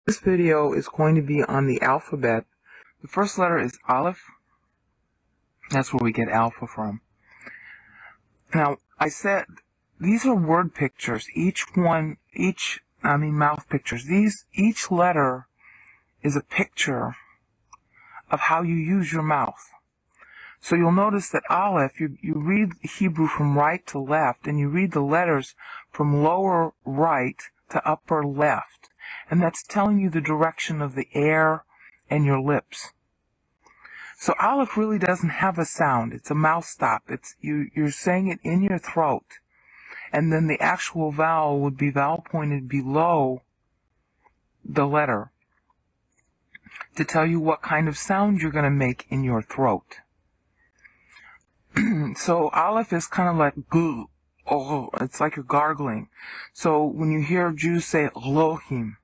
This video is going to be on the alphabet. The first letter is Aleph. That's where we get alpha from. Now, I said these are word pictures. Mouth pictures. Each letter is a picture of how you use your mouth. So you'll notice that Aleph, you read Hebrew from right to left, and you read the letters from lower right to upper left. And that's telling you the direction of the air and your lips. So Aleph really doesn't have a sound. It's a mouth stop. You're saying it in your throat. And then the actual vowel would be vowel pointed below the letter to tell you what kind of sound you're going to make in your throat. So Aleph is kind of like goo. Oh, it's like you're gargling. So when you hear Jews say Elohim,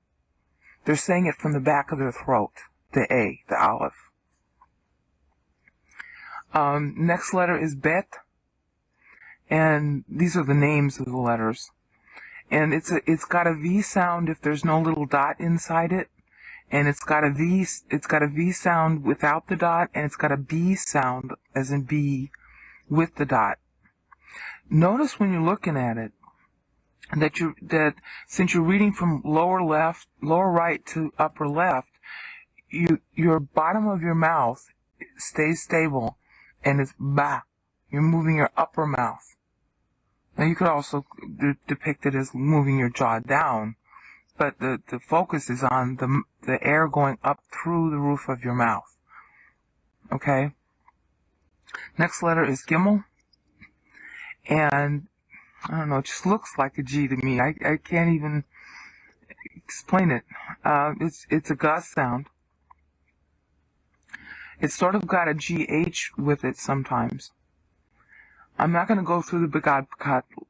they're saying it from the back of their throat, the A, the Aleph. Next letter is Bet, and these are the names of the letters. And it's got a V sound if there's no little dot inside it, and it's got a V sound without the dot, and it's got a B sound, as in B, with the dot. Notice when you're looking at it that since you're reading from lower right to upper left, your bottom of your mouth stays stable, and it's ba. You're moving your upper mouth. Now you could also depict it as moving your jaw down, but the focus is on the air going up through the roof of your mouth. Okay? Next letter is Gimel. And, I don't know, it just looks like a G to me. I can't even explain it. It's a Gus sound. It's sort of got a GH with it sometimes. I'm not going to go through the Begad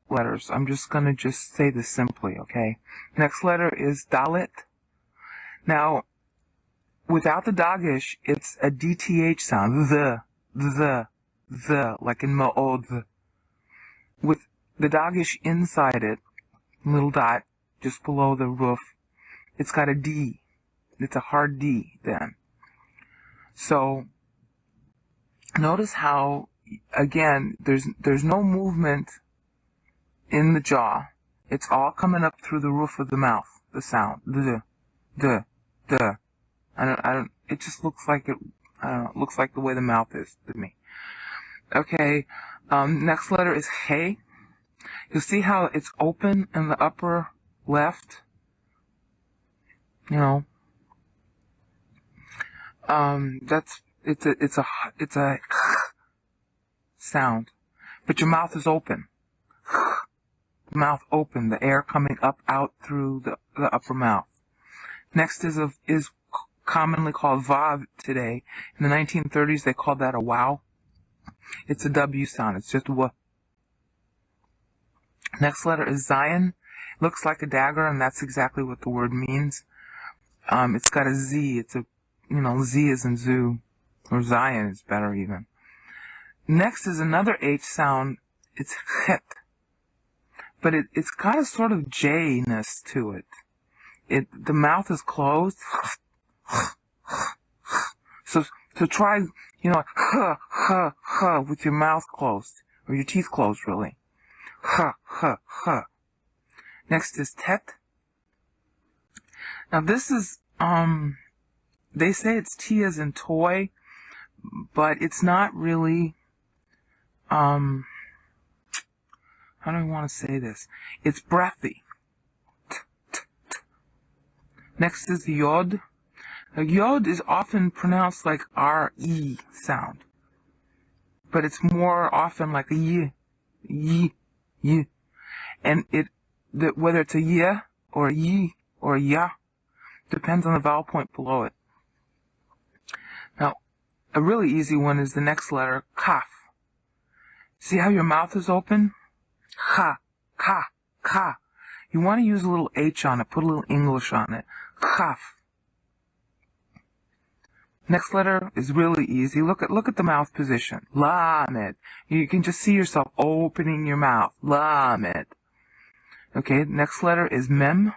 letters. I'm just going to say this simply, okay? Next letter is Dalet. Now, without the Dagish, it's a DTH sound. The, like in Ma'od. With the Dagish inside it, little dot, just below the roof, it's got a D. It's a hard D then. So, notice how, again, there's no movement in the jaw. It's all coming up through the roof of the mouth, the sound. The. It just looks like it, I don't know, it looks like the way the mouth is to me. Okay, next letter is Hey. You'll see how it's open in the upper left. You know, it's a sound, but your mouth is open. Mouth open, the air coming out through the upper mouth. Next is commonly called Vav today. In the 1930s, they called that a wow. It's a W sound. It's just W. Next letter is Zion. Looks like a dagger, and that's exactly what the word means. It's got a Z. It's Z is in zoo, or Zion is better even. Next is another H sound. It's Chet, but it's got a sort of J-ness to it. The mouth is closed. So try, with your mouth closed, or your teeth closed, really. Next is Tet. Now this is, they say it's T as in toy, but it's not really, how do I want to say this? It's breathy. Next is Yod. Now, Yod is often pronounced like R-E sound, but it's more often like a Y. And whether it's a Y or a Y or a Ya depends on the vowel point below it. Now, a really easy one is the next letter, Kaf. See how your mouth is open? Ka, ka, ka. You want to use a little H on it, put a little English on it. Kaf. Next letter is really easy. Look at the mouth position. Lamed. You can just see yourself opening your mouth. Lamed. Okay, next letter is Mem.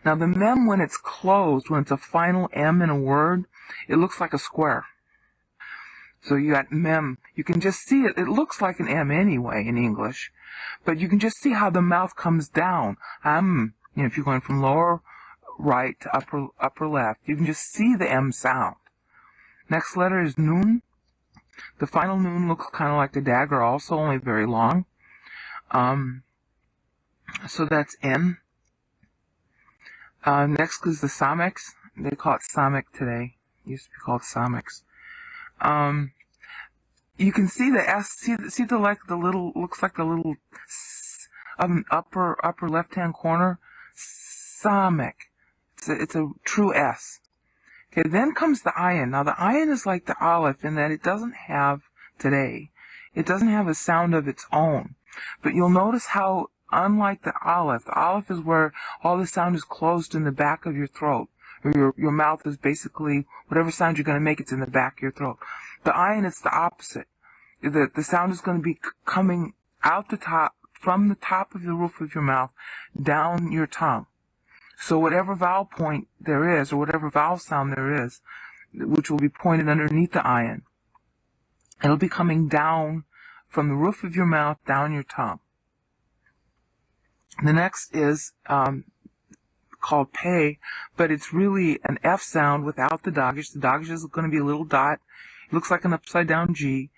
Now the mem, when it's closed, when it's a final M in a word, it looks like a square. So you got mem. You can just see it. It looks like an M anyway in English, but you can just see how the mouth comes down. If you're going from lower right to upper left, you can just see the M sound. Next letter is nun. The final nun looks kind of like a dagger, also only very long. So that's N. Next is the samex. They call it samek today. It used to be called samex. You can see the S. See the little, looks like the little upper left-hand corner. Samek. It's a true S. Okay, then comes the ayin. Now the ayin is like the aleph in that it doesn't have today. It doesn't have a sound of its own. But you'll notice how, unlike the aleph is where all the sound is closed in the back of your throat. Or your mouth is basically, whatever sound you're going to make, it's in the back of your throat. The ayin, it's the opposite. The sound is going to be coming out the top, from the top of the roof of your mouth, down your tongue. So whatever vowel point there is, or whatever vowel sound there is, which will be pointed underneath the ayin, it'll be coming down from the roof of your mouth, down your tongue. The next is called pei, but it's really an F sound without the dagesh. The dagesh is going to be a little dot. It looks like an upside down G,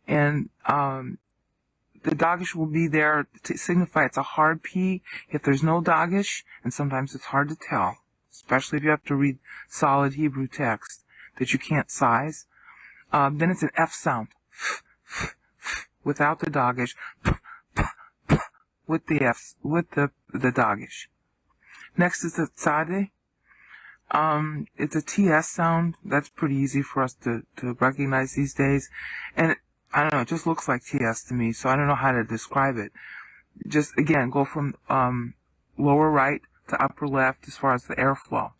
and the dagesh will be there to signify it's a hard P if there's no dagesh, and sometimes it's hard to tell, especially if you have to read solid Hebrew text that you can't size. Then it's an F sound without the dagesh, with the F's, with the dagesh. Next is the tzadeh. It's a TS sound. That's pretty easy for us to recognize these days. And I don't know, it just looks like TS to me, so I don't know how to describe it. Just, again, go from lower right to upper left as far as the airflow.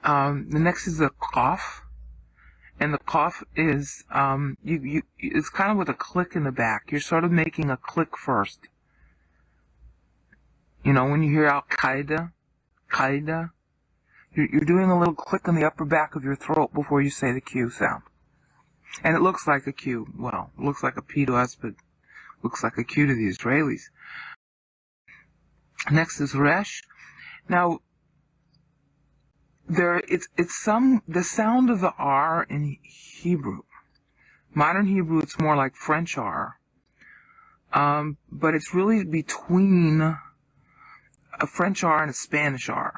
The next is the qaf. And the qaf is, it's kind of with a click in the back. You're sort of making a click first. You know, when you hear al-Qaeda, you're doing a little click on the upper back of your throat before you say the Q sound. And it looks like a Q. Well, it looks like a P to us, but looks like a Q to the Israelis. Next is resh. Now, the sound of the R in Hebrew. Modern Hebrew, it's more like French R. But it's really between a French R and a Spanish R.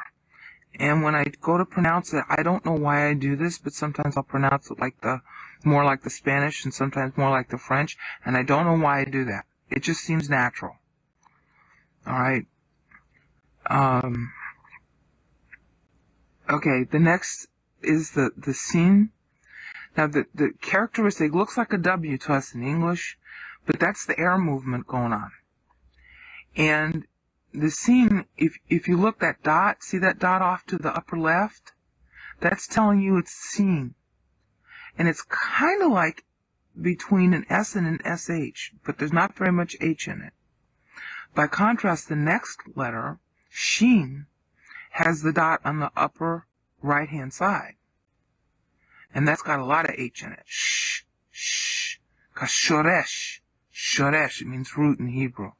And when I go to pronounce it, I don't know why I do this, but sometimes I'll pronounce it more like the Spanish and sometimes more like the French, and I don't know why I do that. It just seems natural. Alright. Okay, the next is the sin. Now the characteristic looks like a W to us in English, but that's the air movement going on. And the sin, if you look that dot, see that dot off to the upper left? That's telling you it's sin. And it's kind of like between an S and an SH, but there's not very much H in it. By contrast, the next letter, shin, has the dot on the upper right-hand side. And that's got a lot of H in it. Sh. Kashoresh. Shoresh, it means root in Hebrew.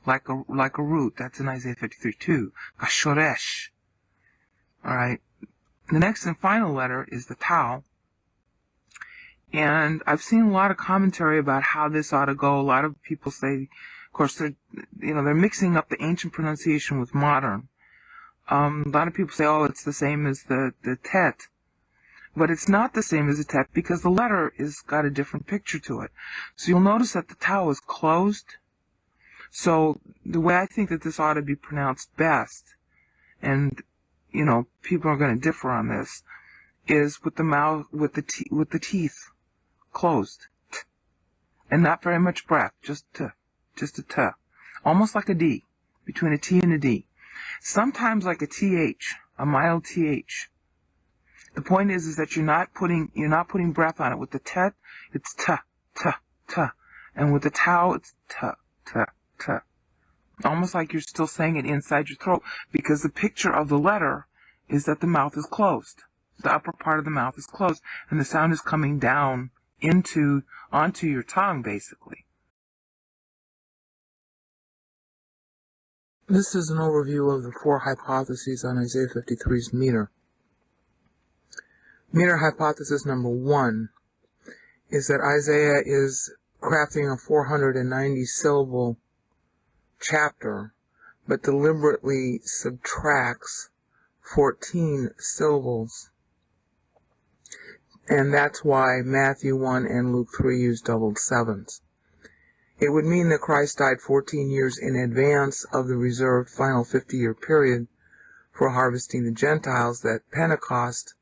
Like a root. That's in Isaiah 53:2. Kashoresh. Alright. The next and final letter is the tau. And I've seen a lot of commentary about how this ought to go. A lot of people say, of course, they're mixing up the ancient pronunciation with modern. A lot of people say, oh, it's the same as the tet. But it's not the same as the tet because the letter is got a different picture to it. So you'll notice that the tau is closed. So the way I think that this ought to be pronounced best, and, people are going to differ on this, is with the mouth, with the teeth closed. And not very much breath, just a t. Almost like a D, between a T and a D. Sometimes like a TH, a mild TH. The point is that you're not putting breath on it. With the tet, it's t. And with the tau, it's t. almost like you're still saying it inside your throat, because the picture of the letter is that the mouth is closed. The upper part of the mouth is closed, and the sound is coming down onto your tongue, basically. This is an overview of the 4 hypotheses on Isaiah 53's meter. Meter hypothesis number 1 is that Isaiah is crafting a 490 syllable chapter, but deliberately subtracts 14 syllables. And that's why Matthew 1 and Luke 3 use doubled sevens. It would mean that Christ died 14 years in advance of the reserved final 50-year period for harvesting the Gentiles that Pentecost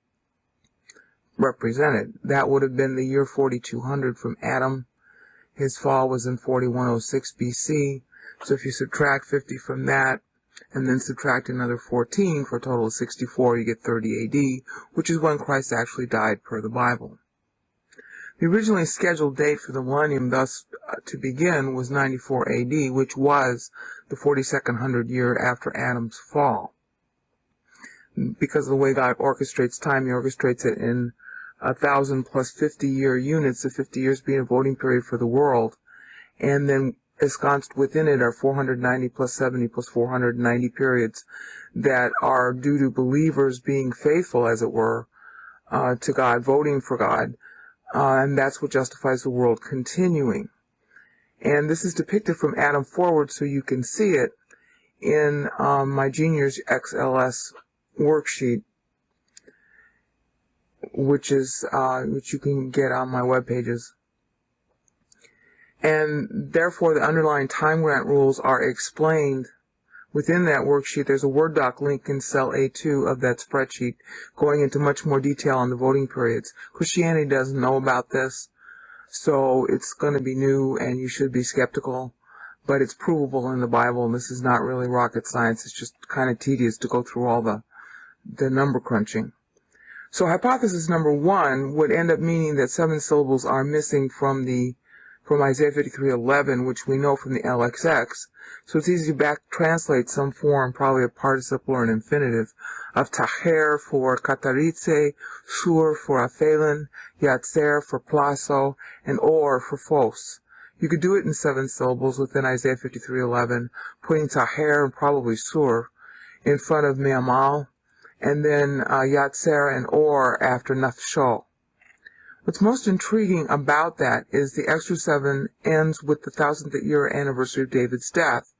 represented. That would have been the year 4200 from Adam. His fall was in 4106 BC. So if you subtract 50 from that, and then subtract another 14 for a total of 64, you get 30 AD, which is when Christ actually died per the Bible. The originally scheduled date for the millennium, thus to begin, was 94 AD, which was the 42nd hundred year after Adam's fall. Because of the way God orchestrates time, He orchestrates it in 1,000 plus 50-year units, the 50 years being a voting period for the world, and then ensconced within it are 490 plus 70 plus 490 periods that are due to believers being faithful, as it were, to God, voting for God. And that's what justifies the world continuing. And this is depicted from Adam forward, so you can see it in my Junior's XLS worksheet, which you can get on my web pages. And therefore, the underlying time grant rules are explained within that worksheet. There's a Word doc link in cell A2 of that spreadsheet going into much more detail on the voting periods. Christianity doesn't know about this, so it's going to be new and you should be skeptical, but it's provable in the Bible, and this is not really rocket science. It's just kind of tedious to go through all the number crunching. So hypothesis number 1 would end up meaning that 7 syllables are missing from Isaiah 53:11, which we know from the LXX. So it's easy to back translate some form, probably a participle or an infinitive, of taher for kataritze, sur for aphelin, yatzer for plaso, and or for fos. You could do it in 7 syllables within Isaiah 53:11, putting taher and probably sur in front of me'amal, and then yatzer and or after nafsho. What's most intriguing about that is the extra 7 ends with the 1000th year anniversary of David's death,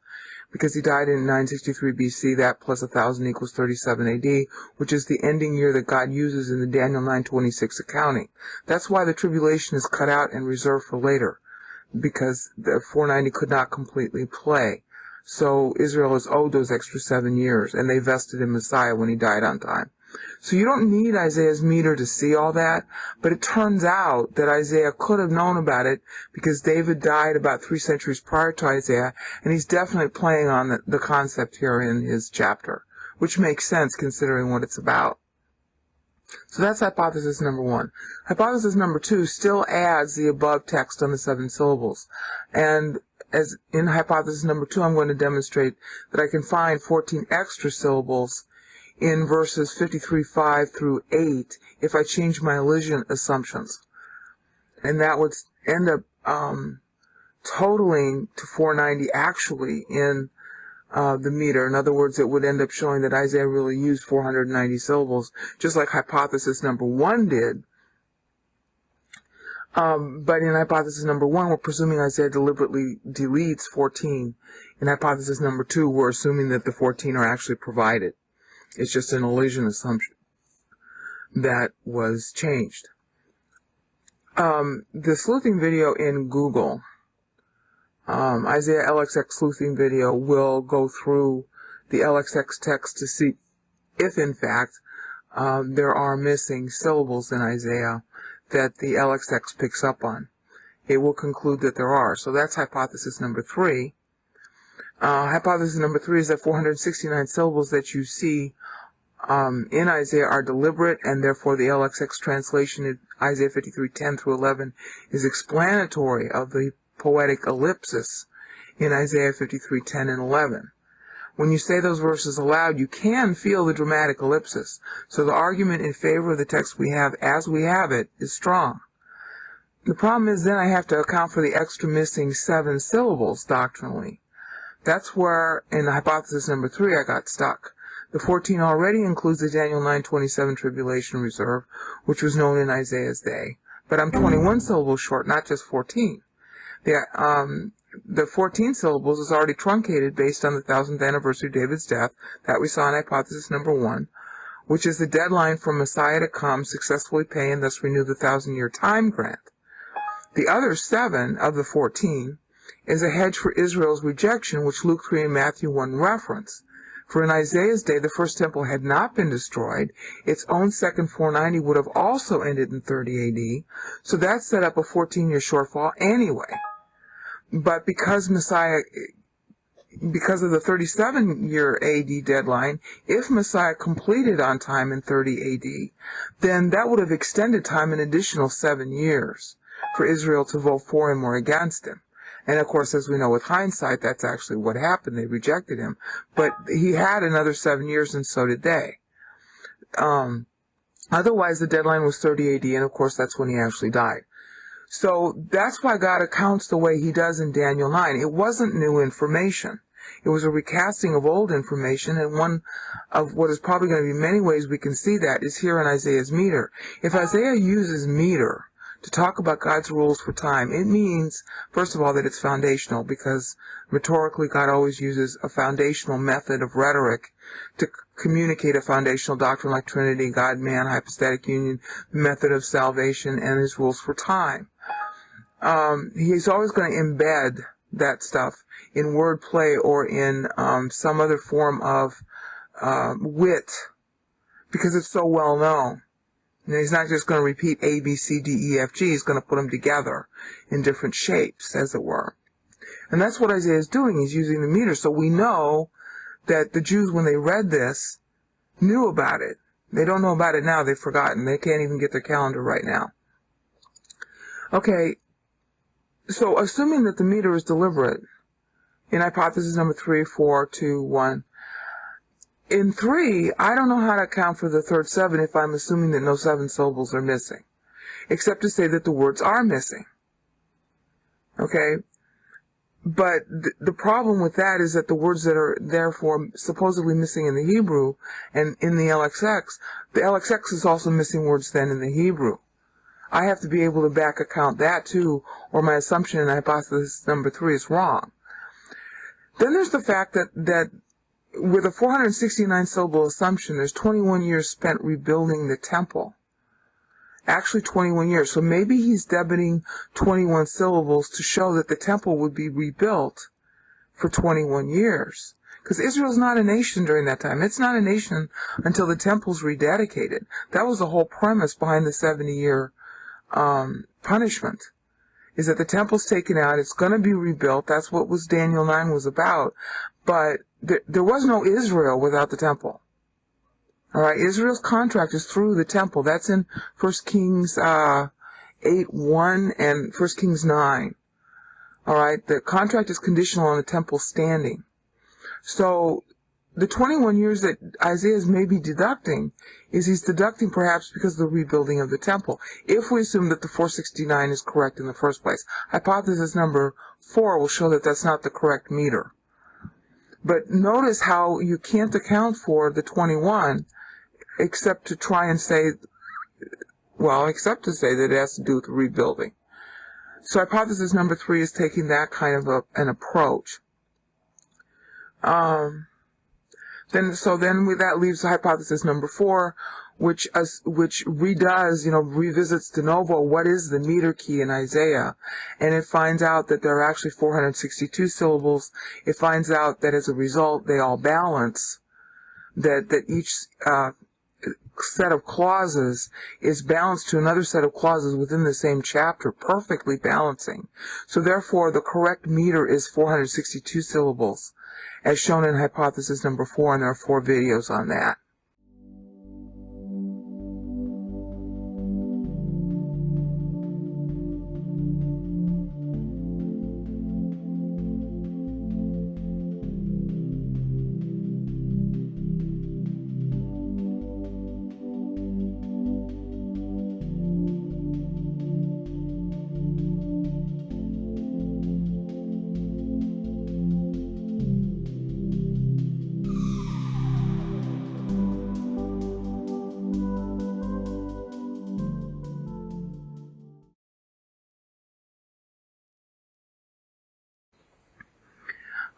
because he died in 963 BC. That plus 1000 equals 37 AD, which is the ending year that God uses in the Daniel 9:26 accounting. That's why the tribulation is cut out and reserved for later, because the 490 could not completely play. So Israel is owed those extra 7 years, and they vested in Messiah when he died on time. So you don't need Isaiah's meter to see all that, but it turns out that Isaiah could have known about it because David died about 3 centuries prior to Isaiah, and he's definitely playing on the concept here in his chapter, which makes sense considering what it's about. So that's hypothesis number 1. Hypothesis number 2 still adds the above text on the 7 syllables. And as in hypothesis number 2, I'm going to demonstrate that I can find 14 extra syllables in verses 53:5 through 8 if I change my elision assumptions. And that would end up totaling to 490 actually in the meter. In other words, it would end up showing that Isaiah really used 490 syllables, just like hypothesis number 1 did. But in hypothesis number 1, we're presuming Isaiah deliberately deletes 14. In hypothesis number 2, we're assuming that the 14 are actually provided. It's just an elision assumption that was changed. The sleuthing video in Google, Isaiah LXX sleuthing video, will go through the LXX text to see if, in fact, there are missing syllables in Isaiah that the LXX picks up on. It will conclude that there are. So that's hypothesis number 3. Hypothesis number 3 is that 469 syllables that you see in Isaiah are deliberate, and therefore the LXX translation in Isaiah 53:10 through 11 is explanatory of the poetic ellipsis in Isaiah 53:10 and 11. When you say those verses aloud, you can feel the dramatic ellipsis. So the argument in favor of the text we have as we have it is strong. The problem is then I have to account for the extra missing 7 syllables doctrinally. That's where, in hypothesis number 3, I got stuck. The 14 already includes the Daniel 9:27 tribulation reserve, which was known in Isaiah's day. But I'm 21 syllables short, not just 14. The 14 syllables is already truncated based on the 1000th anniversary of David's death, that we saw in hypothesis number 1, which is the deadline for Messiah to come, successfully pay, and thus renew the 1,000-year time grant. The other 7 of the 14 is a hedge for Israel's rejection, which Luke 3 and Matthew 1 reference. For in Isaiah's day, the first temple had not been destroyed. Its own second 490 would have also ended in 30 AD, so that set up a 14-year shortfall anyway. But because of the 37-year AD deadline, if Messiah completed on time in 30 AD, then that would have extended time an additional 7 years for Israel to vote for him or against him. And of course, as we know with hindsight, that's actually what happened. They rejected him. But he had another 7 years, and so did they. Otherwise, the deadline was 30 AD, and of course, that's when he actually died. So that's why God accounts the way he does in Daniel 9. It wasn't new information. It was a recasting of old information, and one of what is probably going to be many ways we can see that is here in Isaiah's meter. If Isaiah uses meter to talk about God's rules for time, it means, first of all, that it's foundational, because rhetorically God always uses a foundational method of rhetoric to communicate a foundational doctrine like Trinity, God, man, hypostatic union, method of salvation, and his rules for time. He's always going to embed that stuff in wordplay or in some other form of wit, because it's so well known. And he's not just going to repeat A, B, C, D, E, F, G. He's going to put them together in different shapes, as it were. And that's what Isaiah is doing. He's using the meter. So we know that the Jews, when they read this, knew about it. They don't know about it now. They've forgotten. They can't even get their calendar right now. Okay, so assuming that the meter is deliberate, in hypothesis number 3, 4, 2, 1, in 3, I don't know how to account for the third 7 if I'm assuming that no 7 syllables are missing, except to say that the words are missing. Okay? But the problem with that is that the words that are therefore supposedly missing in the Hebrew and in the LXX is also missing words then in the Hebrew. I have to be able to back account that too, or my assumption in hypothesis number 3 is wrong. Then there's the fact that with a 469 syllable assumption, there's 21 years spent rebuilding the temple. Actually 21 years. So maybe he's debiting 21 syllables to show that the temple would be rebuilt for 21 years. Because Israel's not a nation during that time. It's not a nation until the temple's rededicated. That was the whole premise behind the 70-year punishment, is that the temple's taken out, it's going to be rebuilt. That's what Daniel 9 was about. But there was no Israel without the temple. All right, Israel's contract is through the temple. That's in 1 Kings 8:1 and 1 Kings 9. All right, the contract is conditional on the temple standing. So the 21 years that Isaiah is maybe deducting is he's deducting perhaps because of the rebuilding of the temple, if we assume that the 469 is correct in the first place. Hypothesis number 4 will show that that's not the correct meter. But notice how you can't account for the 21 except to try and say, except to say that it has to do with the rebuilding. So hypothesis number 3 is taking that kind of an approach. Then that leaves hypothesis number 4, which revisits de novo what is the meter key in Isaiah, and it finds out that there are actually 462 syllables. It finds out that as a result they all balance, that each set of clauses is balanced to another set of clauses within the same chapter, perfectly balancing. So therefore the correct meter is 462 syllables, as shown in hypothesis number 4, and there are 4 videos on that.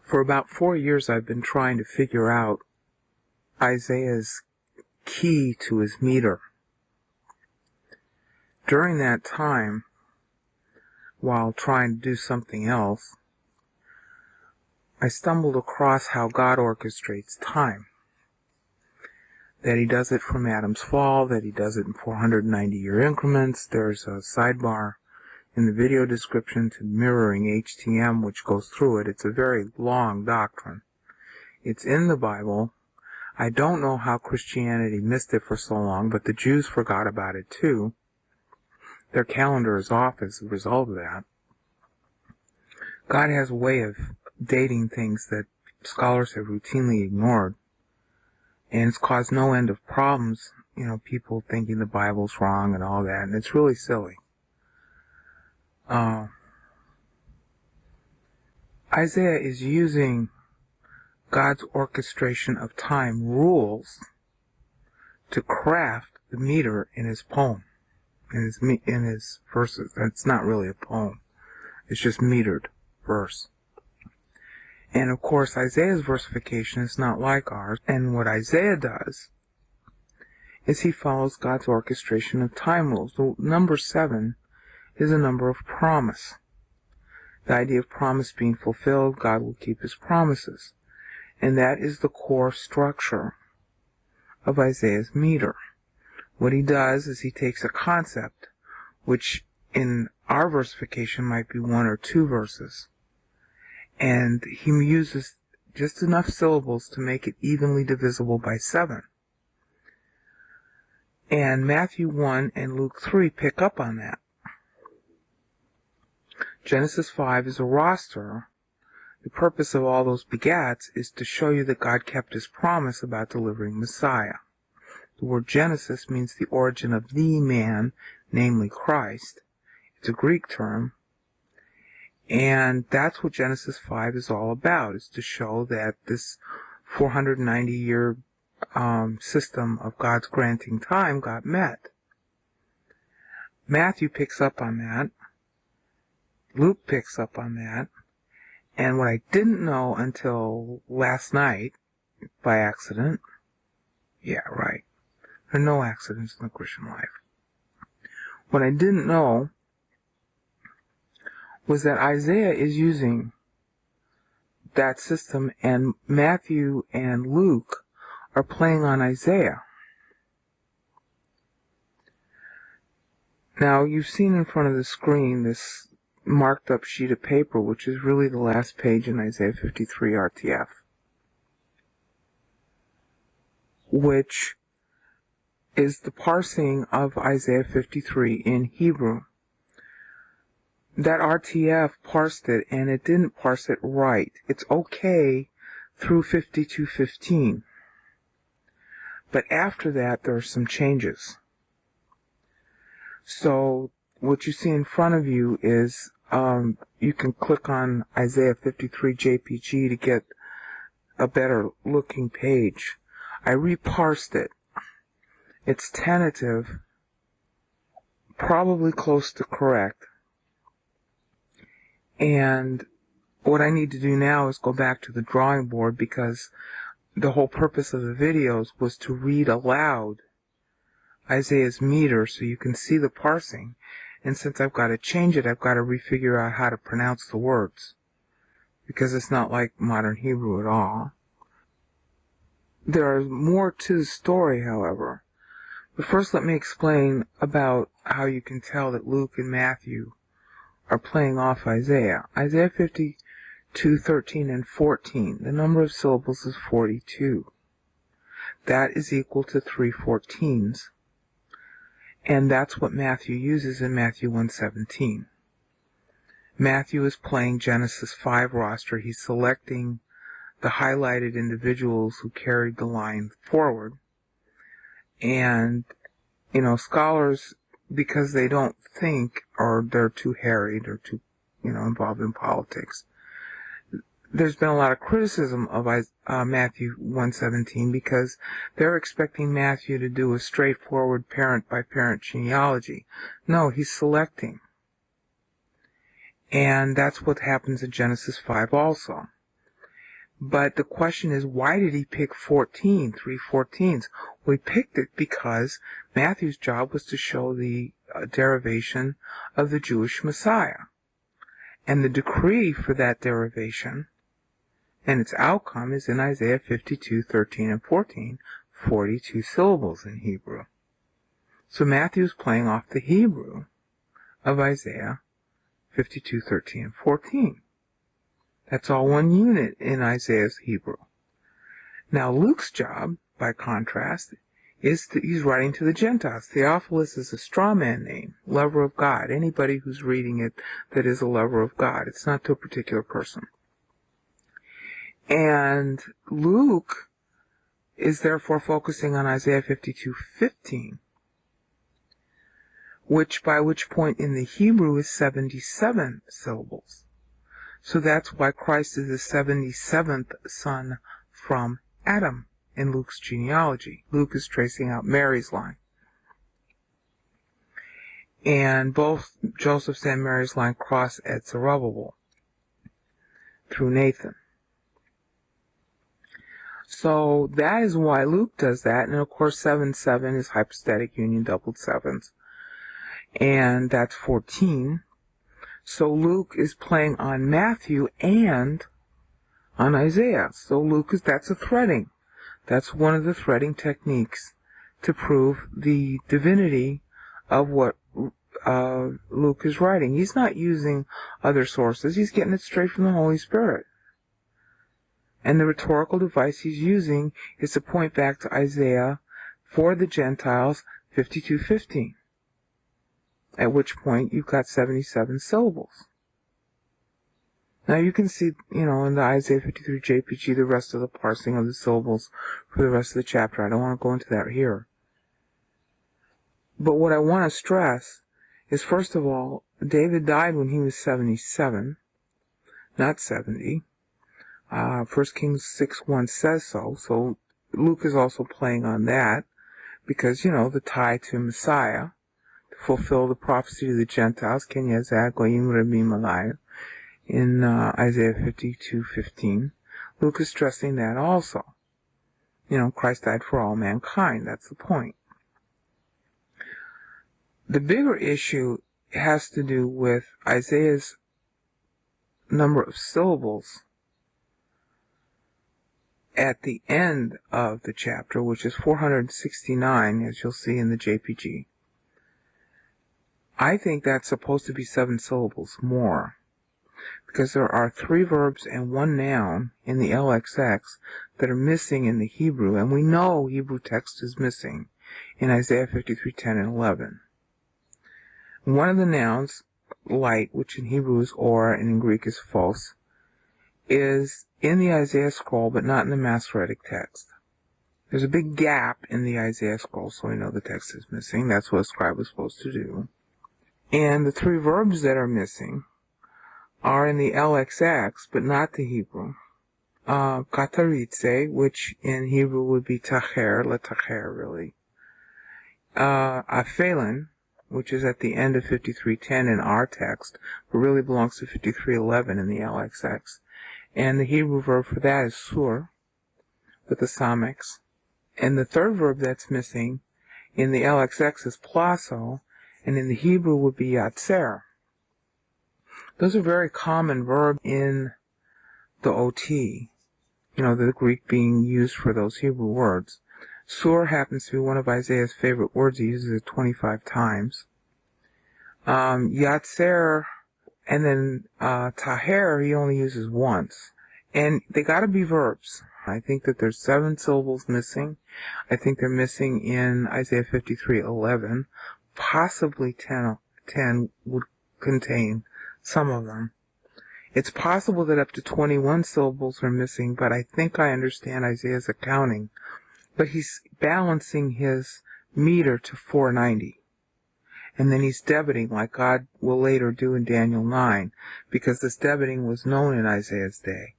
For about 4 years I've been trying to figure out Isaiah's key to his meter. During that time, while trying to do something else, I stumbled across how God orchestrates time. That he does it from Adam's fall, that he does it in 490-year increments. There's a sidebar in the video description to mirroring HTM, which goes through it. It's a very long doctrine. It's in the Bible. I don't know how Christianity missed it for so long, but the Jews forgot about it too. Their calendar is off as a result of that. God has a way of dating things that scholars have routinely ignored. And it's caused no end of problems, people thinking the Bible's wrong and all that, and it's really silly. Isaiah is using God's orchestration of time rules to craft the meter in his poem, in his verses. It's not really a poem. It's just metered verse. And of course, Isaiah's versification is not like ours. And what Isaiah does is he follows God's orchestration of time rules. The number 7 is a number of promise. The idea of promise being fulfilled, God will keep his promises. And that is the core structure of Isaiah's meter. What he does is he takes a concept, which in our versification might be 1 or 2 verses, and he uses just enough syllables to make it evenly divisible by 7. And Matthew 1 and Luke 3 pick up on that. Genesis 5 is a roster. The purpose of all those begats is to show you that God kept his promise about delivering Messiah. The word Genesis means the origin of the man, namely Christ. It's a Greek term. And that's what Genesis 5 is all about, is to show that this 490-year system of God's granting time got met. Matthew picks up on that. Luke picks up on that. And what I didn't know until last night, by accident, yeah, right, there are no accidents in the Christian life. What I didn't know was that Isaiah is using that system, and Matthew and Luke are playing on Isaiah. Now, you've seen in front of the screen this marked up sheet of paper, which is really the last page in Isaiah 53 RTF, which is the parsing of Isaiah 53 in Hebrew. That RTF parsed it, and it didn't parse it right. It's okay through 52:15. But after that, there are some changes. So what you see in front of you is you can click on Isaiah 53 JPG to get a better looking page. I reparsed it. It's tentative, probably close to correct. And what I need to do now is go back to the drawing board, because the whole purpose of the videos was to read aloud Isaiah's meter so you can see the parsing. And since I've got to change it, I've got to refigure out how to pronounce the words, because it's not like modern Hebrew at all. There is more to the story, however. But first let me explain about how you can tell that Luke and Matthew are playing off Isaiah. Isaiah 52:13 and 14. The number of syllables is 42. That is equal to 3 14s. And that's what Matthew uses in Matthew 1:17. Matthew is playing Genesis 5 roster. He's selecting the highlighted individuals who carried the line forward. And, scholars, because they don't think, or they're too harried or too, involved in politics, there's been a lot of criticism of Matthew 1:17 because they're expecting Matthew to do a straightforward parent-by-parent genealogy. No, he's selecting. And that's what happens in Genesis 5 also. But the question is, why did he pick 14, 3/14? Well, he picked it because Matthew's job was to show the derivation of the Jewish Messiah. And the decree for that derivation and its outcome is in Isaiah 52:13 and 14, 42 syllables in Hebrew. So Matthew's playing off the Hebrew of Isaiah 52:13 and 14. That's all one unit in Isaiah's Hebrew. Now Luke's job, by contrast, is that he's writing to the Gentiles. Theophilus is a straw man name, lover of God. Anybody who's reading it that is a lover of God. It's not to a particular person. And Luke is therefore focusing on Isaiah 52:15, by which point in the Hebrew is 77 syllables. So that's why Christ is the 77th son from Adam in Luke's genealogy. Luke is tracing out Mary's line. And both Joseph's and Mary's line cross at Zerubbabel through Nathan. So that is why Luke does that. And of course 7/7 is hypostatic union, doubled sevens. And that's 14. So Luke is playing on Matthew and on Isaiah. So that's a threading. That's one of the threading techniques to prove the divinity of what Luke is writing. He's not using other sources. He's getting it straight from the Holy Spirit. And the rhetorical device he's using is to point back to Isaiah for the Gentiles 52:15. At which point you've got 77 syllables. Now you can see, in the Isaiah 53 JPG, the rest of the parsing of the syllables for the rest of the chapter. I don't want to go into that here. But what I want to stress is, first of all, David died when he was 77, not 70. 1 Kings 6:1 says so. So Luke is also playing on that because, the tie to Messiah, to fulfill the prophecy to the Gentiles, Ken Yazah Goyim Rabim Alai, in Isaiah 52:15. Luke is stressing that also. Christ died for all mankind. That's the point. The bigger issue has to do with Isaiah's number of syllables at the end of the chapter, which is 469, as you'll see in the JPG. I think that's supposed to be 7 syllables more, because there are 3 verbs and 1 noun in the LXX that are missing in the Hebrew, and we know Hebrew text is missing in Isaiah 53:10 and 11. One of the nouns, light, which in Hebrew is or and in Greek is phos, is in the Isaiah scroll, but not in the Masoretic text. There's a big gap in the Isaiah scroll, so we know the text is missing. That's what a scribe was supposed to do. And the 3 verbs that are missing are in the LXX, but not the Hebrew. Kataritze, which in Hebrew would be tacher, letacher really. Aphelin, which is at the end of 53:10 in our text, but really belongs to 53:11 in the LXX. And the Hebrew verb for that is sur, with the summix. And the third verb that's missing in the LXX is plaso, and in the Hebrew would be yatzer. Those are very common verbs in the OT, the Greek being used for those Hebrew words. Sur happens to be one of Isaiah's favorite words. He uses it 25 times. Yatzer and then taher he only uses once. And they got to be verbs. I think that there's 7 syllables missing. I think they're missing in Isaiah 53:11. Possibly 10 would contain some of them. It's possible that up to 21 syllables are missing, but I think I understand Isaiah's accounting. But he's balancing his meter to 490. And then he's debiting, like God will later do in Daniel 9, because this debiting was known in Isaiah's day.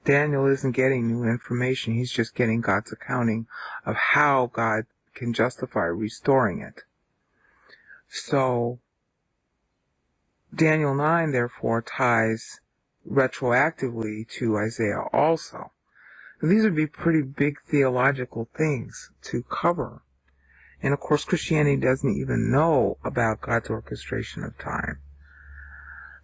Daniel isn't getting new information, he's just getting God's accounting of how God can justify restoring it. So, Daniel 9, therefore, ties retroactively to Isaiah also. These would be pretty big theological things to cover. And of course, Christianity doesn't even know about God's orchestration of time.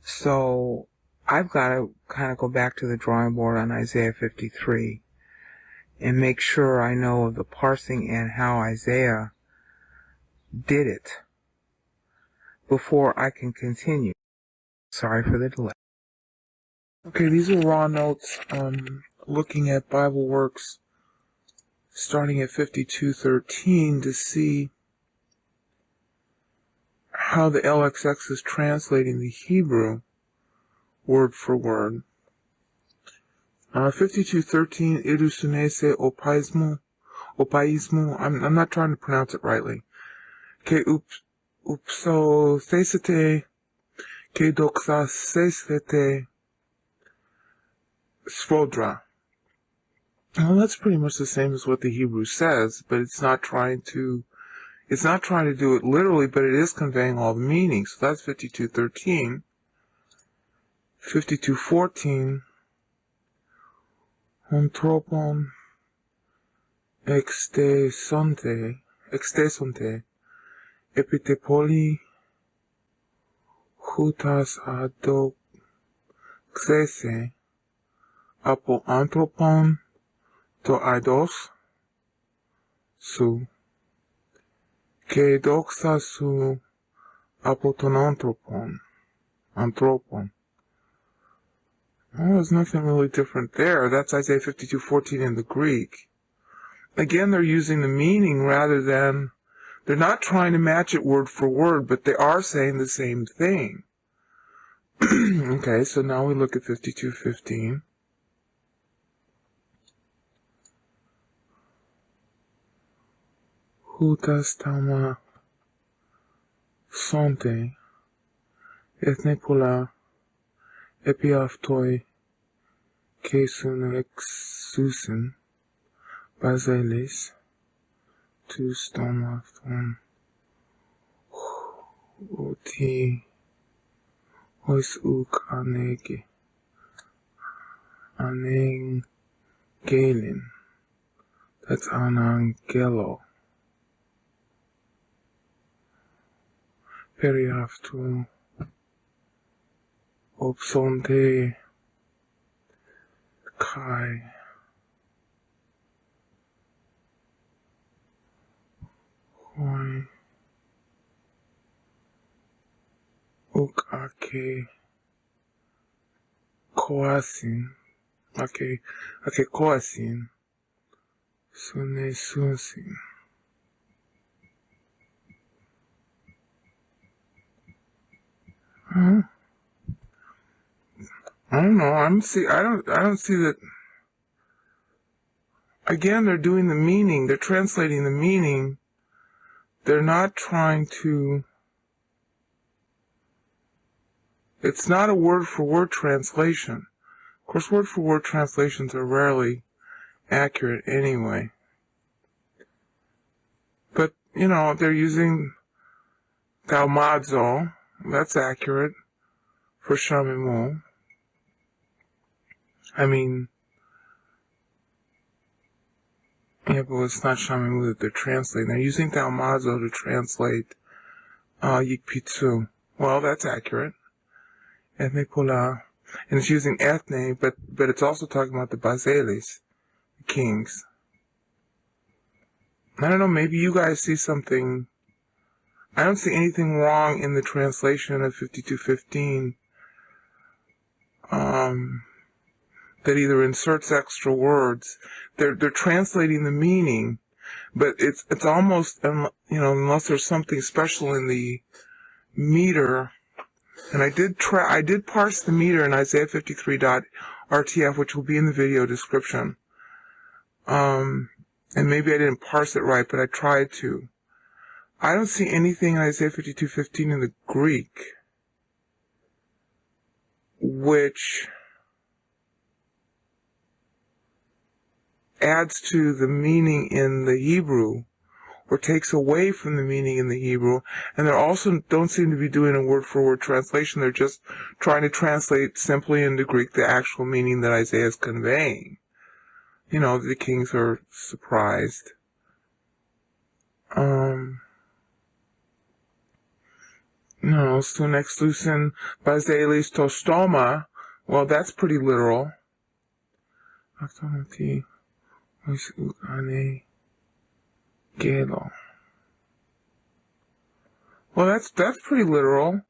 So I've got to kind of go back to the drawing board on Isaiah 53 and make sure I know of the parsing and how Isaiah did it before I can continue. Sorry for the delay. Okay, these are raw notes looking at Bible works starting at 52:13 to see how the LXX is translating the Hebrew word for word. 52:13, irusunese opaismo, I'm not trying to pronounce it rightly. Ke upso thesete, ke doxa sesete svodra. Well, that's pretty much the same as what the Hebrew says, but it's not trying to do it literally, but it is conveying all the meanings. So that's 52:13. 52:14. Hontropon extesonte, epitepoli hutas adoxese, apo anthropon to eidos su, ke doxa su apoton anthropon. Well, there's nothing really different there. That's Isaiah 52:14 in the Greek. Again, they're using the meaning rather than, they're not trying to match it word for word, but they are saying the same thing. Okay, so now we look at 52:15. Hutas tama sonte ethnepula epiaftoi kesun exusen basilis tu stomafton oti ois uk anengelin. That's anangelo. Periaftu opsonte kai hoi uk ake koasin koasin sune sunsin. I don't know. I don't see that. Again, they're doing the meaning. They're translating the meaning. They're not trying to. It's not a word-for-word translation. Of course, word-for-word translations are rarely accurate anyway. But, they're using Talmadzo. That's accurate for Shamimu. I mean, yeah, but it's not Shamimu that they're translating. They're using Talmadzo to translate Yikpitsu. Well, that's accurate. Ethnepola. And it's using ethne, but it's also talking about the Basilis, the kings. I don't know, maybe you guys see something. I don't see anything wrong in the translation of 52:15 that either inserts extra words. They're translating the meaning, but it's almost, unless there's something special in the meter. And I did parse the meter in Isaiah 53.rtf, which will be in the video description. And maybe I didn't parse it right, but I tried to. I don't see anything in Isaiah 52:15 in the Greek which adds to the meaning in the Hebrew or takes away from the meaning in the Hebrew, and they also don't seem to be doing a word-for-word translation. They're just trying to translate simply into Greek the actual meaning that Isaiah is conveying. the kings are surprised. Sun exlucen baselis to stoma. Well, that's pretty literal. Actonati ois ane gelo. Well, that's pretty literal.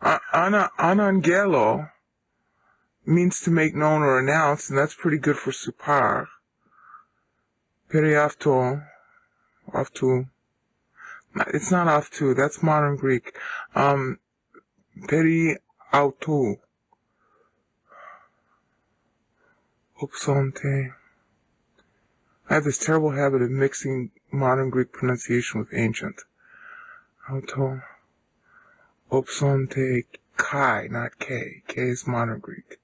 Anangelo means to make known or announce, and that's pretty good for supar. Periafto, aftu. It's not aftu, that's modern Greek. Periautu. Opsonte. I have this terrible habit of mixing modern Greek pronunciation with ancient. Auto. Opsonte kai, not K. K is modern Greek.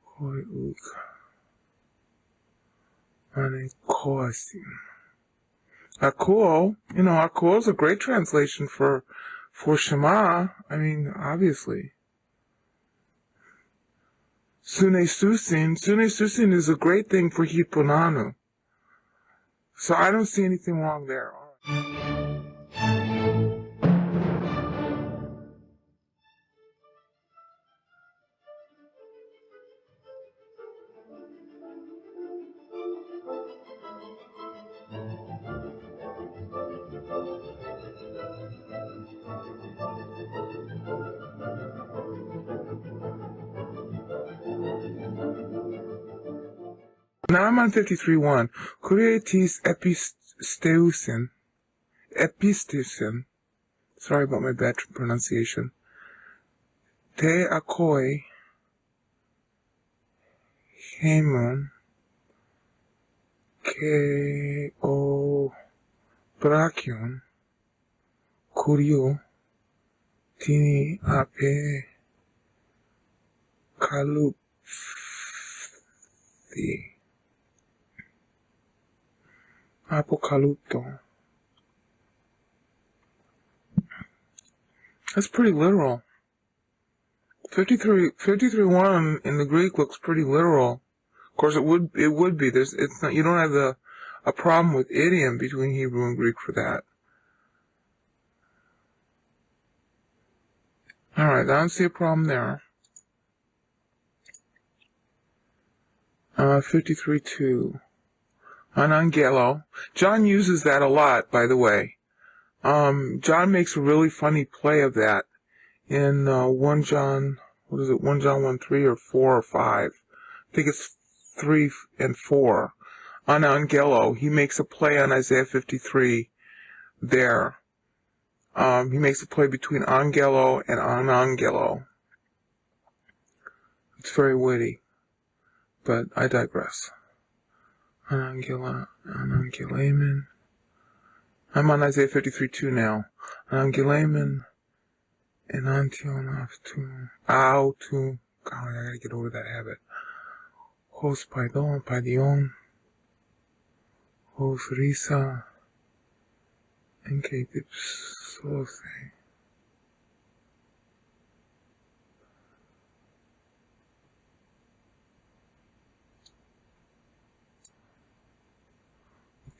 Hoi uk. Ane koasin. Akuo, Akuo is a great translation for Shema. I mean, obviously. Sune Susin is a great thing for Hiponanu. So I don't see anything wrong there. Now I'm on 53.1. Kurietis episteusin. Sorry about my bad pronunciation. Te akoi hemon ke o brachion kurio tini ape kalupthi. Apocalypto. That's pretty literal. 53.1 in the Greek looks pretty literal. Of course, it would be. You don't have a problem with idiom between Hebrew and Greek for that. All right, I don't see a problem there. 53.2. Anangelo. John uses that a lot, by the way. John makes a really funny play of that in 1 John, 1 John 1:3 or 4 or 5. I think it's 3 and 4. Anangelo. He makes a play on Isaiah 53 there. He makes a play between angelo and anangelo. It's very witty, but I digress. Anangelamen. I'm on Isaiah 53:2 now. Anangelamen and Antion aftu. Autu. God, I gotta get over that habit. Hos paidion. Hos risa. Enke dipsose.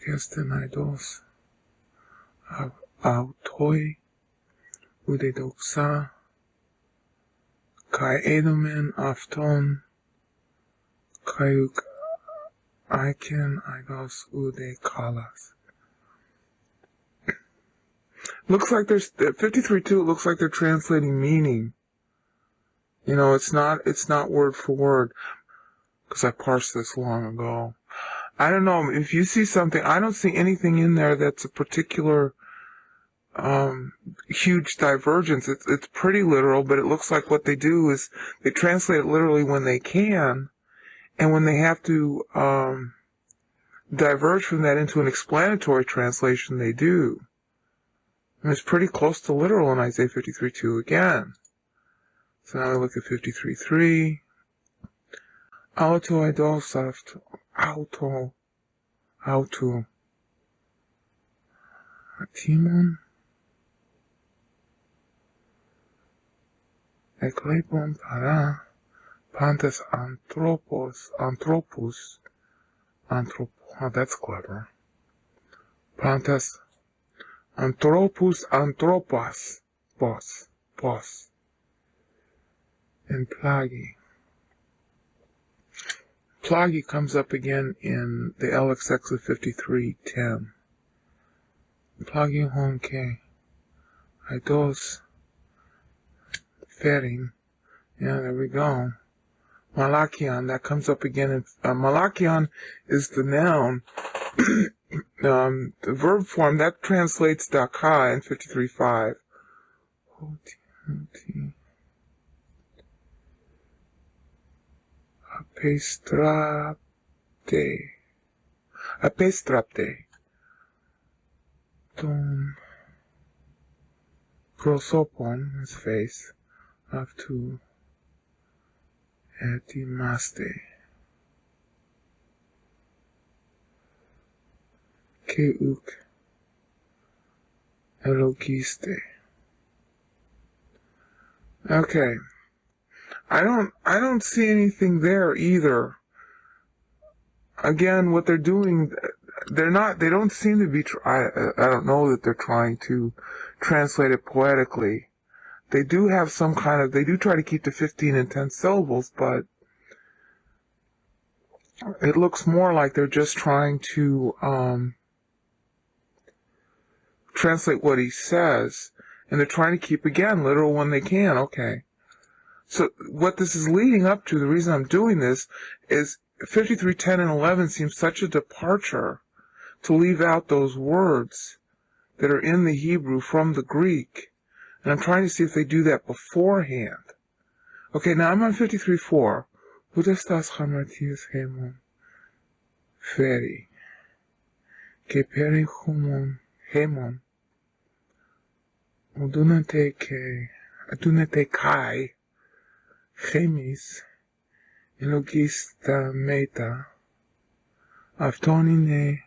Kestenaidos. Autoi. Udedoxa. Kai edomen afton. Kaiuk Aiken Igos Ude Kalas. Looks like there's 53.2. It looks like they're translating meaning. It's not word for word, because I parsed this long ago. I don't know if you see something. I don't see anything in there that's a particular huge divergence. It's pretty literal, but it looks like what they do is they translate it literally when they can, and when they have to diverge from that into an explanatory translation, they do. And it's pretty close to literal in Isaiah 53:2 again. So now we look at 53:3. Auto idosaft. Auto. Timon. Eklepon Pantas anthropos, oh, that's clever. Pantas anthropos, pos, and plagi. Plagi comes up again in the LXX of 5310. Plagi honke, aidos, ferin. Yeah, there we go. Malachion, that comes up again. In, Malachion is the noun. The verb form, that translates dakai in 53.5. Apestrapte. Ton prosopon, his face, of to etimaste. Keuk elogiste. Okay. I don't see anything there either. Again, what they're doing, they don't seem to be, I don't know that they're trying to translate it poetically. They do have some kind of, they do try to keep to 15 and 10 syllables, but it looks more like they're just trying to translate what he says, and they're trying to keep, again, literal when they can. Okay. So what this is leading up to, the reason I'm doing this, is 53:10 and 11 seems such a departure to leave out those words that are in the Hebrew from the Greek. And I'm trying to see if they do that beforehand. Okay, now I'm on 53:4. Udestas hamartias hemon. Feri. Que peri humon hemon. Udunete kai. Chemis. Elogista meta. Avtonine.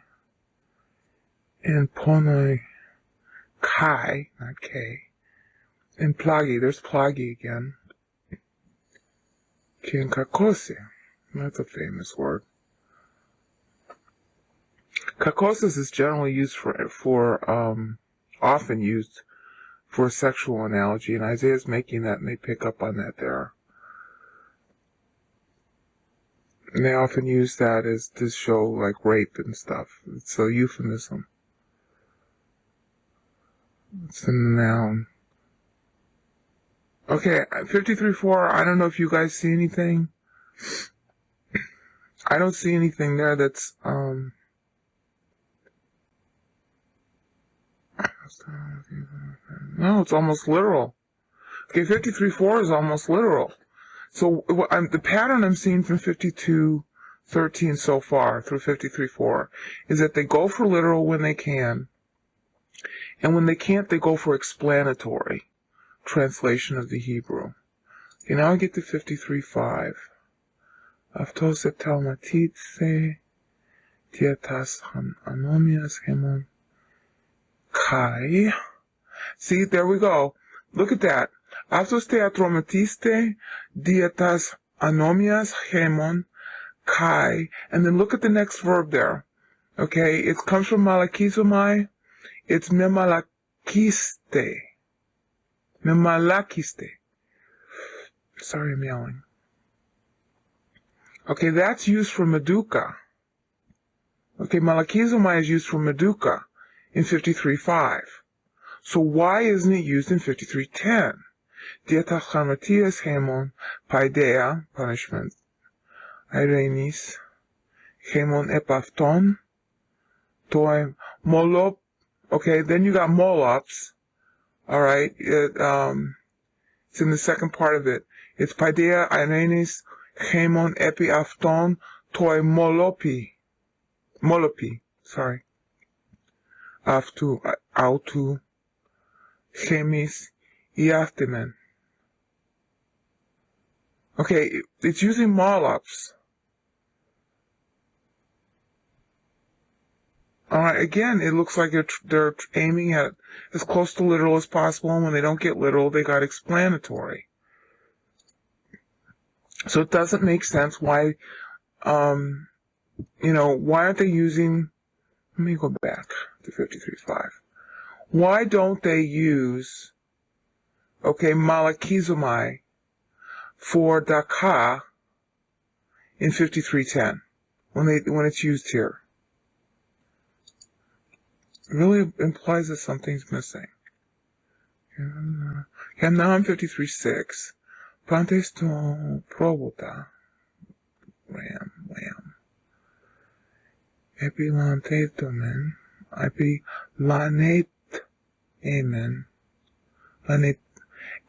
And ponoi. Kai, not K. And plagi, there's plagi again. Kakose, that's a famous word. Kakoses is generally used often used for a sexual analogy, and Isaiah's making that, and they pick up on that there. And they often use that as to show, like, rape and stuff. It's a euphemism. It's a noun. Okay, 53:4, I don't know if you guys see anything. I don't see anything there that's, no, it's almost literal. Okay, 53:4 is almost literal. So, the pattern I'm seeing from 52:13 so far, through 53:4, is that they go for literal when they can, and when they can't, they go for explanatory translation of the Hebrew. Okay, now I get to 53:5. Avtos et talmatitse tietas anomias hemon kai. See, there we go. Look at that. Avtos te atromatiste dietas anomias hemon kai. And then look at the next verb there. Okay, it comes from malakizomai. It's memalakiste. Memalakiste. Sorry, I'm yelling. Okay, that's used for meduka. Okay, malakizomai is used for meduka in 53:5. So why isn't it used in 53:10? Dieta chamatias hemon paidea, punishment. Irenis hemon epafton toi molop. Okay, then you got molops. All right, it's in the second part of it. It's paidea irenis hemon epiafton toi molopi. Sorry. Autu, chemis, iaftemen. Okay, it's using molops. Alright, again, it looks like they're aiming at as close to literal as possible, and when they don't get literal, they got explanatory. So it doesn't make sense why, why aren't they using, let me go back to 53.5. Why don't they use, malakizomai for daka in 53.10 when it's used here? It really implies that something's missing. Yeah, now I'm 53.6. Pantesto probota. Ram. Epilanetomen. Epilanet. Amen.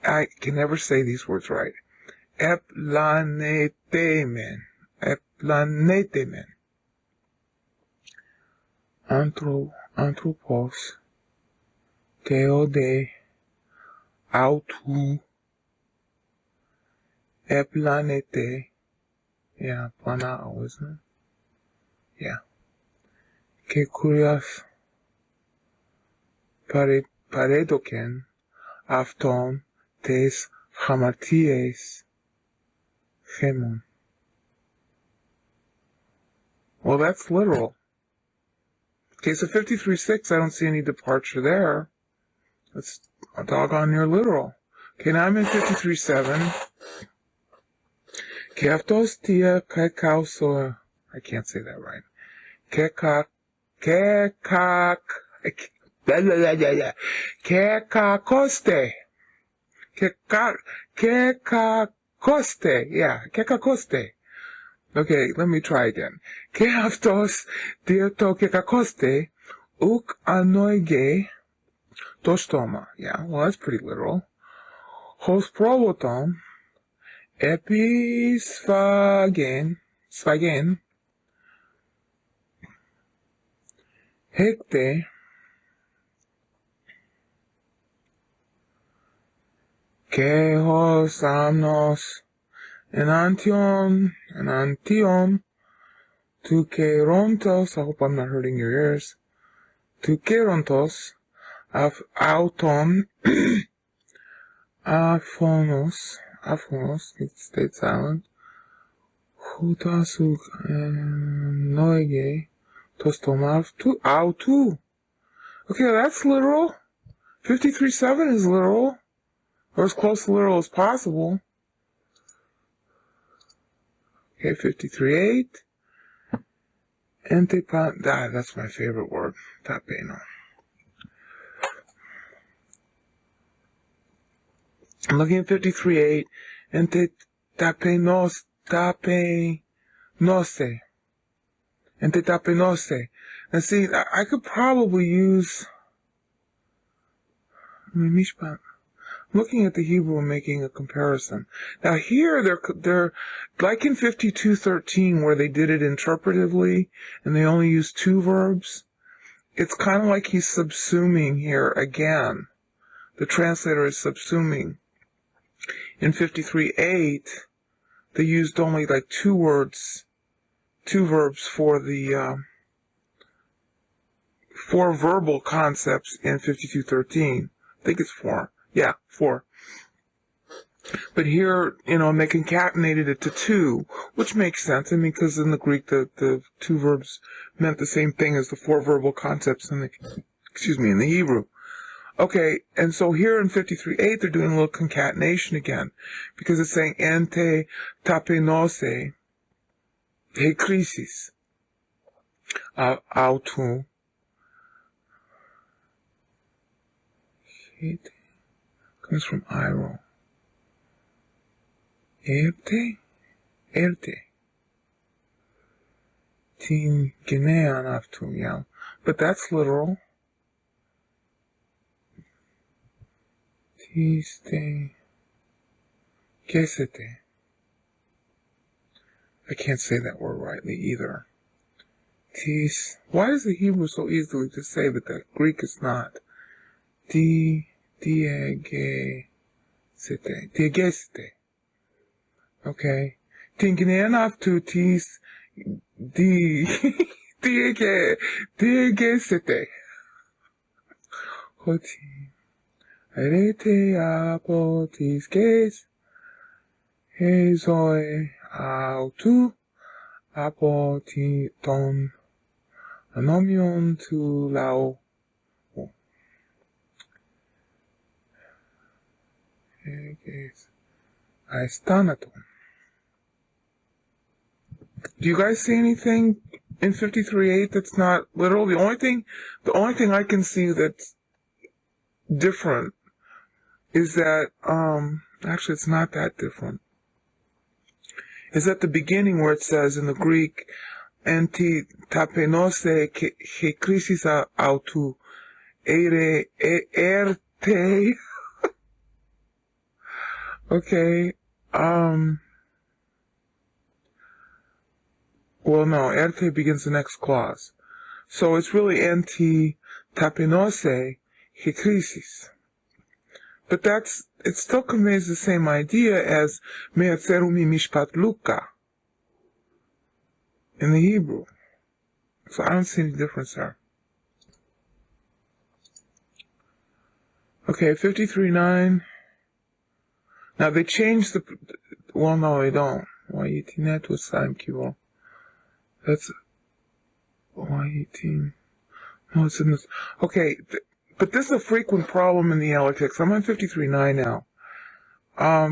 I can never say these words right. Eplanetemen. Anthropos. Theode. Autu. Eplanete. Yeah, planao, isn't it? Yeah. Que curious. Paredoken. Afton. Tes hamarties. Gemon. Well, that's literal. Okay, so 53.6, I don't see any departure there. That's a doggone near literal. Okay, now I'm in 53.7. Keftos tia kekauso. I can't say that right. Kekakoste. Yeah, kekakoste. Okay, let me try again. Keftos tia to kekakoste. Uk anoige. Dostoma. Yeah, well, that's pretty literal. Hos provoton. Svagen, hekte, kehos amnos, enantion, tu kerontos, I hope I'm not hurting your ears, tu kerontos, auton, aphonos, it stayed silent. Hutasuk noige tostomav tu. Okay, that's literal. 53.7 is literal. Or as close to literal as possible. Okay, 53.8. Entepan, that's my favorite word. Tapeno. I'm looking at 53.8. Ente tapenose. And see, I could probably use. I'm looking at the Hebrew and making a comparison. Now here, they're like in 52.13 where they did it interpretively and they only used two verbs. It's kind of like he's subsuming here again. The translator is subsuming. In 53.8, they used only like two verbs for the four verbal concepts in 52.13. I think it's 4. Yeah, 4. But here, they concatenated it to 2, which makes sense. I mean, because in the Greek, the two verbs meant the same thing as the 4 verbal concepts in the Hebrew. Okay, and so here in 53.8, they're doing a little concatenation again, because it's saying ente tapenose he crisis autu comes from iro erte tin genean aftu, yeah, but that's literal. Tiste gesete. I can't say that word rightly either. Why is the Hebrew so easily to say, but the Greek is not? Diegesete. Okay. Tinginean to tis diegesete. Hoti. Arete apotis ges. Hezoi autu apotiton anomion tu lau aestanaton. Do you guys see anything in 53.8 that's not literal? The only thing I can see that's different is that, actually it's not that different. Is at the beginning where it says in the Greek, "Enti tapenose he krisis autu erte." Okay, well, no, erte begins the next clause. So it's really "enti tapenose he krisis." But it still conveys the same idea as me'atzeru mi mishpat luka in the Hebrew. So I don't see any difference there. Okay, 53.9. Now they changed well, no, they don't. Y18 was time kivo. That's Y18. No, it's in this. Okay, but this is a frequent problem in the LXX. I'm on 53.9 now. I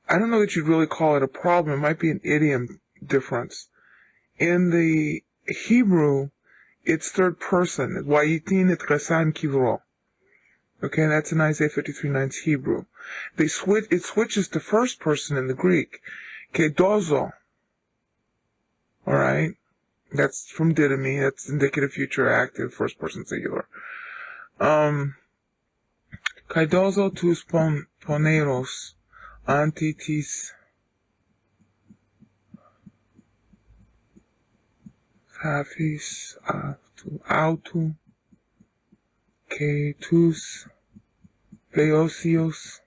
don't know that you'd really call it a problem. It might be an idiom difference. In the Hebrew, it's third person. Wayitin et resam kivro. Okay, that's in Isaiah 53.9's Hebrew. It switches to first person in the Greek. Kedozo. Alright? That's from didomi. That's indicative, future, active, first person singular. Kaidozo tus poneros antitis fafis autu que tus pleosius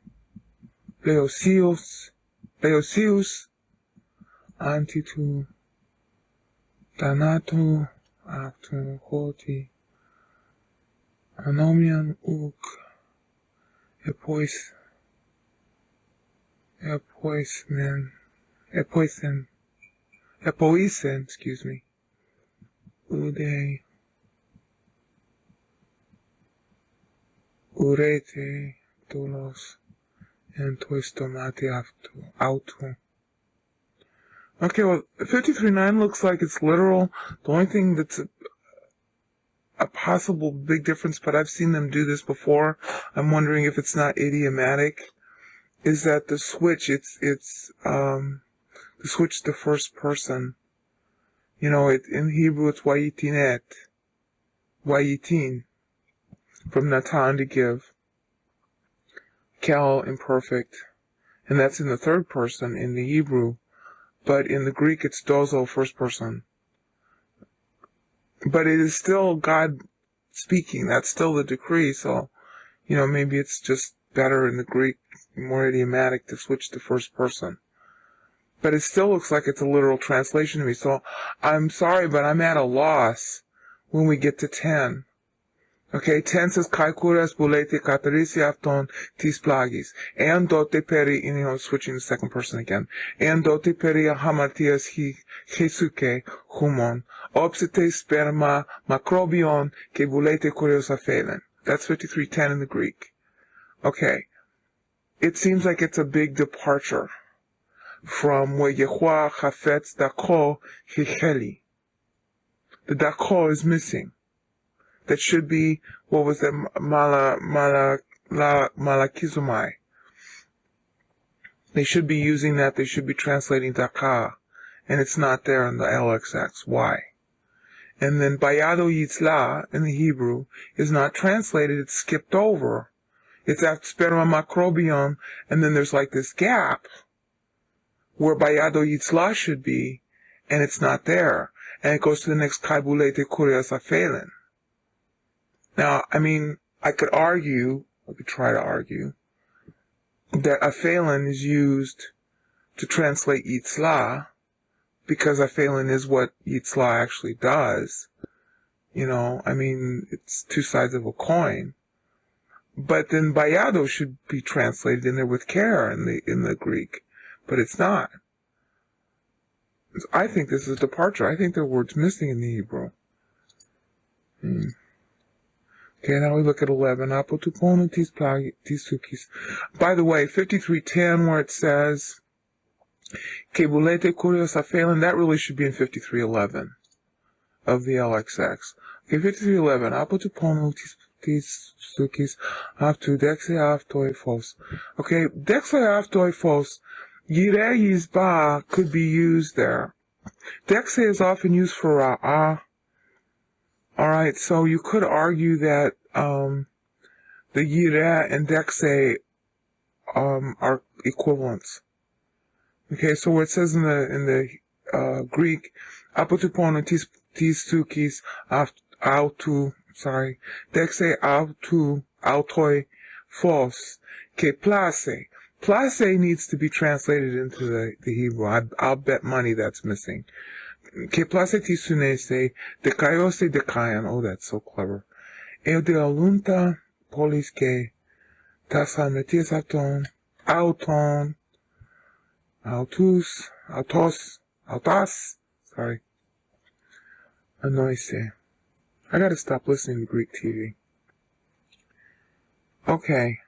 antitu Danato actum hoti anomian uk epoisen, excuse me, ude urete doulos entoistomati autu. Okay, well, 53.9 looks like it's literal. The only thing that's a possible big difference, but I've seen them do this before, I'm wondering if it's not idiomatic, is that the switch, the switch to first person. You know, in Hebrew it's wayitin, from natan to give, kel imperfect, and that's in the third person in the Hebrew. But in the Greek, it's dozo, first person. But it is still God speaking. That's still the decree. So, maybe it's just better in the Greek, more idiomatic to switch to first person. But it still looks like it's a literal translation to me. So, I'm sorry, but I'm at a loss when we get to 10. Okay, 10 says, kai kuras bulete katarisi afton tis plagis. And dote peri, switching to second person again. And dote peri hamartias jesuke humon. Opsite sperma macrobion ke bulete kurios afelen. That's 53.10 in the Greek. Okay. It seems like it's a big departure from where Yehuah chafetz dako hicheli. The dako is missing. That should be, what was that, malakizomai. They should be using that, they should be translating daka, and it's not there in the LXX. Why? And then bayado yitzla, in the Hebrew, is not translated, it's skipped over. It's after sperma macrobion, and then there's like this gap, where bayado yitzla should be, and it's not there. And it goes to the next kaibulete kurias afelen. Now, I could try to argue, that aphelin is used to translate yitzla, because aphelin is what yitzla actually does. It's two sides of a coin. But then bayado should be translated in there with care in the Greek, but it's not. I think this is a departure. I think there are words missing in the Hebrew. Okay, now we look at 11. Apotupono tis sukis. By the way, 5310, where it says Kebulete kurios afelin, that really should be in 5311 of the LXX. Okay, 5311. Apotupono tis sukis aftu dexe aftoi fos. Okay, dexe aftoi fos. Yireh yizba could be used there. Dexe is often used for ra'ah. Alright, so you could argue that the yireh and dexe are equivalents. Okay, so where it says in the Greek, apotupono tis sukis autu, dexe autu autoi phos, ke place. Place needs to be translated into the Hebrew. I'll bet money that's missing. Que place tisunese, de kaiose de kayan. Oh, that's so clever. Eo de alunta polis que tasa metis autos, anoise. I gotta stop listening to Greek TV. Okay.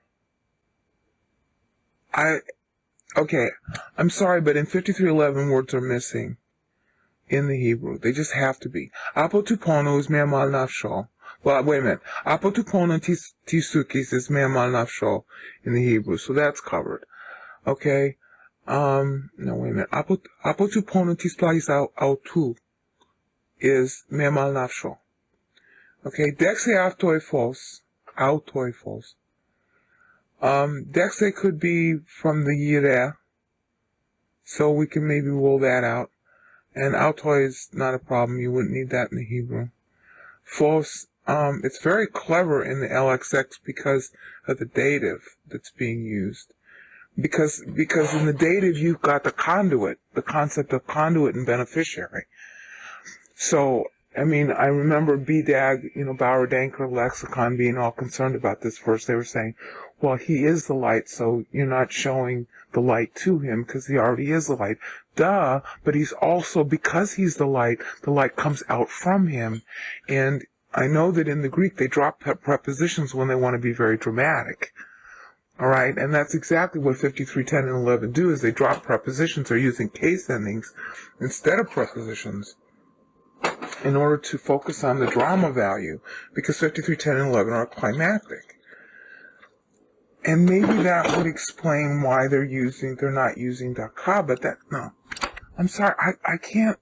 I'm sorry, but in 5311 words are missing in the Hebrew. They just have to be. Apotupono is me'amal nafsho. Well, wait a minute. Apotupono tisukis is me'amal nafsho in the Hebrew, so that's covered. Okay. No, wait a minute. Apotupono tisplais autu is me'amal nafsho. Okay. Dexe autoi fos. Dexe could be from the yireh, so we can maybe rule that out. And autoi is not a problem. You wouldn't need that in the Hebrew. Fos, it's very clever in the LXX because of the dative that's being used. Because in the dative you've got the conduit, the concept of conduit and beneficiary. So, I mean, I remember BDAG, Bauer Danker lexicon being all concerned about this verse. They were saying, well, he is the light, so you're not showing the light to him because he already is the light. Duh, but he's also, because he's the light comes out from him. And I know that in the Greek they drop prepositions when they want to be very dramatic. Alright, and that's exactly what 5310 and 11 do, is they drop prepositions. They're using case endings instead of prepositions in order to focus on the drama value, because 5310 and 11 are climactic. And maybe that would explain why they're not using daka, but no. I'm sorry, I can't.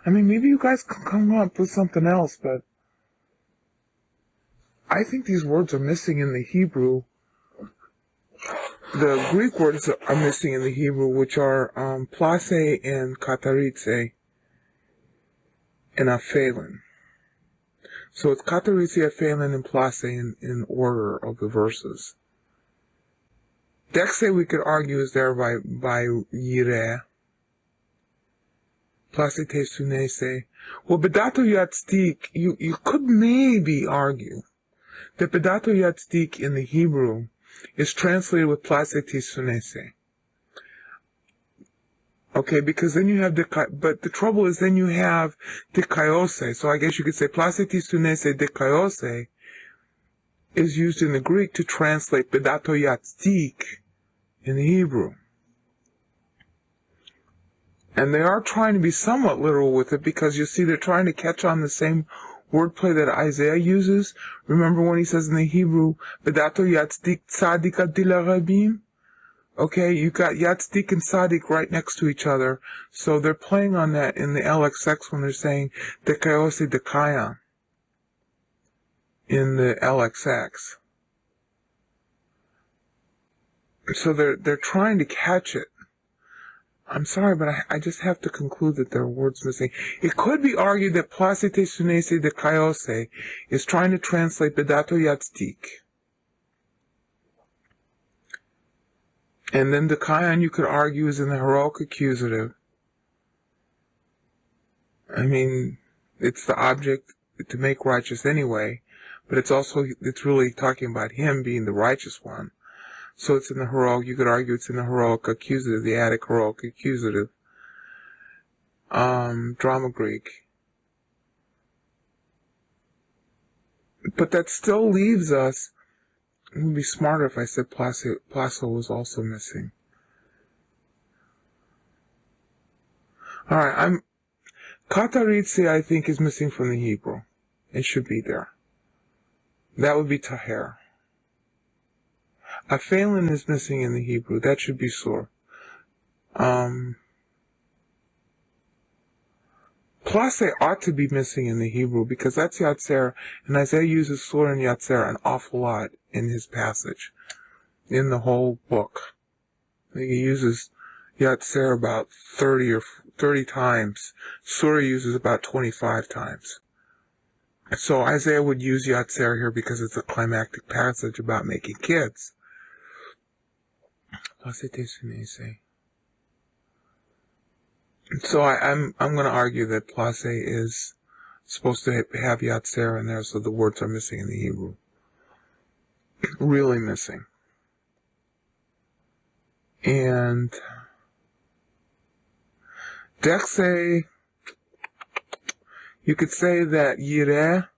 I mean, maybe you guys can come up with something else, but I think these words are missing in the Hebrew. The Greek words are missing in the Hebrew, which are place and kataritse and aphelin. So it's kataritse, aphelin, and place in order of the verses. Dexe, we could argue, is there by yireh. Place te sunese. Well, bedato yatzdik, you could maybe argue that bedato yatzdik in the Hebrew is translated with place te sunese. Okay, because then you have but the trouble is then you have dekaiose. So I guess you could say place te sunese dekaiose is used in the Greek to translate bedato yatzdik in the Hebrew. And they are trying to be somewhat literal with it, because you see they're trying to catch on the same wordplay that Isaiah uses. Remember when he says in the Hebrew, bedato yatzdik tzadik adila rabim? Okay, you got yatzdik and tzadik right next to each other. So they're playing on that in the LXX when they're saying dekaiose dekaya in the LXX. So they're trying to catch it. I'm sorry, but I just have to conclude that there are words missing. It could be argued that place te sunese de kaiose is trying to translate bedato yatzdik. And then the kayan, you could argue, is in the heroic accusative. I mean, it's the object to make righteous anyway. but it's really talking about him being the righteous one. So it's in the heroic, you could argue it's in the heroic accusative, the Attic heroic accusative, drama Greek. But that still leaves us, it would be smarter if I said Plaso was also missing. Alright, Kataritse, I think, is missing from the Hebrew. It should be there. That would be Taher. Aphelin is missing in the Hebrew. That should be Sur. Place ought to be missing in the Hebrew because that's Yatzer, and Isaiah uses Sur and Yatzer an awful lot in his passage, in the whole book. He uses Yatzer about 30 times. Sur uses about 25 times. So Isaiah would use Yatzer here because it's a climactic passage about making kids. So I'm going to argue that Place is supposed to have Yatzer in there, so the words are missing in the Hebrew. Really missing. And Dexe, you could say that Yireh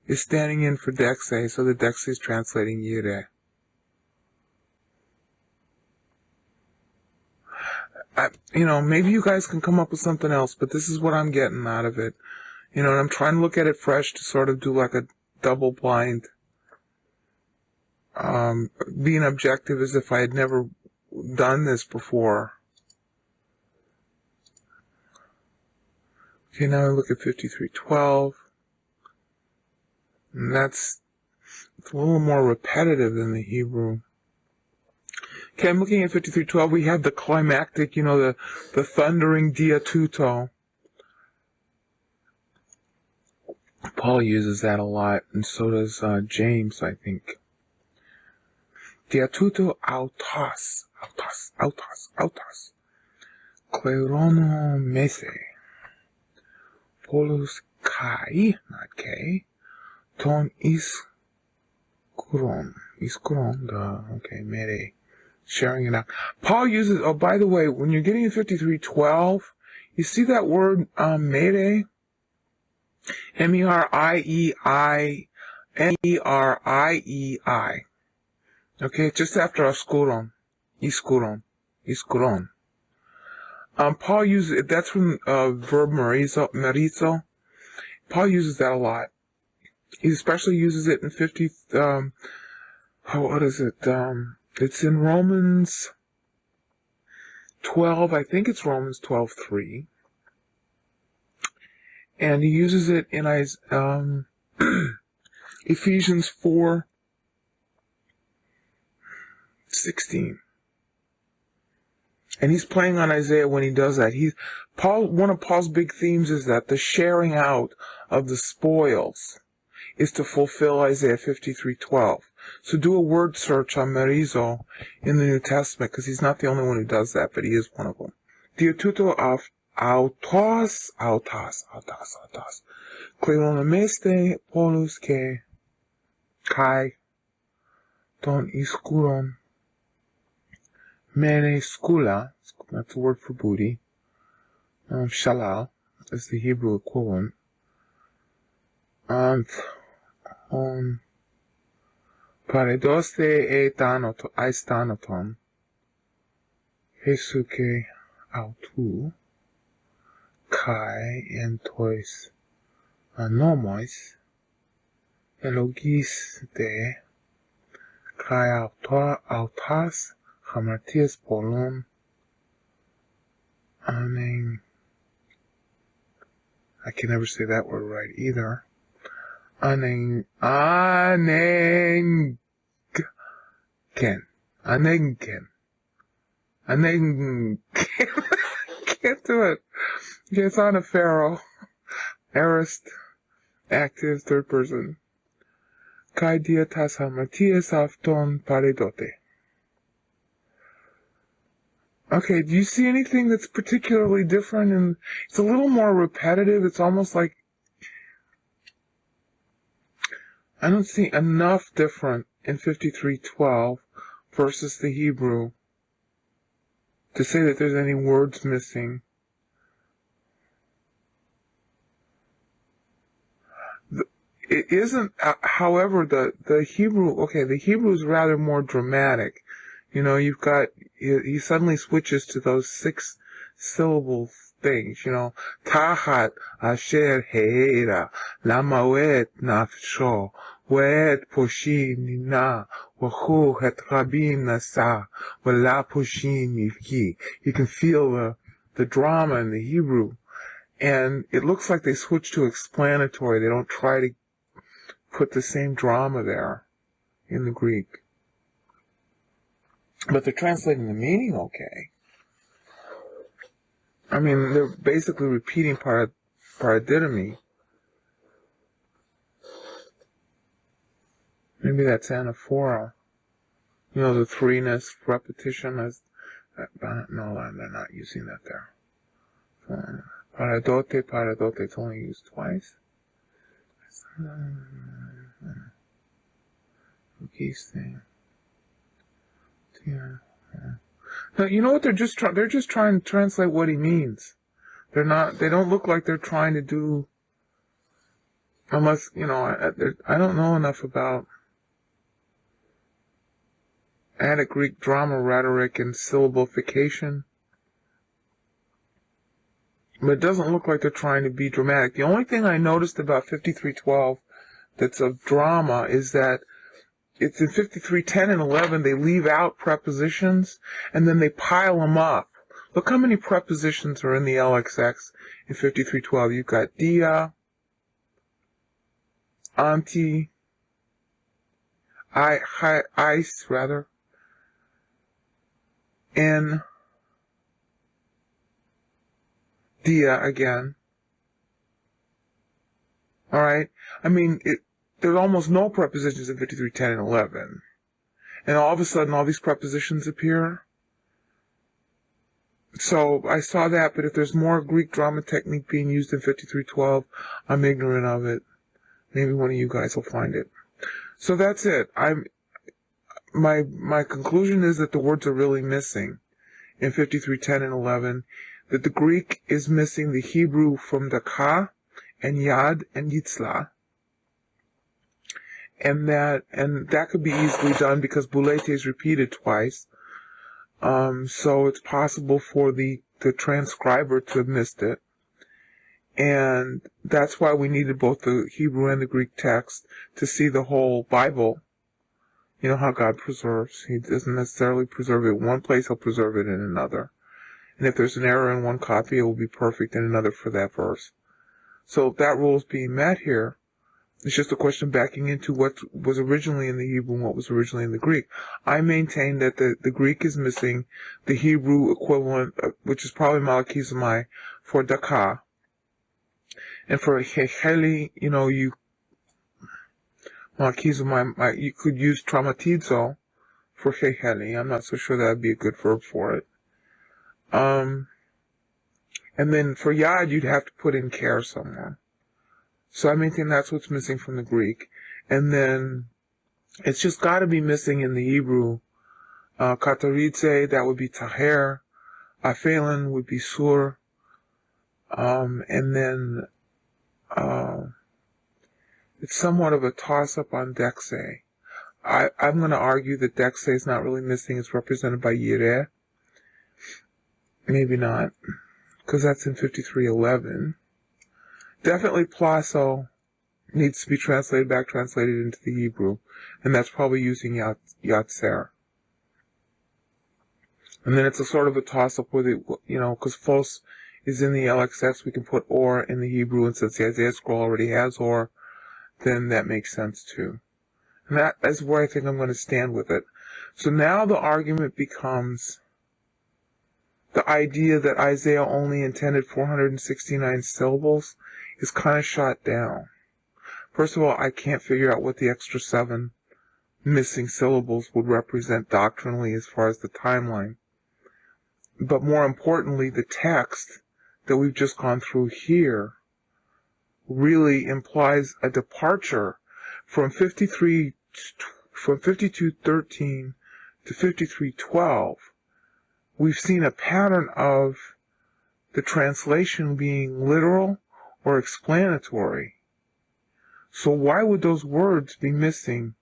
is standing in for Dexe, so the Dexe is translating Yireh. Maybe you guys can come up with something else, but this is what I'm getting out of it. And I'm trying to look at it fresh to sort of do like a double blind, being objective as if I had never done this before. Okay, now I look at 5312. And it's a little more repetitive than the Hebrew. Okay, I'm looking at 5312. We have the climactic, the thundering diatuto. Paul uses that a lot, and so does James, I think. Diatuto autos. Klerono mese. Polus kai, not K. Ton iskuron. Okay, mere. Sharing it out. Paul uses, by the way, when you're getting in 5312, you see that word, mere? M-E-R-I-E-I, M-E-R-I-E-I. Okay, just after askuron. Iskuron. Paul uses, that's from, verb merizo. Paul uses that a lot. He especially uses it in 50, what is it, it's in Romans 12, I think it's Romans 12:3. And he uses it in Ephesians 4:16. And he's playing on Isaiah when he does that. One of Paul's big themes is that the sharing out of the spoils is to fulfill Isaiah 53:12. So do a word search on Merizo in the New Testament, because he's not the only one who does that, but he is one of them. Diatuto of autos. Kleronomeste polus ke kai ton iskuron mere skula, that's a word for booty. Shalal is the Hebrew equivalent. And on Paredoste aistanoton, Jesuke autu, kai entois anomos, elogis de, kai autas, hamartias polon, amen. I can never say that word right either. Anengen. Can't do it. Okay, it's on a pharaoh. Aorist, active, third person. Kai diatas hamartias afton paredote. Okay, do you see anything that's particularly different? And it's a little more repetitive. It's almost like, I don't see enough different in 53:12 versus the Hebrew to say that there's any words missing. It isn't, however, the Hebrew, the Hebrew is rather more dramatic. You've got, he suddenly switches to those 6 syllable things, Tahat asher heera, lamawet nafsho, wet poshin nina, wahu het rabim nasa, wala poshin mivki. You can feel the drama in the Hebrew. And it looks like they switch to explanatory. They don't try to put the same drama there in the Greek. But they're translating the meaning okay. I mean, they're basically repeating paradidomi. Maybe that's anaphora. The threeness, repetition. No, they're not using that there. Paradote, it's only used twice. Now, you know what they're just trying to translate what he means. They don't look like they're trying to do, unless, I don't know enough about Attic Greek drama, rhetoric, and syllabification. But it doesn't look like they're trying to be dramatic. The only thing I noticed about 53:12 that's of drama is that it's in 53:10 and 11, they leave out prepositions, and then they pile them up. Look how many prepositions are in the LXX in 53:12. You've got dia, anti, ice, in, dia again. Alright? I mean, there's almost no prepositions in 53:10 and 11. And all of a sudden, all these prepositions appear. So, I saw that, but if there's more Greek drama technique being used in 53:12, I'm ignorant of it. Maybe one of you guys will find it. So that's it. My conclusion is that the words are really missing in 53:10 and 11. That the Greek is missing the Hebrew from the ka and yad and yitzla. And that could be easily done because boulete is repeated twice. So it's possible for the transcriber to have missed it. And that's why we needed both the Hebrew and the Greek text to see the whole Bible. You know how God preserves. He doesn't necessarily preserve it in one place, he'll preserve it in another. And if there's an error in one copy, it will be perfect in another for that verse. So that rule is being met here. It's just a question backing into what was originally in the Hebrew and what was originally in the Greek. I maintain that the Greek is missing the Hebrew equivalent, which is probably malakizomai, for daka. And for hecheli, malakizomai, you could use traumatizo for hecheli. I'm not so sure that would be a good verb for it. And then for yad, you'd have to put in care somewhere. So I maintain that's what's missing from the Greek. And then it's just got to be missing in the Hebrew. Kataritze, that would be taher. Aphelin would be sur. And then it's somewhat of a toss-up on dexe. I'm going to argue that dexe is not really missing. It's represented by yireh. Maybe not, because that's in 53:11. Definitely plaso needs to be translated into the Hebrew, and that's probably using yatzer. And then it's a sort of a toss-up with it, because fos is in the LXX, we can put or in the Hebrew, and since the Isaiah scroll already has or, then that makes sense too. And that is where I think I'm going to stand with it. So now the argument becomes the idea that Isaiah only intended 469 syllables is kind of shot down. First of all, I can't figure out what the extra 7 missing syllables would represent doctrinally as far as the timeline. But more importantly, the text that we've just gone through here really implies a departure from 52:13 to 53:12, we've seen a pattern of the translation being literal or explanatory. So why would those words be missing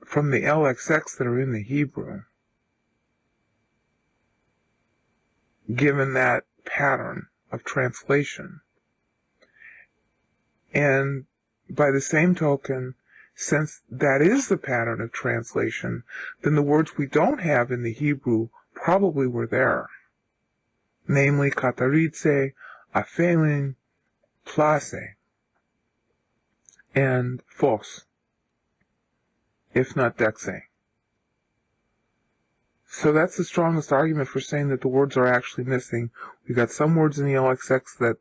from the LXX that are in the Hebrew, given that pattern of translation? And by the same token, since that is the pattern of translation, then the words we don't have in the Hebrew probably were there. Namely, kataritse, aphelin, place, and phos, if not dexe. So that's the strongest argument for saying that the words are actually missing. We've got some words in the LXX that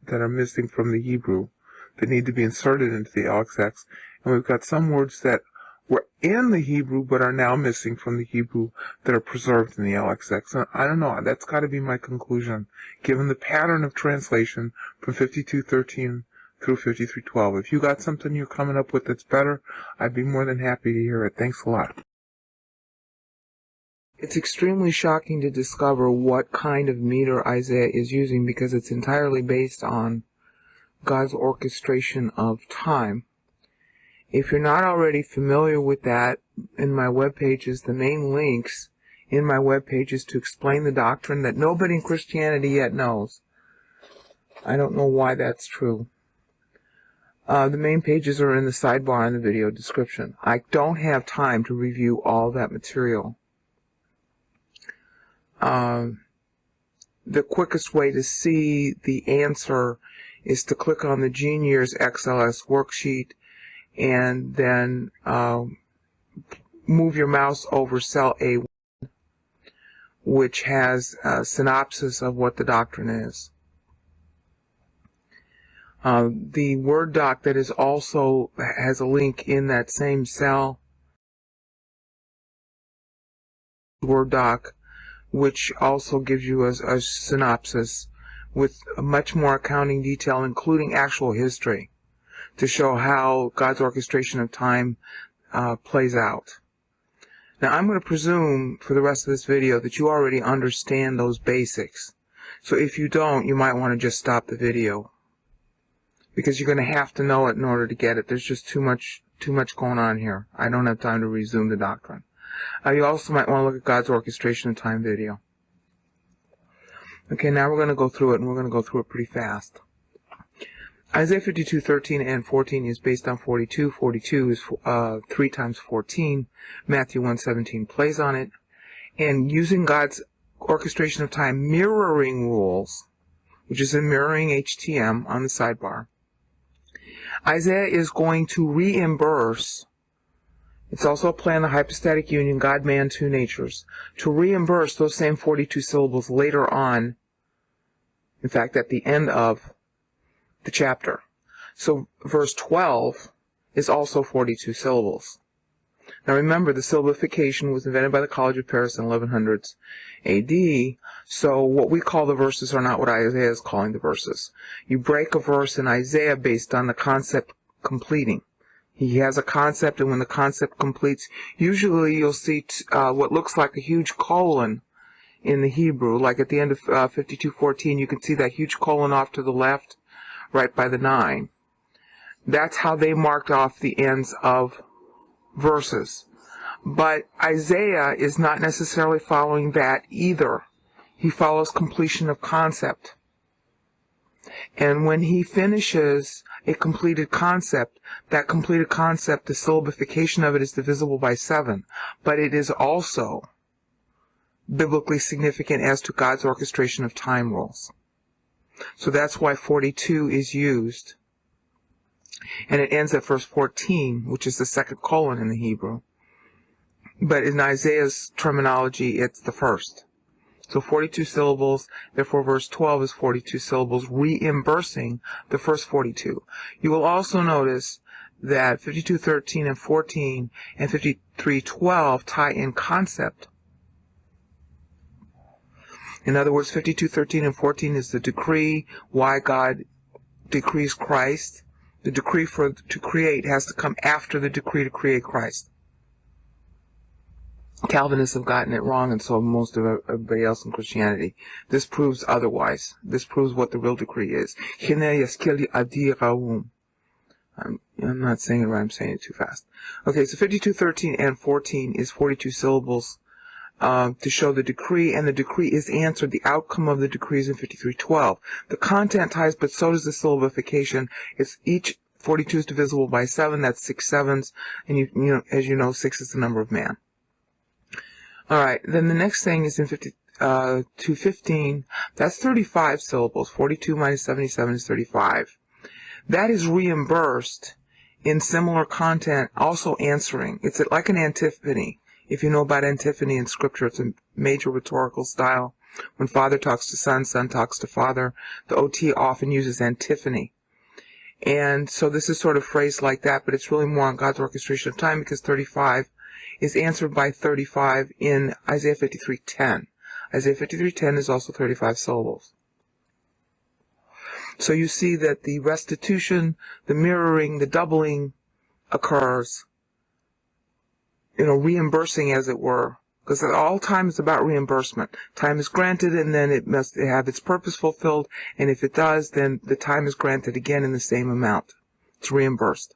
are missing from the Hebrew, that need to be inserted into the LXX, and we've got some words that were in the Hebrew but are now missing from the Hebrew that are preserved in the LXX. And I don't know, that's got to be my conclusion, given the pattern of translation from 52:13 through 53:12. If you got something you're coming up with that's better, I'd be more than happy to hear it. Thanks a lot. It's extremely shocking to discover what kind of meter Isaiah is using, because it's entirely based on God's orchestration of time. If you're not already familiar with that, in my web pages, the main links in my web pages to explain the doctrine that nobody in Christianity yet knows. I don't know why that's true. The main pages are in the sidebar in the video description. I don't have time to review all that material. The quickest way to see the answer is to click on the Gene Years XLS worksheet and then move your mouse over cell A1, which has a synopsis of what the doctrine is. The Word doc that is also has a link in that same cell, Word doc, which also gives you a synopsis with much more accounting detail, including actual history, to show how God's orchestration of time plays out. Now, I'm going to presume for the rest of this video that you already understand those basics. So if you don't, you might want to just stop the video, because you're going to have to know it in order to get it. There's just too much going on here. I don't have time to resume the doctrine. You also might want to look at God's orchestration of time video. Okay, now we're going to go through it, and we're going to go through it pretty fast. Isaiah 52:13 and 14 is based on 42. 42 is 3 times 14. Matthew 1:17 plays on it. And using God's orchestration of time mirroring rules, which is in mirroring HTM on the sidebar, Isaiah is going to reimburse. It's also a plan, the hypostatic union, God, man, two natures, to reimburse those same 42 syllables later on, in fact, at the end of the chapter. So verse 12 is also 42 syllables. Now remember, the syllabification was invented by the College of Paris in 1100s AD, so what we call the verses are not what Isaiah is calling the verses. You break a verse in Isaiah based on the concept completing. He has a concept, and when the concept completes, usually you'll see what looks like a huge colon in the Hebrew. Like at the end of 52:14, you can see that huge colon off to the left, right by the 9. That's how they marked off the ends of verses. But Isaiah is not necessarily following that either. He follows completion of concept. And when he finishes a completed concept, that completed concept, the syllabification of it is divisible by 7. But it is also biblically significant as to God's orchestration of time rules. So that's why 42 is used. And it ends at verse 14, which is the second colon in the Hebrew. But in Isaiah's terminology, it's the first. So 42 syllables, therefore verse 12 is 42 syllables, reimbursing the first 42. You will also notice that 52:13 and 14 and 53:12 tie in concept. In other words, 52:13 and 14 is the decree, why God decrees Christ, The decree to create has to come after the decree to create Christ. Calvinists have gotten it wrong, and so have most of everybody else in Christianity. This proves otherwise. This proves what the real decree is. I'm not saying it right, I'm saying it too fast. Okay, so 52:13 and 14 is 42 syllables to show the decree, and the decree is answered. The outcome of the decree is in 53:12. The content ties, but so does the syllabification. It's each 42 is divisible by 7, that's 6 sevens, and you know, as you know, 6 is the number of man. Alright, then the next thing is in 52:15, that's 35 syllables. 42 minus 77 is 35. That is reimbursed in similar content, also answering. It's like an antiphony. If you know about antiphony in Scripture, it's a major rhetorical style. When Father talks to Son, Son talks to Father, the OT often uses antiphony. And so this is sort of phrased like that, but it's really more on God's orchestration of time, because 35 is answered by 35 in Isaiah 53:10. Isaiah 53:10 is also 35 syllables. So you see that the restitution, the mirroring, the doubling occurs, reimbursing, as it were, because all time is about reimbursement. Time is granted, and then it must have its purpose fulfilled, and if it does, then the time is granted again in the same amount. It's reimbursed.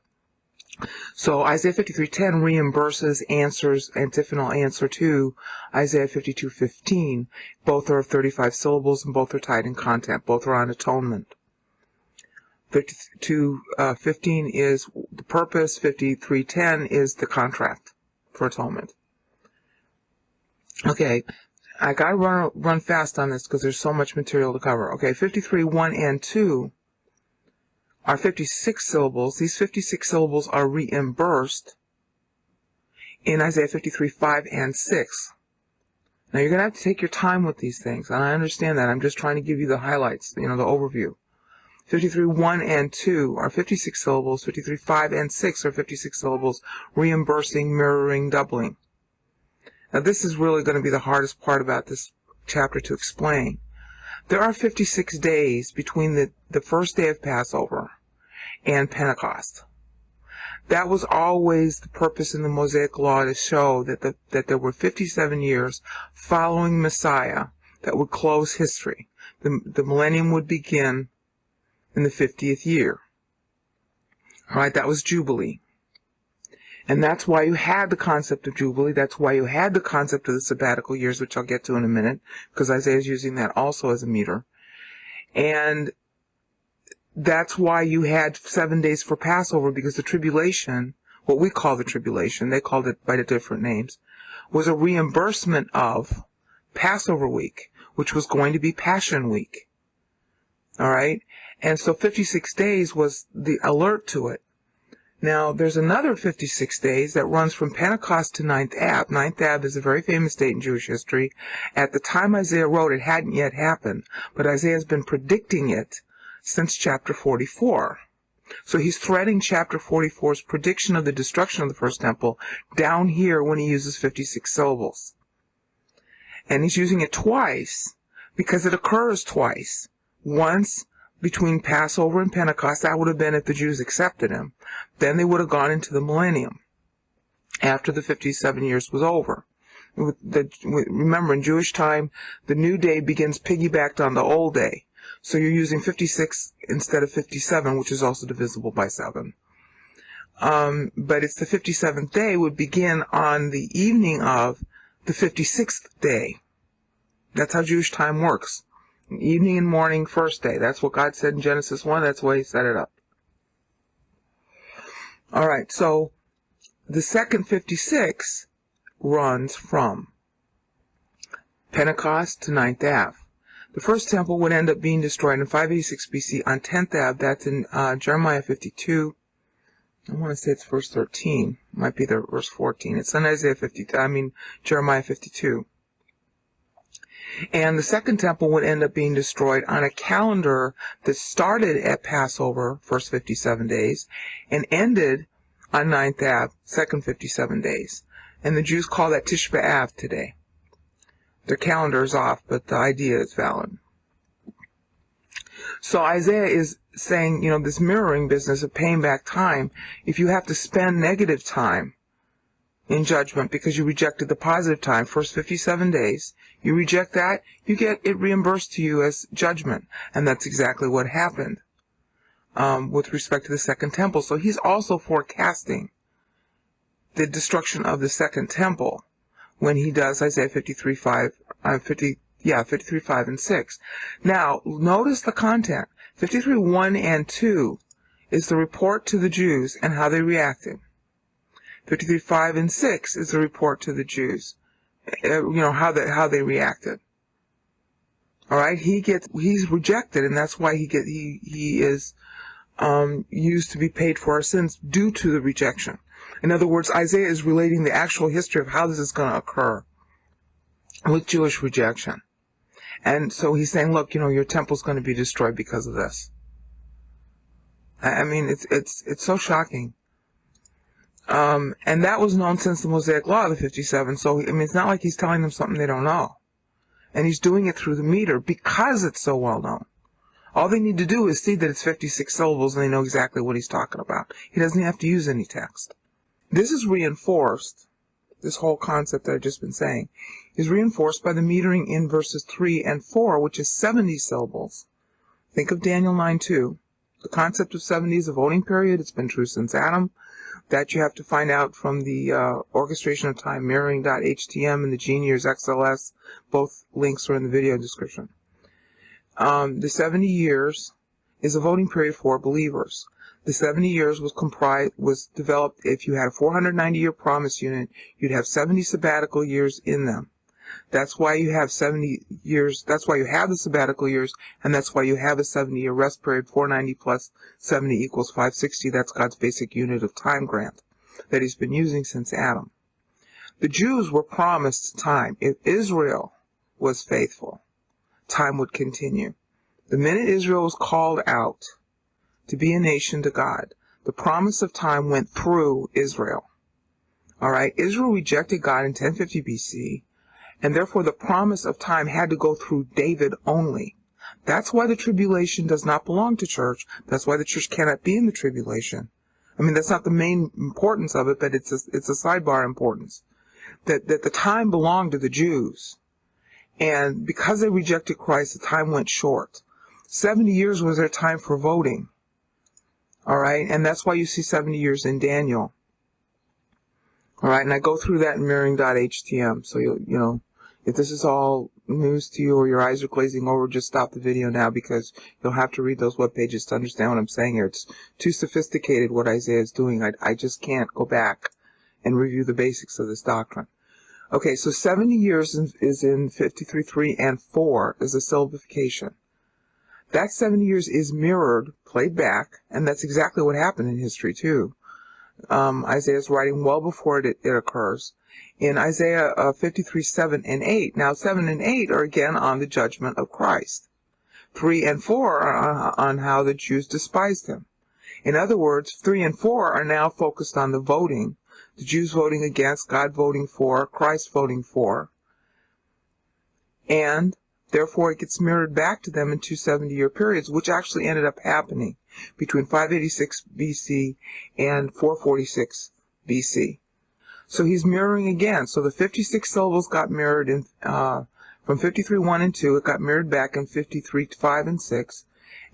So Isaiah 53:10 reimburses, answers, antiphonal answer to Isaiah 52:15. Both are of 35 syllables, and both are tied in content. Both are on atonement. 52:15 is the purpose. 53:10 is the contract for atonement. Okay, I gotta run fast on this because there's so much material to cover. Okay, 53:1 and 2 are 56 syllables. These 56 syllables are reimbursed in Isaiah 53:5 and 6. Now you're gonna have to take your time with these things, and I understand that. I'm just trying to give you the highlights, the overview. 53:1 and 2 are 56 syllables. 53:5 and 6 are 56 syllables, reimbursing, mirroring, doubling. Now this is really going to be the hardest part about this chapter to explain. There are 56 days between the first day of Passover and Pentecost. That was always the purpose in the Mosaic Law, to show that there were 57 years following Messiah that would close history. The millennium would begin in the 50th year. Alright, that was Jubilee. And that's why you had the concept of Jubilee. That's why you had the concept of the sabbatical years, which I'll get to in a minute, because Isaiah is using that also as a meter. And that's why you had 7 days for Passover, because the tribulation, what we call the tribulation, they called it by the different names, was a reimbursement of Passover week, which was going to be Passion week. Alright? And so 56 days was the alert to it. Now, there's another 56 days that runs from Pentecost to 9th Ab. 9th Ab is a very famous date in Jewish history. At the time Isaiah wrote, it hadn't yet happened, but Isaiah's been predicting it since chapter 44. So he's threading chapter 44's prediction of the destruction of the first temple down here when he uses 56 syllables. And he's using it twice because it occurs twice. Once between Passover and Pentecost, that would have been if the Jews accepted him. Then they would have gone into the millennium after the 57 years was over. Remember, in Jewish time, the new day begins piggybacked on the old day. So you're using 56 instead of 57, which is also divisible by 7. But it's the 57th day would begin on the evening of the 56th day. That's how Jewish time works. Evening and morning, first day. That's what God said in Genesis 1. That's why he set it up. Alright, so the second 56 runs from Pentecost to 9th Av. The first temple would end up being destroyed in 586 BC on 10th Av. That's in Jeremiah 52. I want to say it's verse 13. Might be the verse 14. It's in Jeremiah 52. And the second temple would end up being destroyed on a calendar that started at Passover, first 57 days, and ended on 9th Av, second 57 days. And the Jews call that Tish B'Av today. Their calendar is off, but the idea is valid. So Isaiah is saying, this mirroring business of paying back time, if you have to spend negative time in judgment because you rejected the positive time, first 57 days, you reject that, you get it reimbursed to you as judgment. And that's exactly what happened with respect to the Second Temple. So he's also forecasting the destruction of the Second Temple when he does Isaiah 53:5 and 6. Now, notice the content. 53:1 and 2 is the report to the Jews and how they reacted. 53:5 and 6 is the report to the Jews, how they reacted. All right, he's rejected, and that's why he is used to be paid for our sins due to the rejection. In other words, Isaiah is relating the actual history of how this is going to occur with Jewish rejection. And so he's saying, look, your temple's going to be destroyed because of this. I mean, it's so shocking. And that was known since the Mosaic Law of the 57. So, it's not like he's telling them something they don't know. And he's doing it through the meter because it's so well known. All they need to do is see that it's 56 syllables and they know exactly what he's talking about. He doesn't have to use any text. This is reinforced, this whole concept that I've just been saying, is reinforced by the metering in verses 3 and 4, which is 70 syllables. Think of Daniel 9:2. The concept of 70 is a voting period. It's been true since Adam. That you have to find out from the orchestration of time mirroring.htm and the Gene Years XLS. Both links are in the video description. The 70 years is a voting period for believers. The 70 years was developed if you had a 490-year promise unit, you'd have 70 sabbatical years in them. That's why you have 70 years, that's why you have the sabbatical years, and that's why you have a 70-year rest period. 490 plus 70 equals 560. That's God's basic unit of time grant that he's been using since Adam. The Jews were promised time. If Israel was faithful, time would continue. The minute Israel was called out to be a nation to God, the promise of time went through Israel. All right, Israel rejected God in 1050 BC, and therefore the promise of time had to go through David only. That's why the tribulation does not belong to church. That's why the church cannot be in the tribulation. That's not the main importance of it, but it's a sidebar importance. That the time belonged to the Jews. And because they rejected Christ, the time went short. 70 years was their time for voting. All right, and that's why you see 70 years in Daniel. All right, and I go through that in mirroring.htm. So if this is all news to you or your eyes are glazing over, just stop the video now because you'll have to read those web pages to understand what I'm saying here. It's too sophisticated what Isaiah is doing. I just can't go back and review the basics of this doctrine. Okay, so 70 years is in 53:3 and 4 is a syllabification. That 70 years is mirrored, played back, and that's exactly what happened in history too. Isaiah's writing well before it occurs. In Isaiah 53:7 and 8. Now 7 and 8 are again on the judgment of Christ. 3 and 4 are on how the Jews despised him. In other words, 3 and 4 are now focused on the voting. The Jews voting against, God voting for, Christ voting for. And therefore, it gets mirrored back to them in 2 70-year periods, which actually ended up happening between 586 BC and 446 BC. So he's mirroring again. So the 56 syllables got mirrored in from 53:1 and 2. It got mirrored back in 53:5 and 6.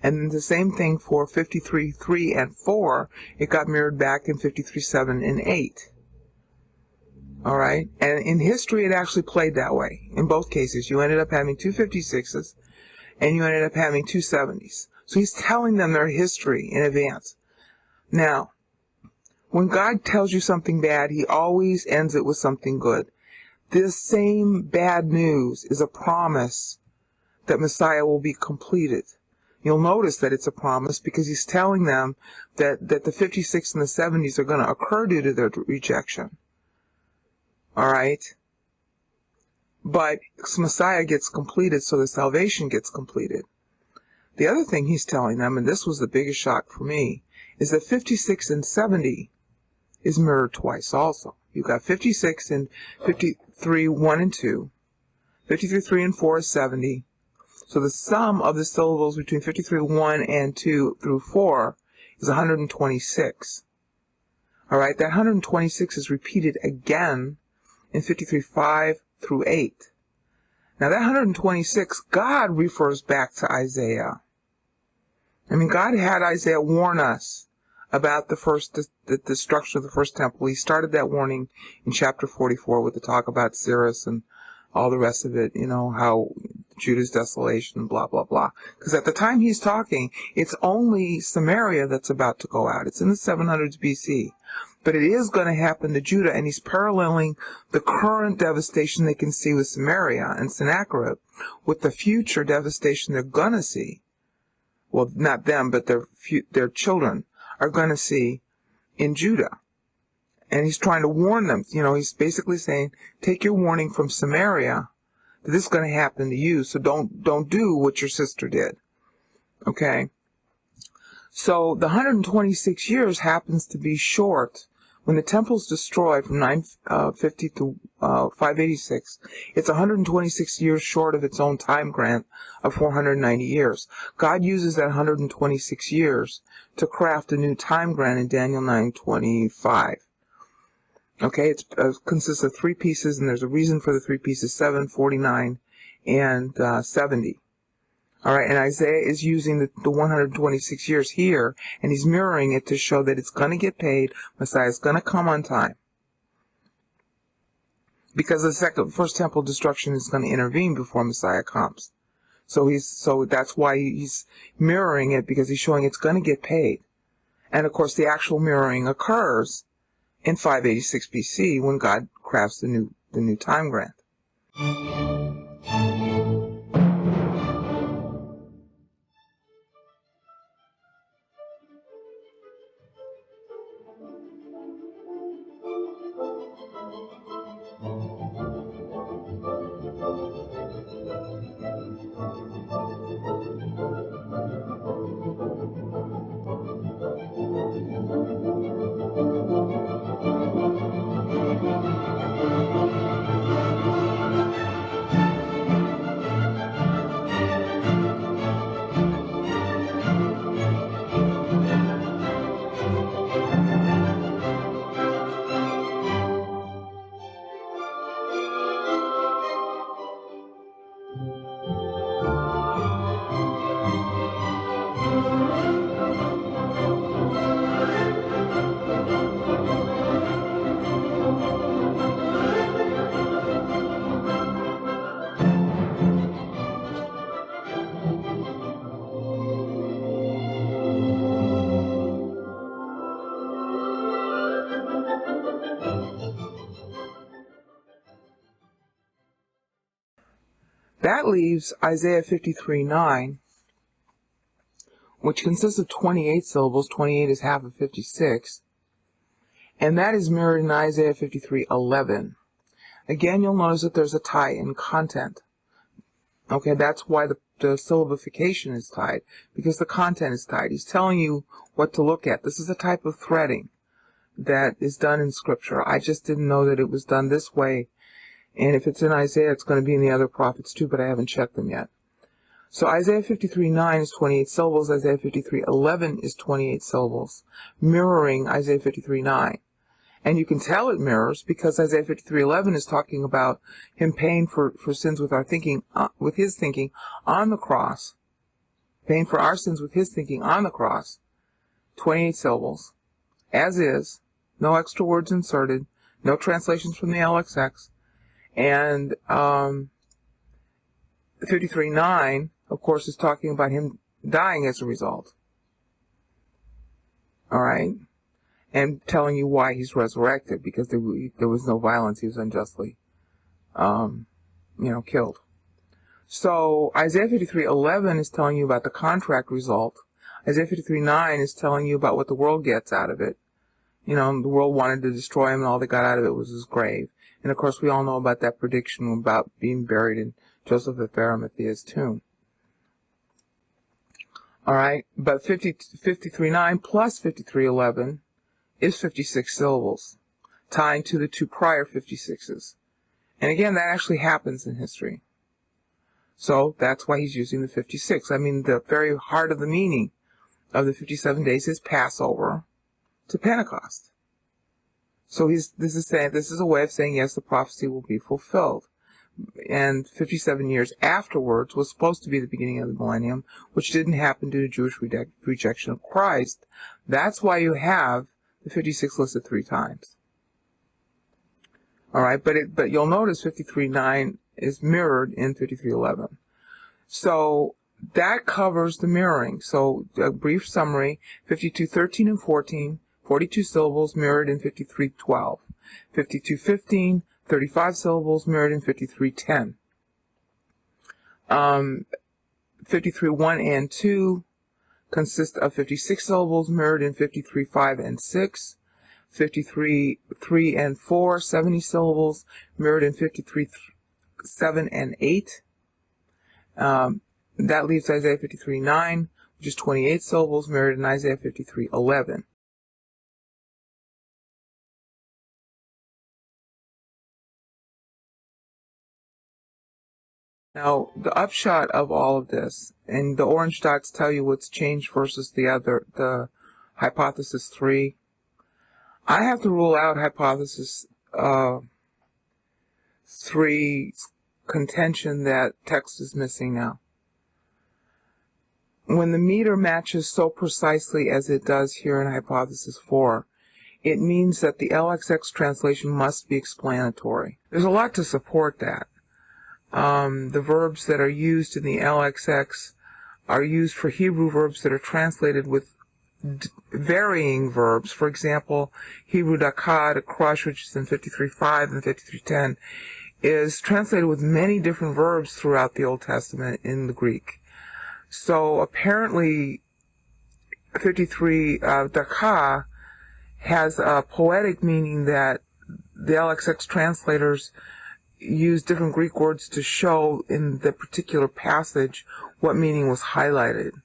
And the same thing for 53:3 and 4. It got mirrored back in 53:7 and 8. All right, and in history, it actually played that way. In both cases, you ended up having 2 56s, and you ended up having 2 70s. So he's telling them their history in advance. Now, when God tells you something bad, he always ends it with something good. This same bad news is a promise that Messiah will be completed. You'll notice that it's a promise because he's telling them that the 56 and the 70s are going to occur due to their rejection. All right? But Messiah gets completed, so the salvation gets completed. The other thing he's telling them, and this was the biggest shock for me, is that 56 and 70 is mirrored twice also. You've got 56 and 53:1 and 2. 53:3 and 4 is 70. So the sum of the syllables between 53.1 and 2 through 4 is 126. All right, that 126 is repeated again in 53.5 through 8. Now that 126, God refers back to Isaiah. I mean, God had Isaiah warn us about the destruction of the first temple. He started that warning in chapter 44 with the talk about Cyrus and all the rest of it, how Judah's desolation, blah, blah, blah. Because at the time he's talking, it's only Samaria that's about to go out. It's in the 700s BC. But it is going to happen to Judah, and he's paralleling the current devastation they can see with Samaria and Sennacherib with the future devastation they're going to see. Well, not them, but their children are going to see in Judah. And he's trying to warn them. He's basically saying, take your warning from Samaria that this is going to happen to you, so don't do what your sister did. Okay? So the 126 years happens to be short. When the temple's destroyed from 950 to 586, it's 126 years short of its own time grant of 490 years. God uses that 126 years to craft a new time grant in Daniel 9:25. Okay, it consists of 3 pieces, and there's a reason for the 3 pieces: 7, 49, and 70. All right, and Isaiah is using the 126 years here, and he's mirroring it to show that it's going to get paid. Messiah's going to come on time. Because the first temple destruction is going to intervene before Messiah comes. So that's why he's mirroring it, because he's showing it's going to get paid. And of course, the actual mirroring occurs in 586 BC when God crafts the new time grant. That leaves Isaiah 53:9, which consists of 28 syllables. 28 is half of 56. And that is mirrored in Isaiah 53:11. Again, you'll notice that there's a tie in content. Okay, that's why the syllabification is tied, because the content is tied. He's telling you what to look at. This is a type of threading that is done in Scripture. I just didn't know that it was done this way. And if it's in Isaiah, it's going to be in the other prophets too, but I haven't checked them yet. So Isaiah 53:9 is 28 syllables. Isaiah 53:11 is 28 syllables, mirroring Isaiah 53:9. And you can tell it mirrors because Isaiah 53:11 is talking about him paying for sins with with his thinking on the cross. Paying for our sins with his thinking on the cross. 28 syllables. As is. No extra words inserted. No translations from the LXX. And 53:9, of course, is talking about him dying as a result. All right? And telling you why he's resurrected, because there was no violence. He was unjustly, killed. So Isaiah 53:11 is telling you about the contract result. Isaiah 53:9 is telling you about what the world gets out of it. The world wanted to destroy him, and all they got out of it was his grave. And of course, we all know about that prediction about being buried in Joseph of Arimathea's tomb. All right, but 53:9 plus 53:11 is 56 syllables, tying to the 2 prior 56s. And again, that actually happens in history. So that's why he's using the 56. I mean, the very heart of the meaning of the 57 days is Passover to Pentecost. So this is a way of saying, yes, the prophecy will be fulfilled. And 57 years afterwards was supposed to be the beginning of the millennium, which didn't happen due to Jewish rejection of Christ. That's why you have the 56 listed 3 times. All right, but you'll notice 53:9 is mirrored in 53:11. So that covers the mirroring. So a brief summary: 52:13 and 14, 42 syllables mirrored in 53:12. 52:15, 35 syllables mirrored in 53:10. 53:1 and 2 consist of 56 syllables mirrored in 53:5 and 6. 53:3 and 4, 70 syllables mirrored in 53:7 and 8. That leaves Isaiah 53:9, which is 28 syllables mirrored in Isaiah 53:11. Now, the upshot of all of this, and the orange dots tell you what's changed versus the hypothesis 3. I have to rule out hypothesis 3's contention that text is missing now. When the meter matches so precisely as it does here in hypothesis 4, it means that the LXX translation must be explanatory. There's a lot to support that. The verbs that are used in the LXX are used for Hebrew verbs that are translated with varying verbs. For example, Hebrew dakah, to crush, which is in 53:5 and 53:10, is translated with many different verbs throughout the Old Testament in the Greek. So apparently 53 dakah has a poetic meaning that the LXX translators use different Greek words to show in the particular passage what meaning was highlighted.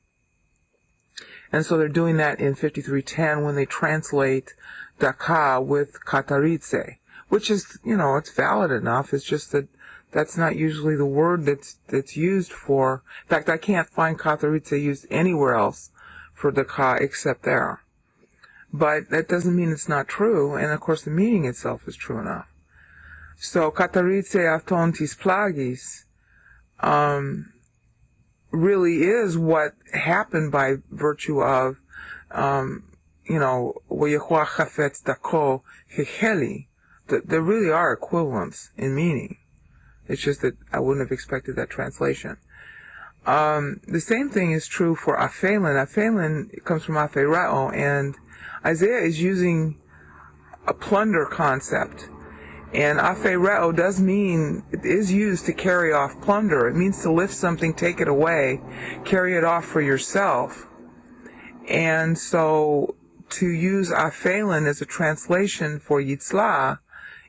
And so they're doing that in 53:10 when they translate dakah with kataritse, which is, it's valid enough. It's just that that's not usually the word that's used for. In fact, I can't find kataritse used anywhere else for dakah except there. But that doesn't mean it's not true, and of course the meaning itself is true enough. So kataritse atontis plagis really is what happened by virtue of, Yehovah chafetz dako hecheli. There really are equivalents in meaning. It's just that I wouldn't have expected that translation. The same thing is true for aphelin. Aphelin comes from afereo, and Isaiah is using a plunder concept. And afereo it is used to carry off plunder. It means to lift something, take it away, carry it off for yourself. And so to use aphelin as a translation for yitzlah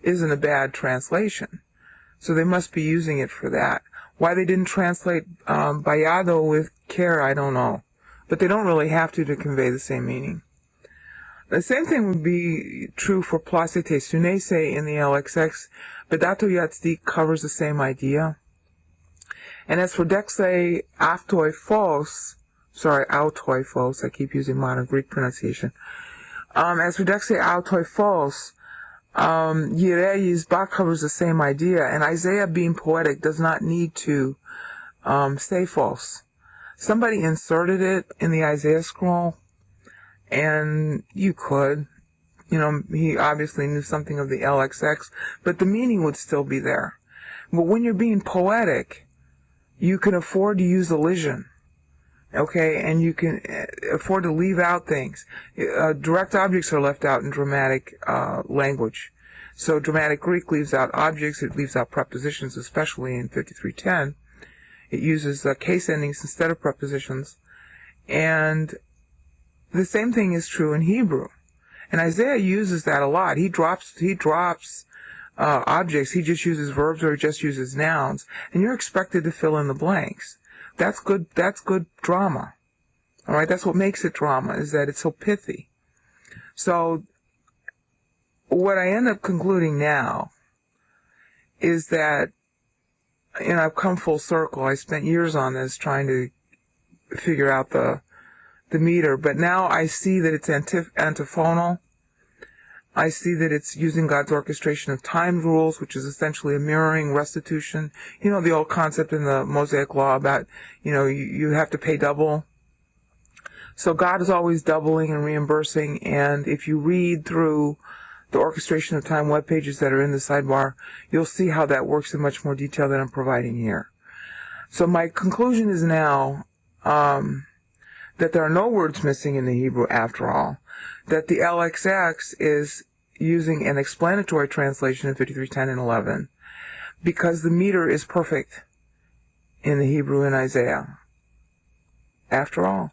isn't a bad translation. So they must be using it for that. Why they didn't translate bayado with care, I don't know. But they don't really have to convey the same meaning. The same thing would be true for plasite sunese in the LXX. Bedato yatzdik covers the same idea. And as for dexe autoi phos, I keep using modern Greek pronunciation. As for dexe autoi phos, Yireh Yizbah covers the same idea, and Isaiah, being poetic, does not need to say false. Somebody inserted it in the Isaiah scroll, and you could. He obviously knew something of the LXX, but the meaning would still be there. But when you're being poetic, you can afford to use elision. Okay, and you can afford to leave out things. Direct objects are left out in dramatic language. So dramatic Greek leaves out objects, it leaves out prepositions, especially in 53:10. It uses case endings instead of prepositions. And the same thing is true in Hebrew. And Isaiah uses that a lot. He drops objects. He just uses verbs or he just uses nouns. And you're expected to fill in the blanks. That's good drama. All right, that's what makes it drama, is that it's so pithy. So what I end up concluding now is that I've come full circle. I spent years on this trying to figure out the meter, but now I see that it's antiphonal. I see that it's using God's orchestration of time rules, which is essentially a mirroring restitution. The old concept in the Mosaic Law about, you have to pay double. So God is always doubling and reimbursing, and if you read through the orchestration of time web pages that are in the sidebar, you'll see how that works in much more detail than I'm providing here. So my conclusion is now that there are no words missing in the Hebrew after all, that the LXX is using an explanatory translation in 53:10 and 11, because the meter is perfect in the Hebrew in Isaiah. After all.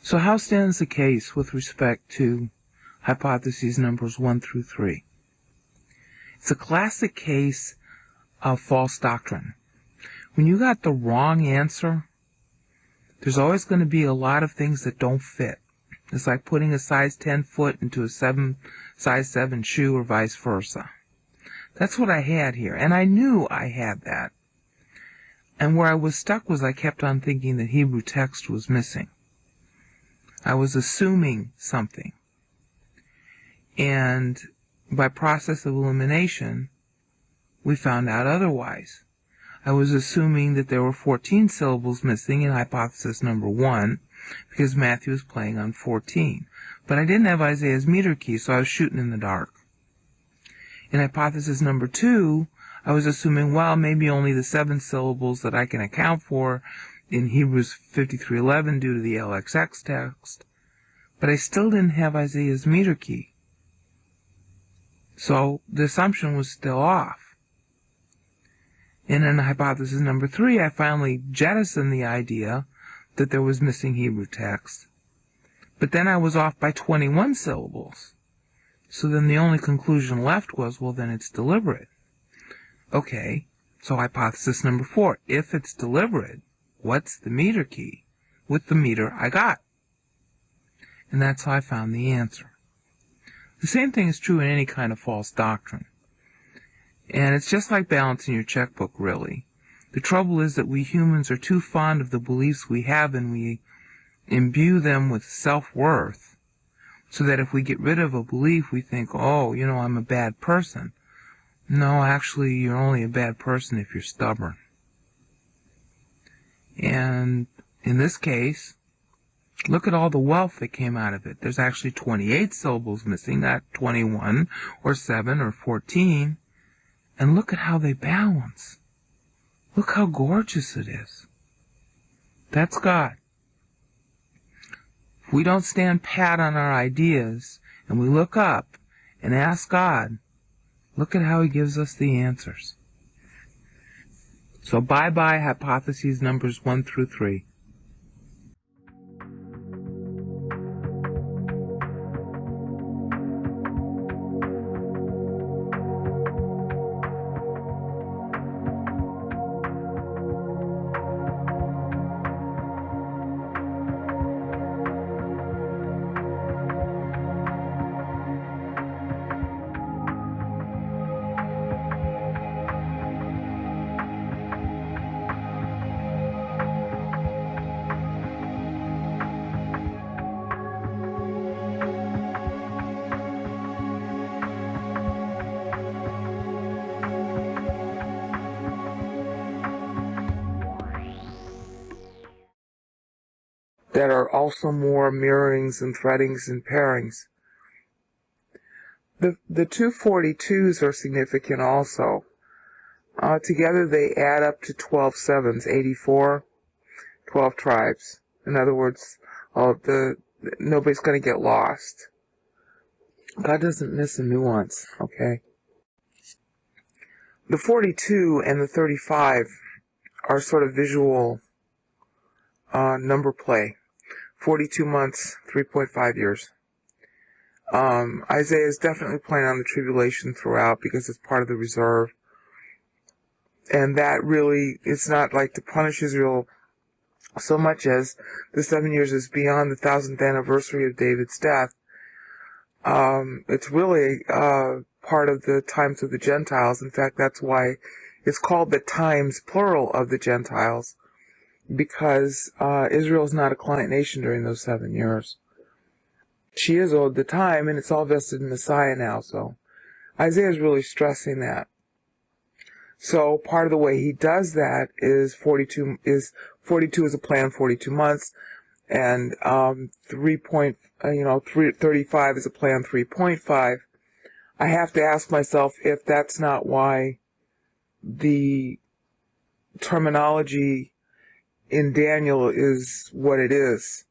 So how stands the case with respect to hypotheses numbers 1 through 3? It's a classic case of false doctrine. When you got the wrong answer, there's always going to be a lot of things that don't fit. It's like putting a size 10 foot into a size 7 shoe or vice versa. That's what I had here, and I knew I had that. And where I was stuck was I kept on thinking that Hebrew text was missing. I was assuming something. And by process of elimination, we found out otherwise. I was assuming that there were 14 syllables missing in hypothesis number 1, because Matthew was playing on 14. But I didn't have Isaiah's meter key, so I was shooting in the dark. In hypothesis number 2, I was assuming, well, maybe only the 7 syllables that I can account for in Hebrews 53:11 due to the LXX text, but I still didn't have Isaiah's meter key. So the assumption was still off. And in hypothesis number 3, I finally jettisoned the idea that there was missing Hebrew text, but then I was off by 21 syllables. So then the only conclusion left was, well, then it's deliberate. Okay, so hypothesis number 4, if it's deliberate, what's the meter key with the meter I got? And that's how I found the answer. The same thing is true in any kind of false doctrine. And it's just like balancing your checkbook, really. The trouble is that we humans are too fond of the beliefs we have, and we imbue them with self-worth, so that if we get rid of a belief, we think, oh, I'm a bad person. No, actually, you're only a bad person if you're stubborn. And in this case, look at all the wealth that came out of it. There's actually 28 syllables missing, not 21 or 7 or 14. And look at how they balance. Look how gorgeous it is. That's God. If we don't stand pat on our ideas and we look up and ask God, look at how He gives us the answers. So bye-bye hypotheses numbers 1 through 3. That are also more mirrorings and threadings and pairings. The 242s are significant also. Together they add up to 12 sevens, 84, 12 tribes. In other words, nobody's going to get lost. God doesn't miss a nuance, okay? The 42 and the 35 our sort of visual number play. 42 months, 3.5 years. Isaiah is definitely playing on the tribulation throughout because it's part of the reserve. And that really, it's not like to punish Israel so much as the 7 years is beyond the 1000th anniversary of David's death. It's really part of the times of the Gentiles. In fact, that's why it's called the times, plural, of the Gentiles, because Israel is not a client nation during those 7 years. She is owed the time, and it's all vested in Messiah now, so Isaiah is really stressing that. So part of the way he does that is 42 is a plan, 42 months, and 35 is a plan, 3.5. I have to ask myself if that's not why the terminology in Daniel is what it is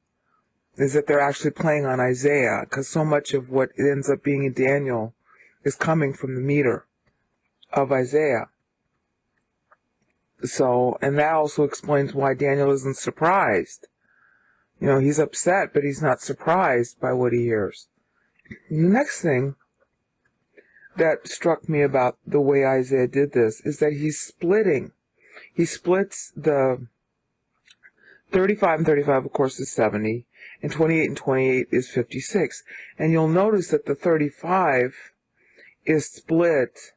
that they're actually playing on Isaiah, because so much of what it ends up being in Daniel is coming from the meter of Isaiah. So, and that also explains why Daniel isn't surprised. He's upset, but he's not surprised by what he hears. And the next thing that struck me about the way Isaiah did this is that he's splitting. He splits the 35 and 35, of course, is 70, and 28 and 28 is 56. And you'll notice that the 35 is split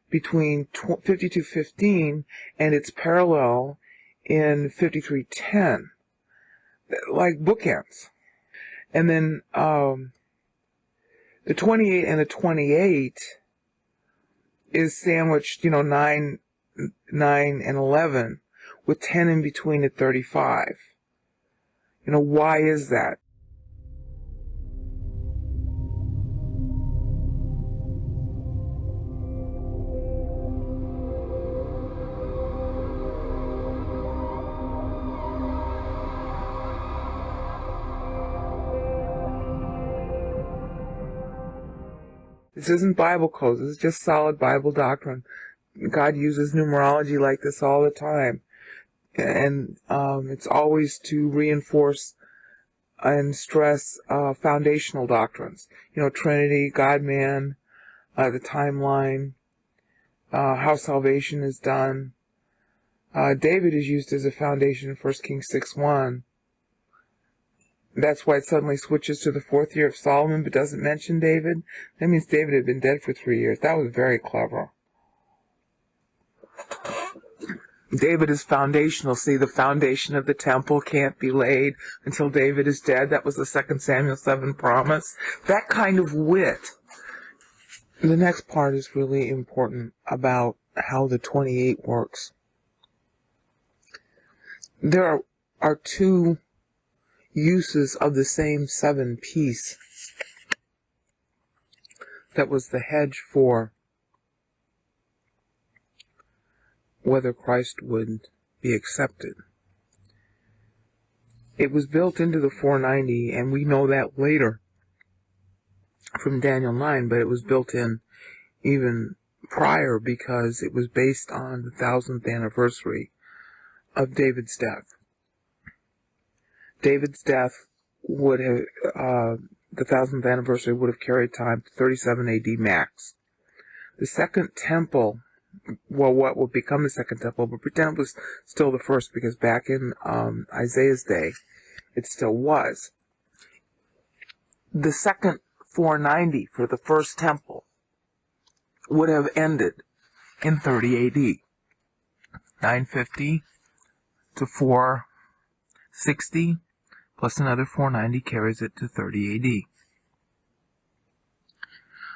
between 52:15 and its parallel in 53:10, like bookends. And then the 28 and the 28 is sandwiched, 9 and 11, with 10 in between at 35. Why is that? This isn't Bible code. This is just solid Bible doctrine. God uses numerology like this all the time. And it's always to reinforce and stress foundational doctrines. Trinity, God-man, the timeline, how salvation is done. David is used as a foundation in 1 Kings 6:1. That's why it suddenly switches to the 4th year of Solomon, but doesn't mention David. That means David had been dead for 3 years. That was very clever. David is foundational. See, the foundation of the temple can't be laid until David is dead. That was the 2 Samuel 7 promise. That kind of wit. The next part is really important about how the 28 works. There are two uses of the same 7 piece that was the hedge for whether Christ would be accepted. It was built into the 490, and we know that later from Daniel 9, but it was built in even prior because it was based on the 1000th anniversary of David's death. David's death would have, the 1000th anniversary would have carried time to 37 AD max. The second temple, well, what would become the second temple, but pretend it was still the first because back in Isaiah's day, it still was. The second 490 for the first temple would have ended in 30 AD. 950 to 460 plus another 490 carries it to 30 AD.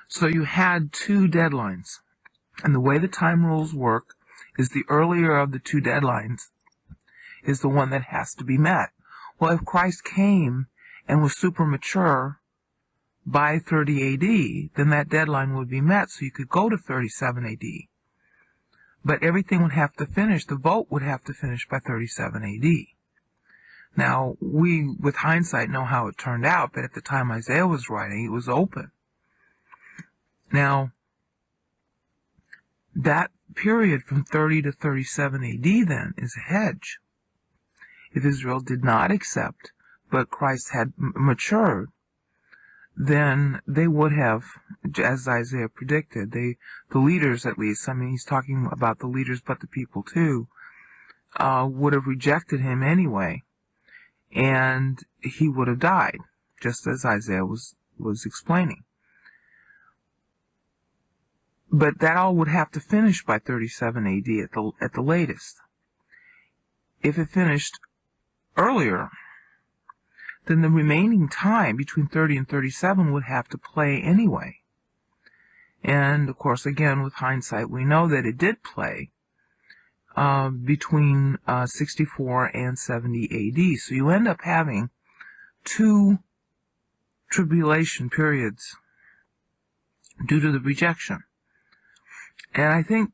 So you had two deadlines. And the way the time rules work is the earlier of the two deadlines is the one that has to be met. Well, if Christ came and was super mature by 30 AD, then that deadline would be met, so you could go to 37 AD. But everything would have to finish, the vote would have to finish by 37 AD. Now, we, with hindsight, know how it turned out, but at the time Isaiah was writing, it was open. Now, that period from 30 to 37 AD then is a hedge. If Israel did not accept, but Christ had matured, then they would have, as Isaiah predicted, the leaders at least, I mean he's talking about the leaders but the people too, would have rejected him anyway, and he would have died, just as Isaiah was explaining. But that all would have to finish by 37 AD at the latest. If it finished earlier, then the remaining time between 30 and 37 would have to play anyway. And, of course, again, with hindsight, we know that it did play between 64 and 70 AD. So you end up having 2 tribulation periods due to the rejection. And I think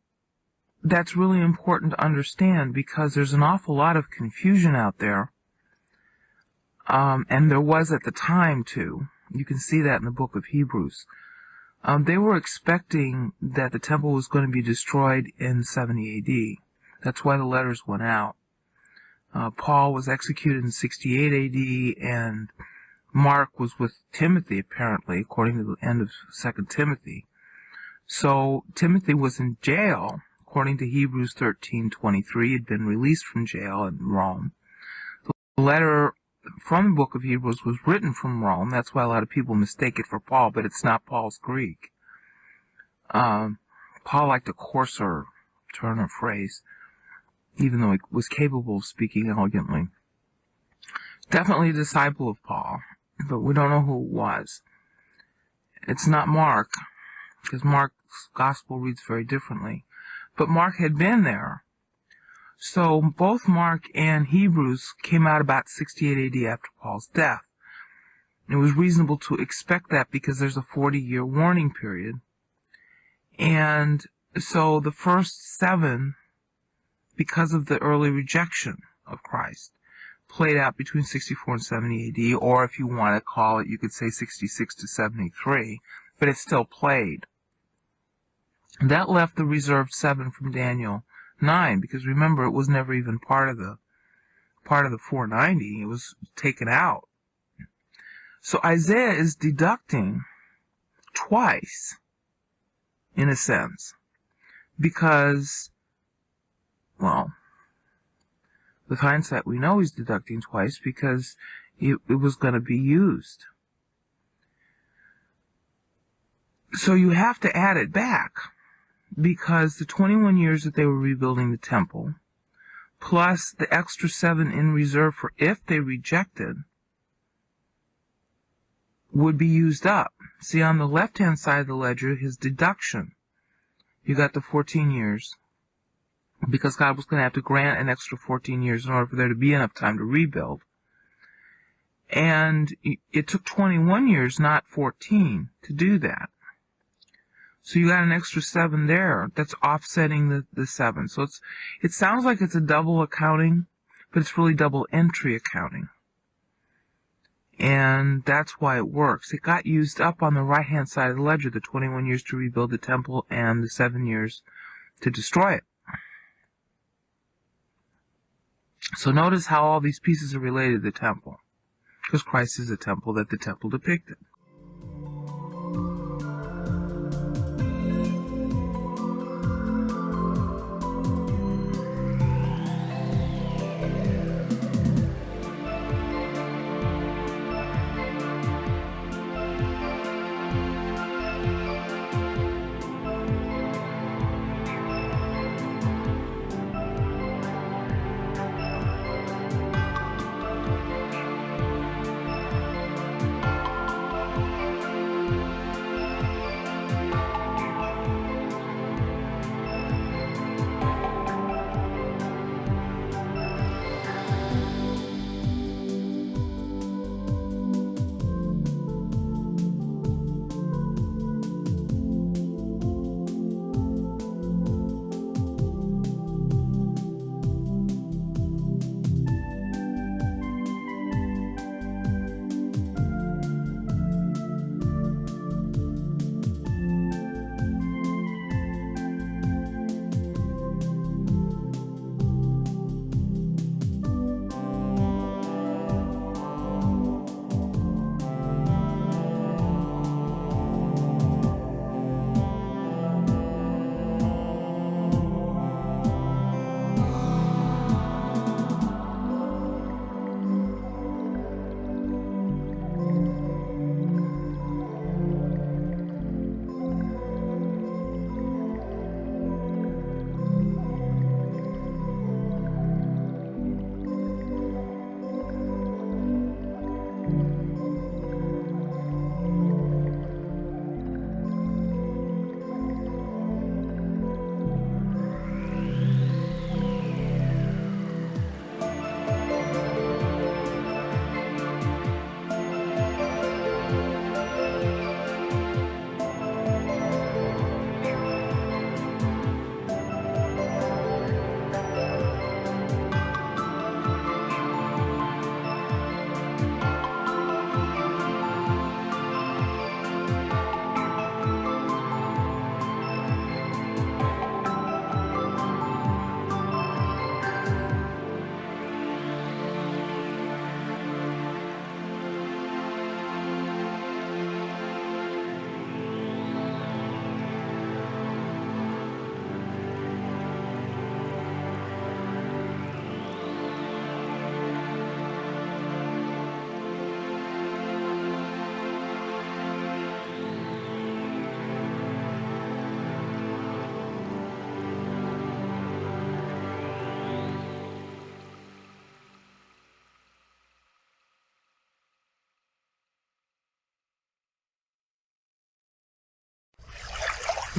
that's really important to understand because there's an awful lot of confusion out there. And there was at the time, too. You can see that in the book of Hebrews. They were expecting that the temple was going to be destroyed in 70 AD. That's why the letters went out. Paul was executed in 68 AD, and Mark was with Timothy, apparently, according to the end of 2 Timothy. So Timothy was in jail, according to Hebrews 13:23. He had been released from jail in Rome. The letter from the book of Hebrews was written from Rome. That's why a lot of people mistake it for Paul, but it's not Paul's Greek. Paul liked a coarser turn of phrase, even though he was capable of speaking elegantly. Definitely a disciple of Paul, but we don't know who it was. It's not Mark, because Mark's gospel reads very differently. But Mark had been there. So both Mark and Hebrews came out about 68 AD after Paul's death. It was reasonable to expect that because there's a 40-year warning period. And so the first 7, because of the early rejection of Christ, played out between 64 and 70 AD, or if you want to call it, you could say 66 to 73, but it still played. That left the reserved 7 from Daniel 9, because remember, it was never even part of the 490. It was taken out. So Isaiah is deducting twice, in a sense, because, well, with hindsight, we know he's deducting twice because it was going to be used. So you have to add it back, because the 21 years that they were rebuilding the temple, plus the extra 7 in reserve for if they rejected, would be used up. See, on the left-hand side of the ledger, his deduction, you got the 14 years, because God was going to have to grant an extra 14 years in order for there to be enough time to rebuild. And it took 21 years, not 14, to do that. So you got an extra 7 there that's offsetting the 7. So it sounds like it's a double accounting, but it's really double entry accounting. And that's why it works. It got used up on the right-hand side of the ledger, the 21 years to rebuild the temple and the 7 years to destroy it. So notice how all these pieces are related to the temple, because Christ is the temple that the temple depicted.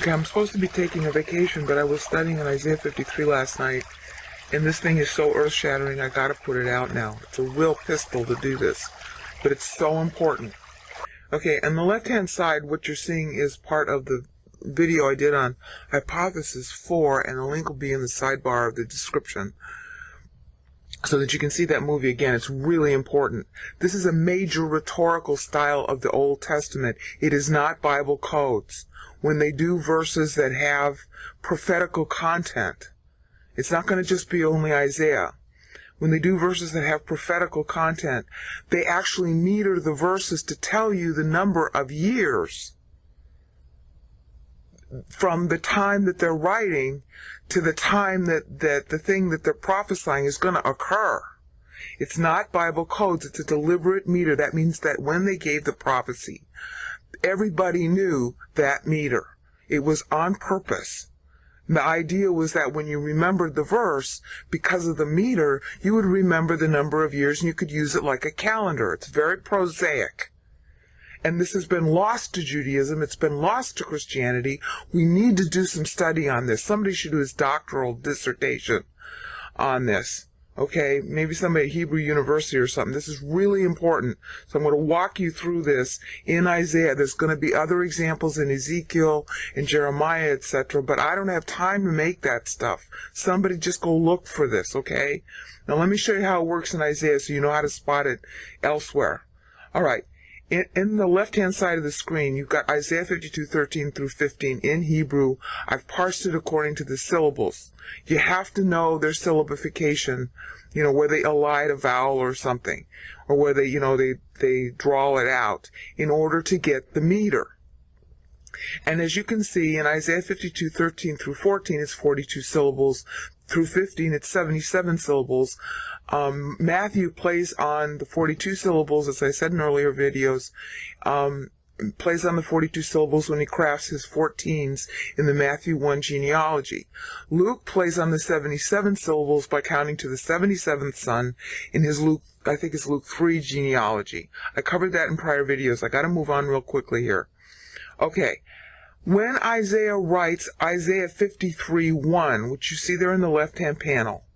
Okay, I'm supposed to be taking a vacation, but I was studying in Isaiah 53 last night, and this thing is so earth-shattering, I gotta put it out now. It's a real pistol to do this, but it's so important. Okay, on the left-hand side, what you're seeing is part of the video I did on Hypotheses 4, and the link will be in the sidebar of the description, so that you can see that movie again. It's really important. This is a major rhetorical style of the Old Testament. It is not Bible codes. When they do verses that have prophetical content, it's not going to just be only Isaiah. When they do verses that have prophetical content, they actually meter the verses to tell you the number of years from the time that they're writing to the time that the thing that they're prophesying is going to occur. It's not Bible codes. It's a deliberate meter. That means that when they gave the prophecy, everybody knew that meter. It was on purpose. The idea was that when you remembered the verse, because of the meter, you would remember the number of years and you could use it like a calendar. It's very prosaic. And this has been lost to Judaism. It's been lost to Christianity. We need to do some study on this. Somebody should do his doctoral dissertation on this. Okay, maybe somebody at Hebrew University or something. This is really important. So I'm going to walk you through this in Isaiah. There's going to be other examples in Ezekiel and Jeremiah, etc. But I don't have time to make that stuff. Somebody just go look for this, okay? Now let me show you how it works in Isaiah so you know how to spot it elsewhere. All right. In the left-hand side of the screen, you've got Isaiah 52:13 through 15 in Hebrew. I've parsed it according to the syllables. You have to know their syllabification, where they elide a vowel or something, or where they draw it out in order to get the meter. And as you can see, in Isaiah 52:13 through 14, it's 42 syllables. Through 15, it's 77 syllables. Matthew plays on the 42 syllables, as I said in earlier videos, plays on the 42 syllables when he crafts his 14s in the Matthew 1 genealogy. Luke plays on the 77 syllables by counting to the 77th son in his Luke 3 genealogy. I covered that in prior videos. I got to move on real quickly here. Okay. When Isaiah writes Isaiah 53:1, which you see there in the left-hand panel,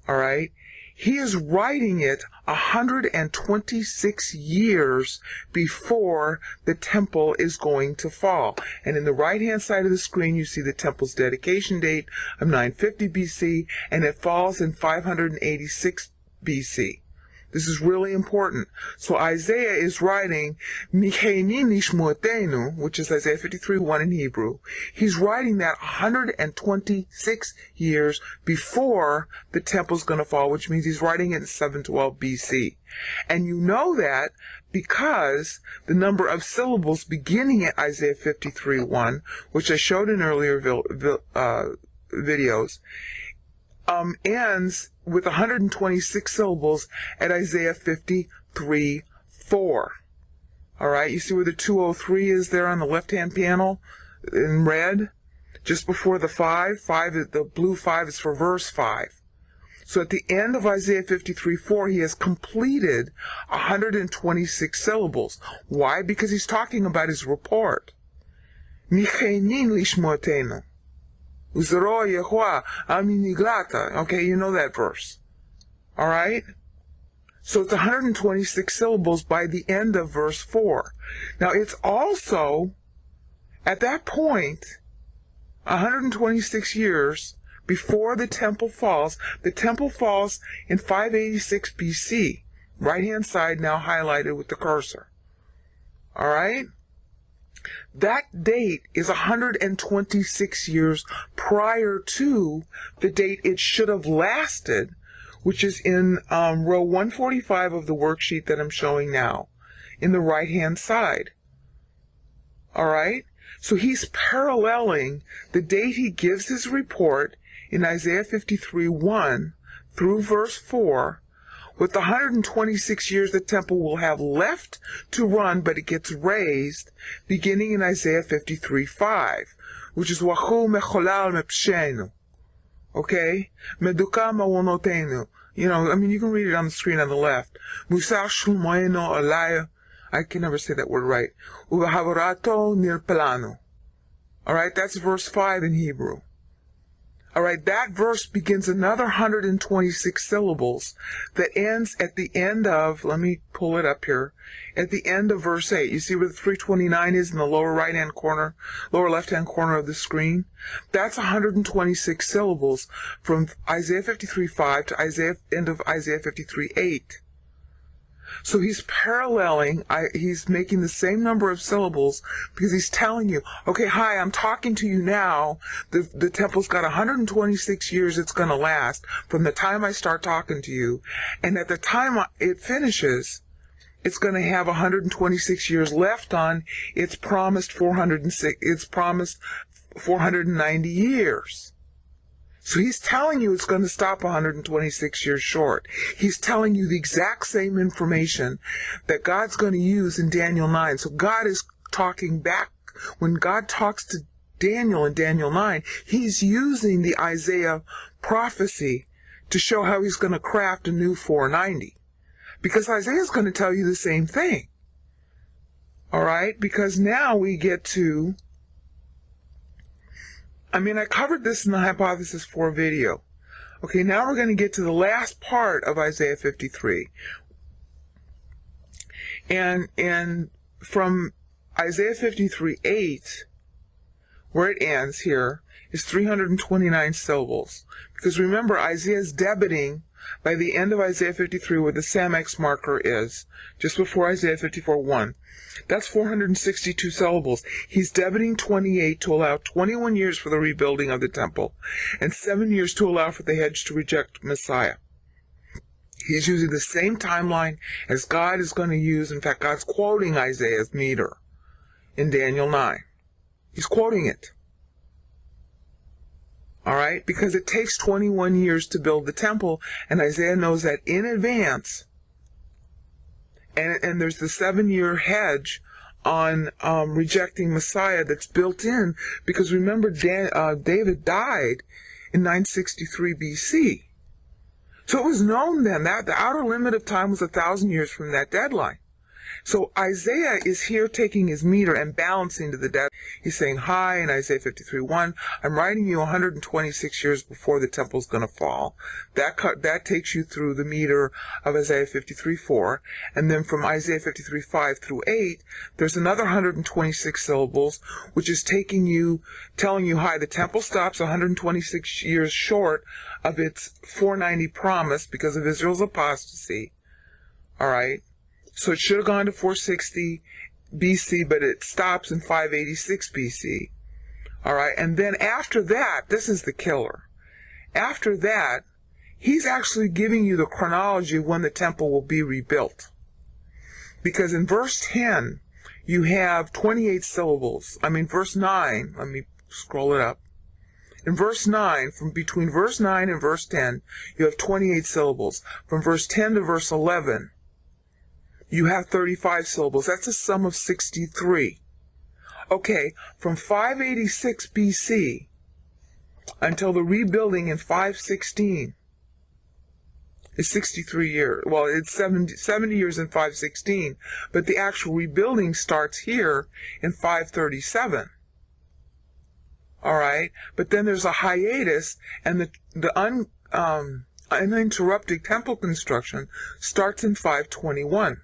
all right, he is writing it 126 years before the temple is going to fall. And in the right-hand side of the screen, you see the temple's dedication date of 950 BC, and it falls in 586 BC. This is really important. So Isaiah is writing Micheini Nishmotenu, which is Isaiah 53:1 in Hebrew. He's writing that 126 years before the temple's going to fall, which means he's writing it in 712 BC. And you know that because the number of syllables beginning at Isaiah 53:1, which I showed in earlier videos, ends with 126 syllables at Isaiah 53:4. All right, you see where the 203 is there on the left-hand panel in red? Just before the 5. The blue 5 is for verse 5. So at the end of Isaiah 53:4, he has completed 126 syllables. Why? Because he's talking about his report. Micheinin lishmotenu. Okay, you know that verse. All right? So it's 126 syllables by the end of verse 4. Now, it's also, at that point, 126 years before the temple falls. The temple falls in 586 BC. Right-hand side now highlighted with the cursor. All right? That date is 126 years prior to the date it should have lasted, which is in row 145 of the worksheet that I'm showing now, in the right-hand side. All right? So he's paralleling the date he gives his report in Isaiah 53:1 through verse 4 with the 126 years the temple will have left to run, but it gets raised, beginning in Isaiah 53:5, which is Wahu mecholal mepshenu. Okay? Meduka mawonotenu. You can read it on the screen on the left. Musar shlumoeno alaya. I can never say that word right. Ubahavorato nirpelanu. All right, that's verse 5 in Hebrew. All right, that verse begins another 126 syllables that ends at the end of, let me pull it up here, at the end of verse 8. You see where the 329 is in the lower right-hand corner, lower left-hand corner of the screen? That's 126 syllables from Isaiah 53:5 to end of Isaiah 53:8. So he's paralleling, he's making the same number of syllables because he's telling you, okay, hi, I'm talking to you now. The temple's got 126 years it's going to last from the time I start talking to you. And at the time it finishes, it's going to have 126 years left on its promised 490 years. So he's telling you it's going to stop 126 years short. He's telling you the exact same information that God's going to use in Daniel 9. So God is talking back. When God talks to Daniel in Daniel 9, he's using the Isaiah prophecy to show how he's going to craft a new 490. Because Isaiah's going to tell you the same thing. All right? Because now we get to... I covered this in the Hypothesis 4 video. Okay, now we're going to get to the last part of Isaiah 53. And from Isaiah 53:8, where it ends here, is 329 syllables. Because remember, Isaiah's debiting by the end of Isaiah 53 where the Samex marker is, just before Isaiah 54:1. That's 462 syllables. He's debiting 28 to allow 21 years for the rebuilding of the temple, and 7 years to allow for the hedge to reject Messiah. He's using the same timeline as God is going to use. In fact, God's quoting Isaiah's meter in Daniel 9. He's quoting it. All right? Because it takes 21 years to build the temple, and Isaiah knows that in advance. And there's the 7-year hedge on rejecting Messiah that's built in, because remember, David died in 963 BC. So it was known then that the outer limit of time was 1,000 years from that deadline. So Isaiah is here taking his meter and balancing to the death. He's saying, hi, in Isaiah 53:1, I'm writing you 126 years before the temple's going to fall. That takes you through the meter of Isaiah 53:4. And then from Isaiah 53:5 through 8, there's another 126 syllables, which is telling you, hi, the temple stops 126 years short of its 490 promise because of Israel's apostasy. All right? So it should have gone to 460 BC, but it stops in 586 BC. All right, and then after that, this is the killer. After that, he's actually giving you the chronology of when the temple will be rebuilt. Because in verse 10, you have 28 syllables. Verse 9, let me scroll it up. In verse 9, from between verse 9 and verse 10, you have 28 syllables. From verse 10 to verse 11, you have 35 syllables. That's a sum of 63. Okay, from 586 BC until the rebuilding in 516 is 63 years. Well, it's 70 years in 516, but the actual rebuilding starts here in 537. All right, but then there's a hiatus, and the uninterrupted temple construction starts in 521.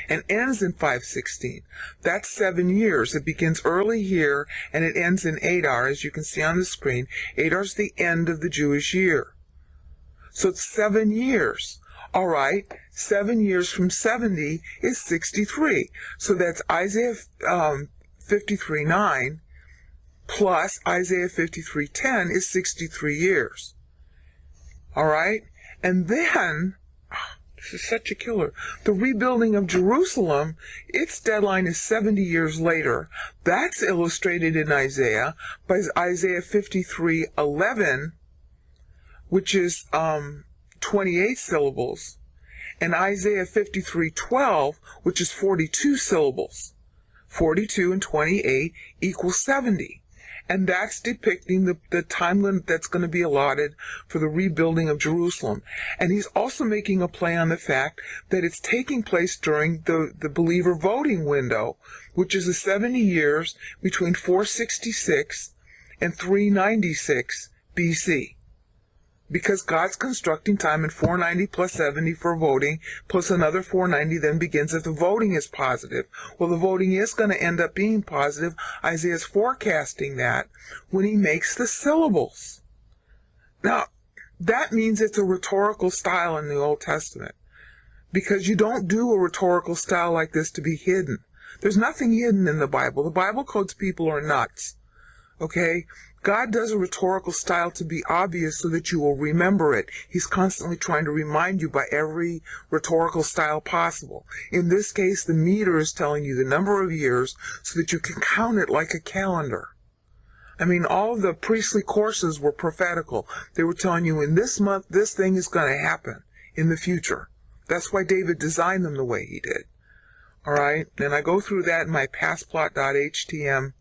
And ends in 516. That's 7 years. It begins early here, and it ends in Adar, as you can see on the screen. Adar is the end of the Jewish year. So it's 7 years. All right, 7 years from 70 is 63. So that's Isaiah 53:9 plus Isaiah 53:10 is 63 years. All right, and then... this is such a killer. The rebuilding of Jerusalem, its deadline is 70 years later. That's illustrated in Isaiah by Isaiah 53:11, which is 28 syllables, and Isaiah 53:12, which is 42 syllables. 42 and 28 equals 70. And that's depicting the time limit that's going to be allotted for the rebuilding of Jerusalem. And he's also making a play on the fact that it's taking place during the believer voting window, which is the 70 years between 466 and 396 BC. Because God's constructing time in 490 plus 70 for voting, plus another 490 then begins if the voting is positive. Well, the voting is going to end up being positive. Isaiah's forecasting that when he makes the syllables. Now, that means it's a rhetorical style in the Old Testament. Because you don't do a rhetorical style like this to be hidden. There's nothing hidden in the Bible. The Bible codes people are nuts. Okay? God does a rhetorical style to be obvious so that you will remember it. He's constantly trying to remind you by every rhetorical style possible. In this case, the meter is telling you the number of years so that you can count it like a calendar. I mean, all of the priestly courses were prophetical. They were telling you in this month, this thing is going to happen in the future. That's why David designed them the way he did. All right? And I go through that in my passplot.htm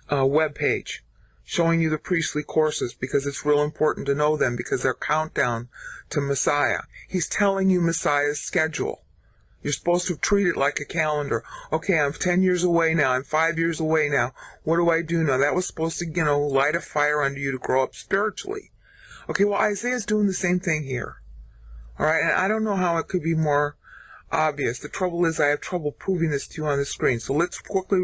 web page, showing you the priestly courses because it's real important to know them because they're countdown to Messiah. He's telling you Messiah's schedule. You're supposed to treat it like a calendar. Okay, I'm 10 years away now. I'm 5 years away now. What do I do now? That was supposed to, light a fire under you to grow up spiritually. Okay, well, Isaiah's doing the same thing here. All right, and I don't know how it could be more obvious. The trouble is I have trouble proving this to you on the screen. So let's quickly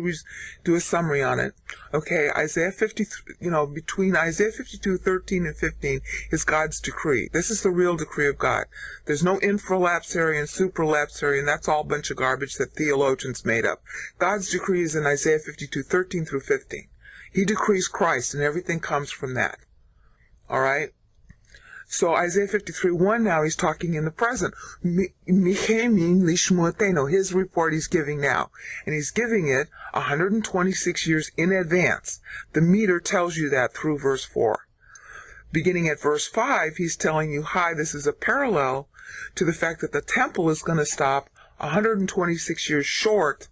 do a summary on it. Okay, Isaiah 53, between Isaiah 52, 13 and 15 is God's decree. This is the real decree of God. There's no infralapsary and supralapsary, and that's all a bunch of garbage that theologians made up. God's decree is in Isaiah 52, 13 through 15. He decrees Christ, and everything comes from that. All right? So Isaiah 53:1 now, he's talking in the present. His report he's giving now. And he's giving it 126 years in advance. The meter tells you that through verse 4. Beginning at verse 5, he's telling you, this is a parallel to the fact that the temple is going to stop 126 years short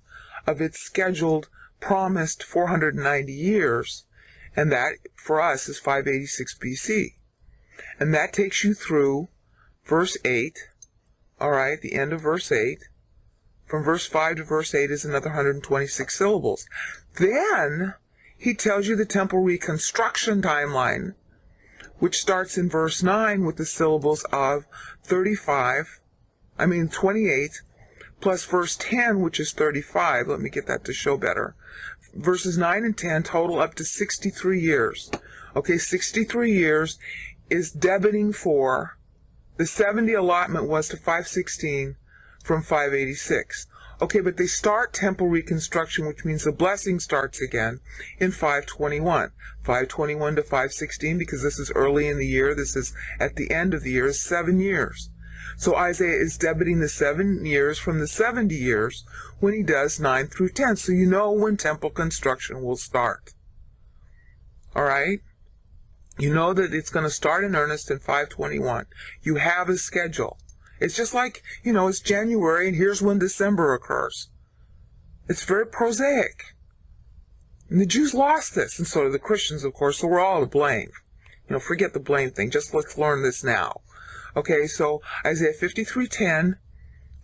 of its scheduled, promised 490 years. And that, for us, is 586 BC. And that takes you through verse 8, all right, the end of verse 8. From verse 5 to verse 8 is another 126 syllables. Then he tells you the temple reconstruction timeline, which starts in verse 9 with the syllables of 28, plus verse 10, which is 35. Let me get that to show better. Verses 9 and 10 total up to 63 years. Okay, 63 years is debiting for the 70 allotment was to 516 from 586. Okay, but they start temple reconstruction, which means the blessing starts again in 521. 521 to 516, because this is early in the year, this is at the end of the year, is 7 years. So Isaiah is debiting the 7 years from the 70 years when he does 9 through 10. So you know when temple construction will start. All right? You know that it's going to start in earnest in 521. You have a schedule. It's just like, it's January and here's when December occurs. It's very prosaic. And the Jews lost this, and so did the Christians, of course, so we're all to blame. Forget the blame thing. Just let's learn this now. Okay, so Isaiah 53:10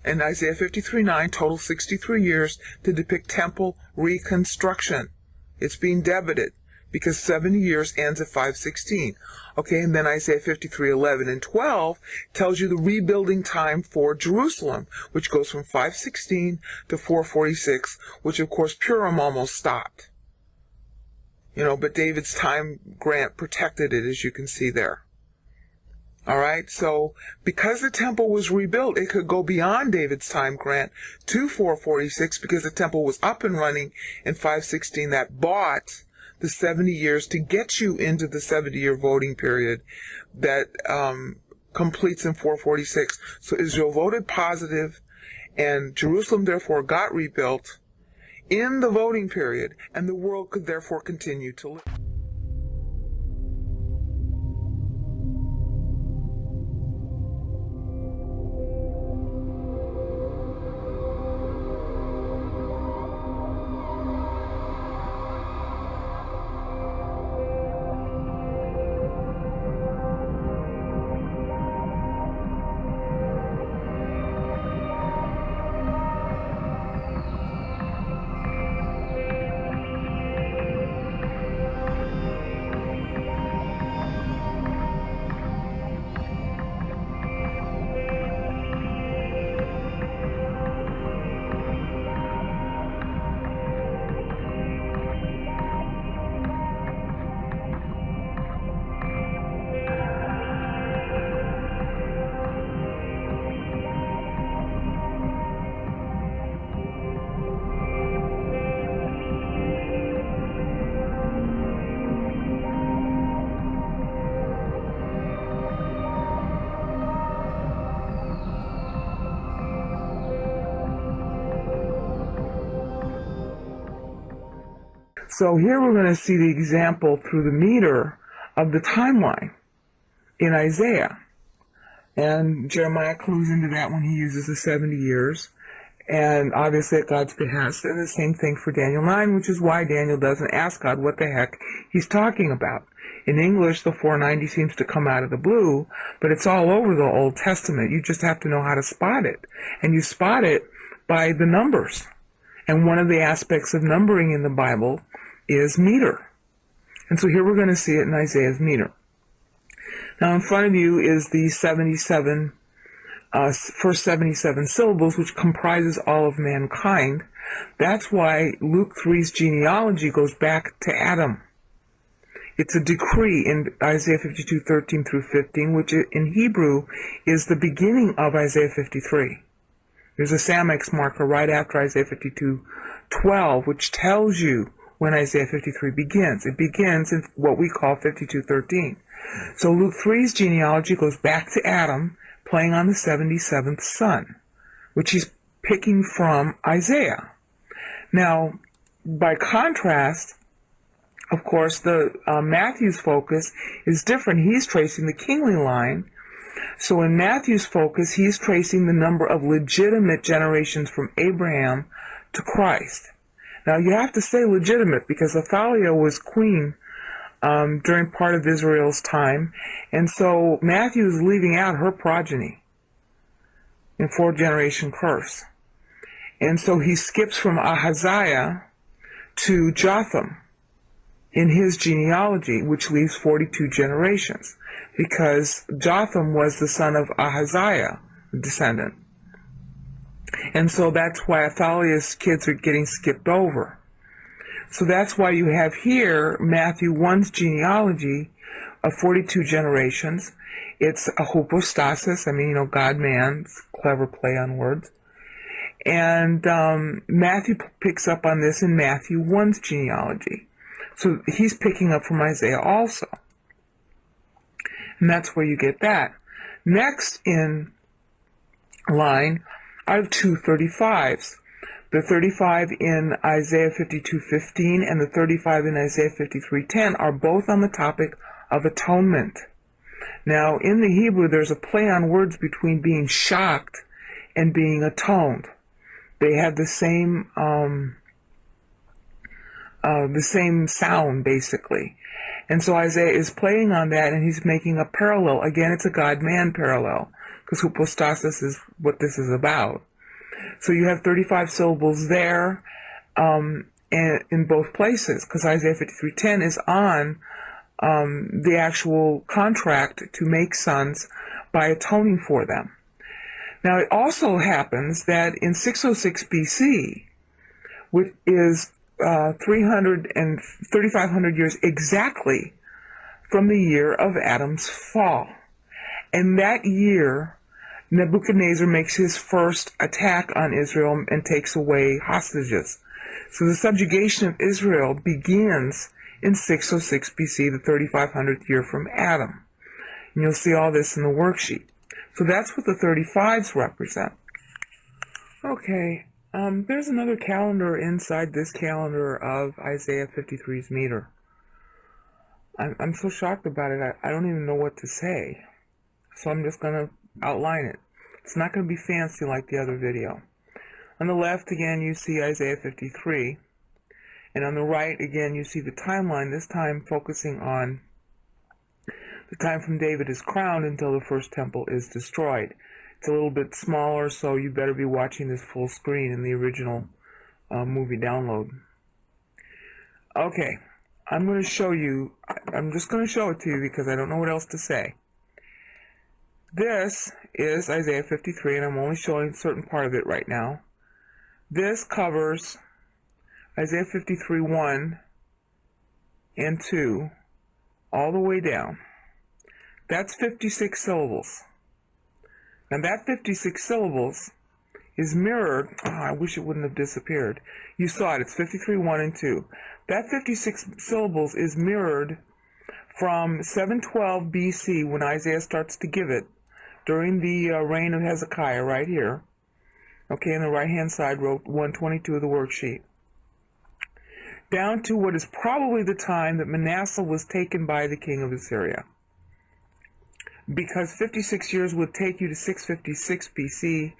and Isaiah 53:9 total 63 years to depict temple reconstruction. It's being debited, because 70 years ends at 516. Okay, and then Isaiah 53:11 and 12 tells you the rebuilding time for Jerusalem, which goes from 516 to 446, which of course Purim almost stopped. But David's time grant protected it, as you can see there. All right, so because the temple was rebuilt, it could go beyond David's time grant to 446 because the temple was up and running in 516. That bought the 70 years to get you into the 70-year voting period that completes in 446. So Israel voted positive, and Jerusalem therefore got rebuilt in the voting period, and the world could therefore continue to live. So here we're going to see the example through the meter of the timeline in Isaiah. And Jeremiah clues into that when he uses the 70 years. And obviously at God's behest. And the same thing for Daniel 9, which is why Daniel doesn't ask God what the heck he's talking about. In English, the 490 seems to come out of the blue, but it's all over the Old Testament. You just have to know how to spot it. And you spot it by the numbers. And one of the aspects of numbering in the Bible is meter. And so here we're going to see it in Isaiah's meter. Now in front of you is the first 77 syllables, which comprises all of mankind. That's why Luke 3's genealogy goes back to Adam. It's a decree in Isaiah 52:13 through 15, which in Hebrew is the beginning of Isaiah 53. There's a Samex marker right after Isaiah 52:12, which tells you when Isaiah 53 begins. It begins in what we call 52:13. So Luke 3's genealogy goes back to Adam, playing on the 77th son, which he's picking from Isaiah. Now, by contrast, of course, the Matthew's focus is different. He's tracing the kingly line. So in Matthew's focus, he's tracing the number of legitimate generations from Abraham to Christ. Now, you have to say legitimate because Athaliah was queen during part of Israel's time, and so Matthew is leaving out her progeny in 4-generation curse. And so he skips from Ahaziah to Jotham in his genealogy, which leaves 42 generations, because Jotham was the son of Ahaziah, the descendant. And so that's why Athaliah's kids are getting skipped over. So that's why you have here Matthew 1's genealogy of 42 generations. It's a hypostasis, God-man, clever play on words. And Matthew picks up on this in Matthew 1's genealogy. So he's picking up from Isaiah also. And that's where you get that. Next in line are 2 35s. The 35 in Isaiah 52:15 and the 35 in Isaiah 53:10 are both on the topic of atonement. Now, in the Hebrew, there's a play on words between being shocked and being atoned. They have the same sound, basically. And so Isaiah is playing on that, and he's making a parallel. Again, it's a God-man parallel, because hypostasis is what this is about. So you have 35 syllables there in both places, because Isaiah 53:10 is on the actual contract to make sons by atoning for them. Now, it also happens that in 606 BC, which is 3,500 years exactly from the year of Adam's fall, and that year, Nebuchadnezzar makes his first attack on Israel and takes away hostages. So the subjugation of Israel begins in 606 BC, the 3,500th year from Adam. And you'll see all this in the worksheet. So that's what the 35s represent. Okay, there's another calendar inside this calendar of Isaiah 53's meter. I'm so shocked about it, I don't even know what to say. So I'm just going to outline it. It's not going to be fancy like the other video. On the left, again, you see Isaiah 53. And on the right, again, you see the timeline, this time focusing on the time from David is crowned until the first temple is destroyed. It's a little bit smaller, so you better be watching this full screen in the original movie download. Okay, I'm going to show you, I'm just going to show it to you because I don't know what else to say. This is Isaiah 53, and I'm only showing a certain part of it right now. This covers Isaiah 53:1 and 2 all the way down. That's 56 syllables. Now that 56 syllables is mirrored, I wish it wouldn't have disappeared. You saw it, it's 53:1 and 2. That 56 syllables is mirrored from 712 BC when Isaiah starts to give it, during the reign of Hezekiah right here. Okay, on the right-hand side, wrote 122 of the worksheet. down to what is probably the time that Manasseh was taken by the king of Assyria. Because 56 years would take you to 656 BC.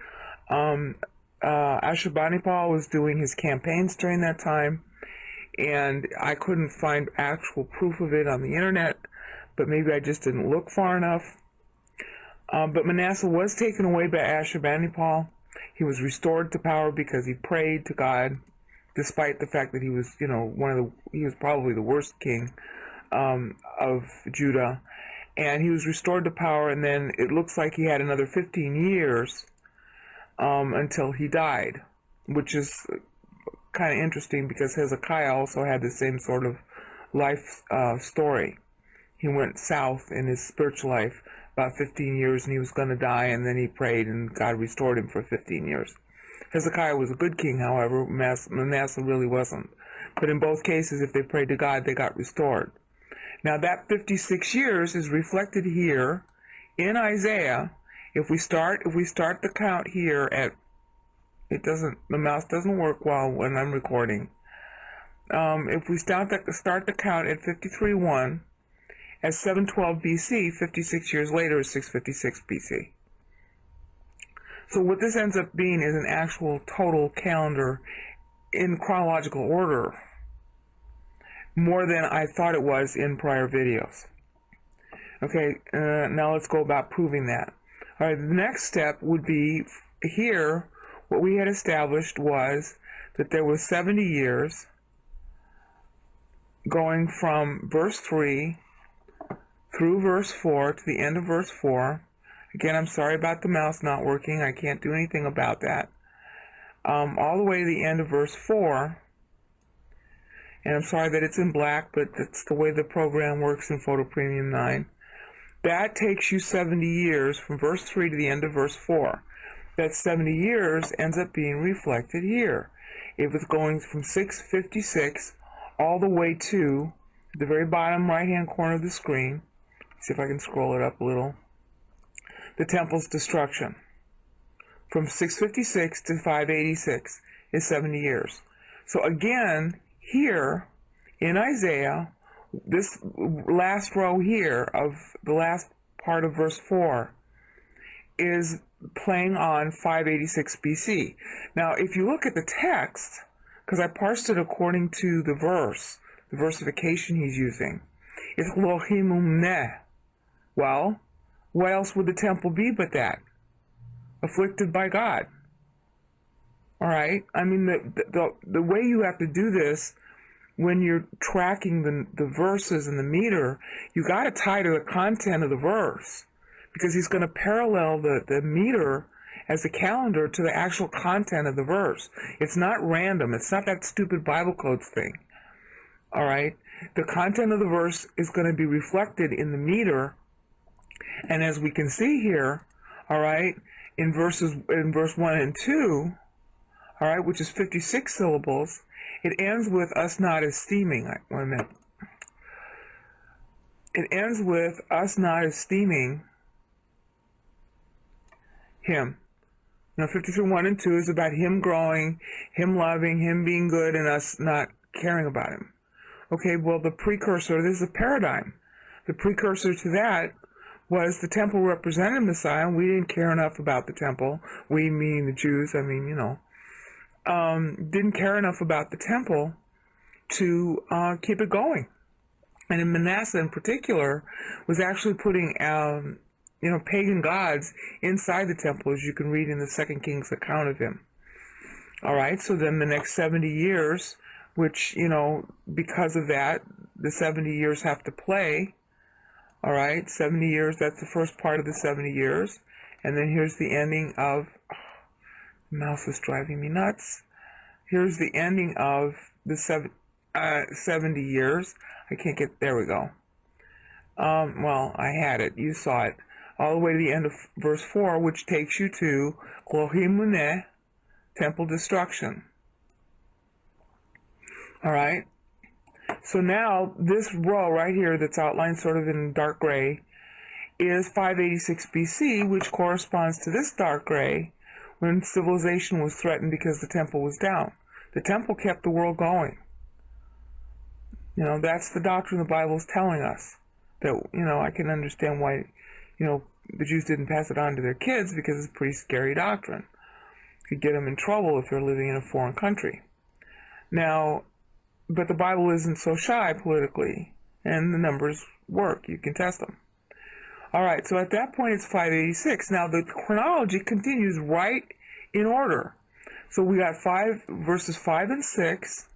Ashurbanipal was doing his campaigns during that time, and I couldn't find actual proof of it on the internet, but maybe I just didn't look far enough. But Manasseh was taken away by Ashurbanipal. He was restored to power because he prayed to God, despite the fact that he was, he was probably the worst king of Judah. And he was restored to power, and then it looks like he had another 15 years until he died, which is kind of interesting because Hezekiah also had the same sort of life story. He went south in his spiritual life about 15 years, and he was going to die, and then he prayed, and God restored him for 15 years. Hezekiah was a good king, however. Manasseh really wasn't. But in both cases, if they prayed to God, they got restored. Now that 56 years is reflected here in Isaiah. If we start the count here at, the mouse doesn't work well when I'm recording. If we start the count at 53:1 as 712 BC, 56 years later is 656 BC. So what this ends up being is an actual total calendar in chronological order, more than I thought it was in prior videos. Okay, now let's go about proving that. All right, the next step would be here, what we had established was that there was 70 years going from verse 3 through verse 4 to the end of verse 4. Again, I'm sorry about the mouse not working. I can't do anything about that. All the way to the end of verse 4. And I'm sorry that it's in black, but that's the way the program works in Photo Premium 9. That takes you 70 years from verse 3 to the end of verse 4. That 70 years ends up being reflected here. It was going from 656 all the way to the very bottom right-hand corner of the screen. See if I can scroll it up a little. The temple's destruction. From 656 to 586 is 70 years. So again, here in Isaiah, this last row here of the last part of verse 4 is playing on 586 BC. Now, if you look at the text, because I parsed it according to the versification he's using, it's Lohimumneh. Well, what else would the temple be but that? Afflicted by God. All right? I mean, the way you have to do this when you're tracking the verses and the meter, you got to tie to the content of the verse, because he's going to parallel the meter as a calendar to the actual content of the verse. It's not random. It's not that stupid Bible codes thing. All right? The content of the verse is going to be reflected in the meter, and as we can see here, all right, in verse 1 and 2, all right, which is 56 syllables, it ends with us not esteeming. Wait a minute. It ends with us not esteeming him. Now, 53:1 and 2 is about him growing, him loving, him being good, and us not caring about him. Okay, well, the precursor, this is a paradigm. The precursor to that was the temple represented Messiah. We didn't care enough about the temple. We, meaning the Jews, didn't care enough about the temple to keep it going. And in Manasseh in particular was actually putting pagan gods inside the temple, as you can read in the 2 Kings account of him. All right, so then the next 70 years, which, because of that, the 70 years have to play. All right, 70 years, that's the first part of the 70 years. And then here's the ending of, the mouse is driving me nuts. Here's the ending of the 70 years. I can't get, there we go. Well, I had it, you saw it. All the way to the end of verse 4, which takes you to Lohimumneh, temple destruction. All right. So now this row right here that's outlined sort of in dark gray is 586 BC, which corresponds to this dark gray when civilization was threatened because the temple was down. The temple kept the world going. That's the doctrine the Bible is telling us. That, I can understand why, the Jews didn't pass it on to their kids, because it's a pretty scary doctrine. It could get them in trouble if they're living in a foreign country. Now, but the Bible isn't so shy politically, and the numbers work. You can test them. All right, so at that point it's 586. Now the chronology continues right in order. So we got verses 5 and 6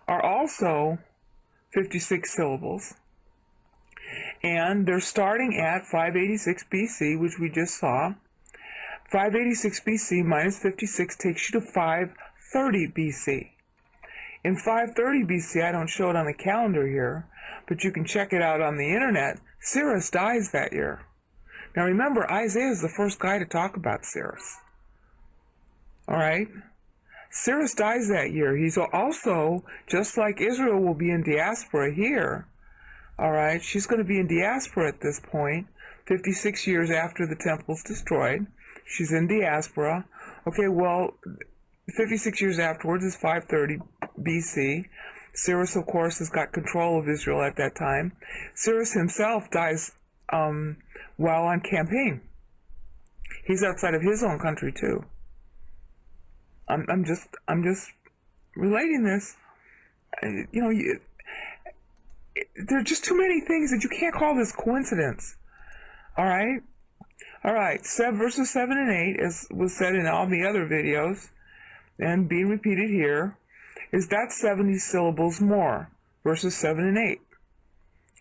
are also 56 syllables. And they're starting at 586 BC, which we just saw. 586 BC minus 56 takes you to 530 BC. In 530 BC, I don't show it on the calendar here, but you can check it out on the internet. Cyrus dies that year. Now remember, Isaiah is the first guy to talk about Cyrus. Alright? Cyrus dies that year. He's also, just like Israel will be in diaspora here, alright, she's going to be in diaspora at this point, 56 years after the temple's destroyed. She's in diaspora. Okay, well, 56 years afterwards is 530 BC. Cyrus, of course, has got control of Israel at that time. Cyrus himself dies while on campaign. He's outside of his own country too. I'm just relating this. There are just too many things that you can't call this coincidence. All right. Verses 7 and 8, as was said in all the other videos, and being repeated here, is that 70 syllables more, verses 7 and 8.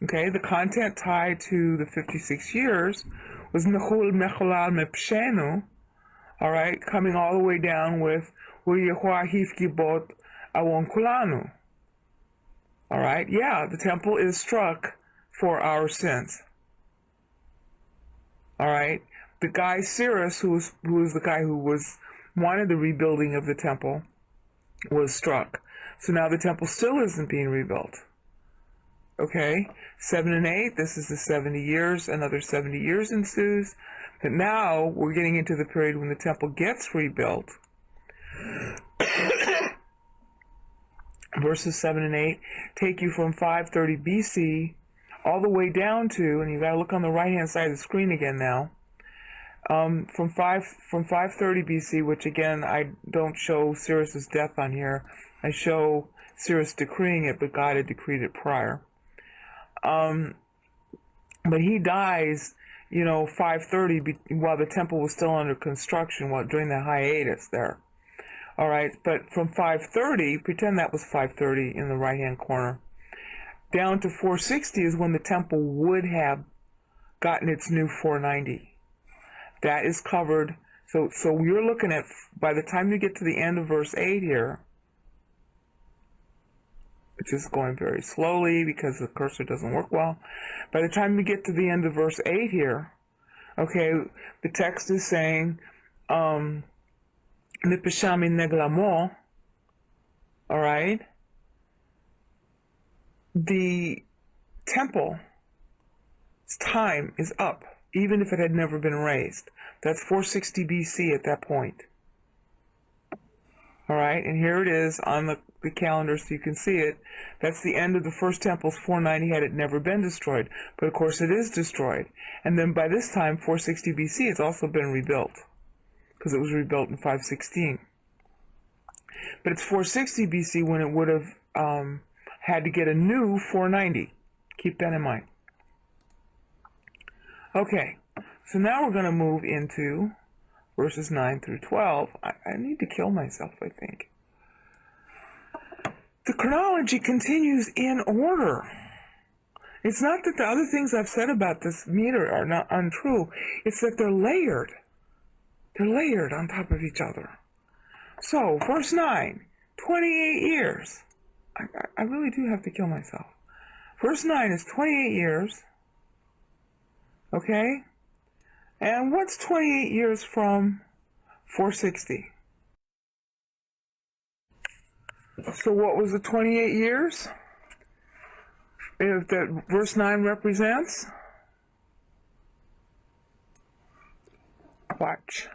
Okay, the content tied to the 56 years was Mechul Mecholal Mepshenu, alright, coming all the way down with Yehuah Hifkibot Awon Kulanu. Alright, yeah, the temple is struck for our sins. Alright, the guy Cyrus, who was the guy who wanted the rebuilding of the temple, was struck. So now the temple still isn't being rebuilt. Okay, 7 and 8, this is the 70 years, another 70 years ensues. But now we're getting into the period when the temple gets rebuilt. Verses 7 and 8 take you from 530 BC all the way down to, and you've got to look on the right-hand side of the screen again now, from 530 BC, which again, I don't show Cyrus's death on here. I show Cyrus decreeing it, but God had decreed it prior. But he dies, 530 while the temple was still under construction, during the hiatus there. All right, but from 530, pretend that was 530 in the right-hand corner, down to 460 is when the temple would have gotten its new 490. That is covered. So you're looking at, by the time you get to the end of verse 8 here, it's just going very slowly because the cursor doesn't work well. By the time you get to the end of verse 8 here, okay, the text is saying, Nipishami neglamo, alright, the temple's time is up, even if it had never been raised. That's 460 BC at that point. Alright, and here it is on the calendar so you can see it. That's the end of the first temple's 490 had it never been destroyed. But of course it is destroyed. And then by this time, 460 BC, it's also been rebuilt, because it was rebuilt in 516. But it's 460 BC when it would have had to get a new 490. Keep that in mind. Okay, so now we're going to move into verses 9 through 12. I need to kill myself, I think. The chronology continues in order. It's not that the other things I've said about this meter are not untrue. It's that they're layered. They're layered on top of each other. So, verse 9, 28 years. I really do have to kill myself. Verse 9 is 28 years. Okay? And what's 28 years from 460? So what was the 28 years? If that verse 9 represents? Watch.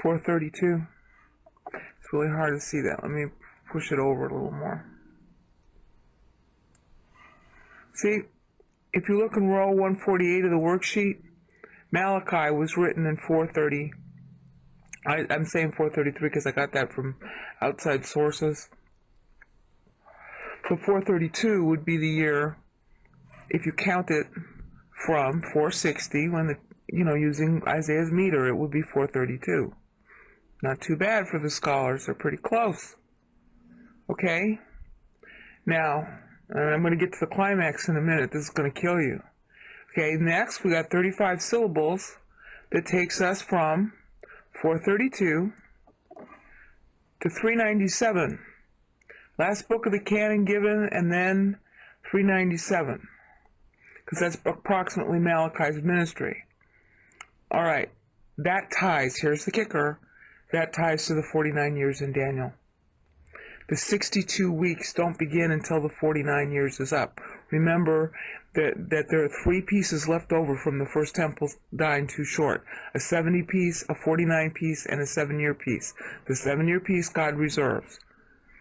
432. It's really hard to see that. Let me push it over a little more. See, if you look in row 148 of the worksheet, Malachi was written in 430. I'm saying 433 because I got that from outside sources. So 432 would be the year, if you count it from 460, when using Isaiah's meter, it would be 432. Not too bad for the scholars. They're pretty close. Okay? Now, I'm going to get to the climax in a minute. This is going to kill you. Okay, next we got 35 syllables that takes us from 432 to 397. Last book of the canon given, and then 397. Because that's approximately Malachi's ministry. Alright, that ties, here's the kicker, that ties to the 49 years in Daniel. The 62 weeks don't begin until the 49 years is up. Remember that there are 3 pieces left over from the first temple dying too short. A 70 piece, a 49 piece, and a 7-year piece. The 7-year piece God reserves.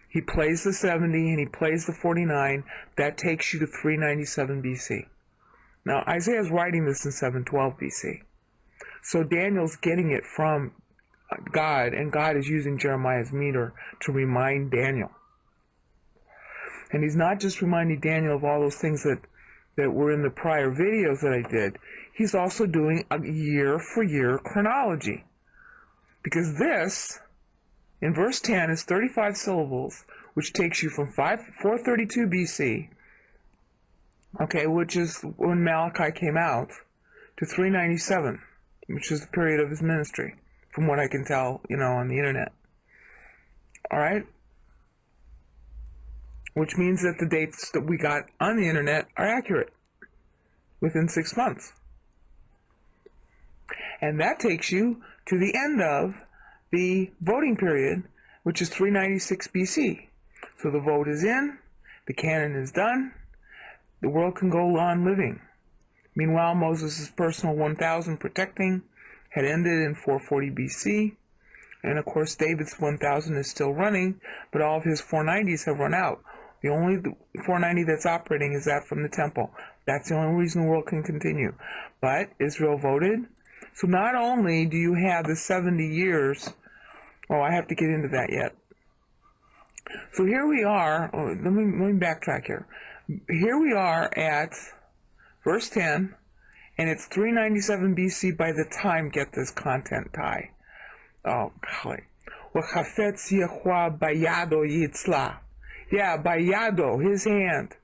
He plays the 70 and he plays the 49. That takes you to 397 BC. Now, Isaiah's writing this in 712 BC. So Daniel's getting it from God, and God is using Jeremiah's meter to remind Daniel. And he's not just reminding Daniel of all those things that were in the prior videos that I did. He's also doing a year-for-year chronology. Because this, in verse 10, is 35 syllables, which takes you from 432 BC, okay, which is when Malachi came out, to 397, which is the period of his ministry, from what I can tell, on the internet. Alright? Which means that the dates that we got on the internet are accurate, within 6 months. And that takes you to the end of the voting period, which is 396 BC. So the vote is in, the canon is done, the world can go on living. Meanwhile, Moses' personal 1,000 protecting had ended in 440 BC, and of course David's 1,000 is still running, but all of his 490s have run out. The only 490 that's operating is that from the temple. That's the only reason the world can continue. But Israel voted. So not only do you have the 70 years, I have to get into that yet. So here we are, let me backtrack here. Here we are at verse 10, and it's 397 BC by the time, get this content tie. Oh, golly. Wachafetz Yahweh bayado yitzla. Yeah, bayado, his hand.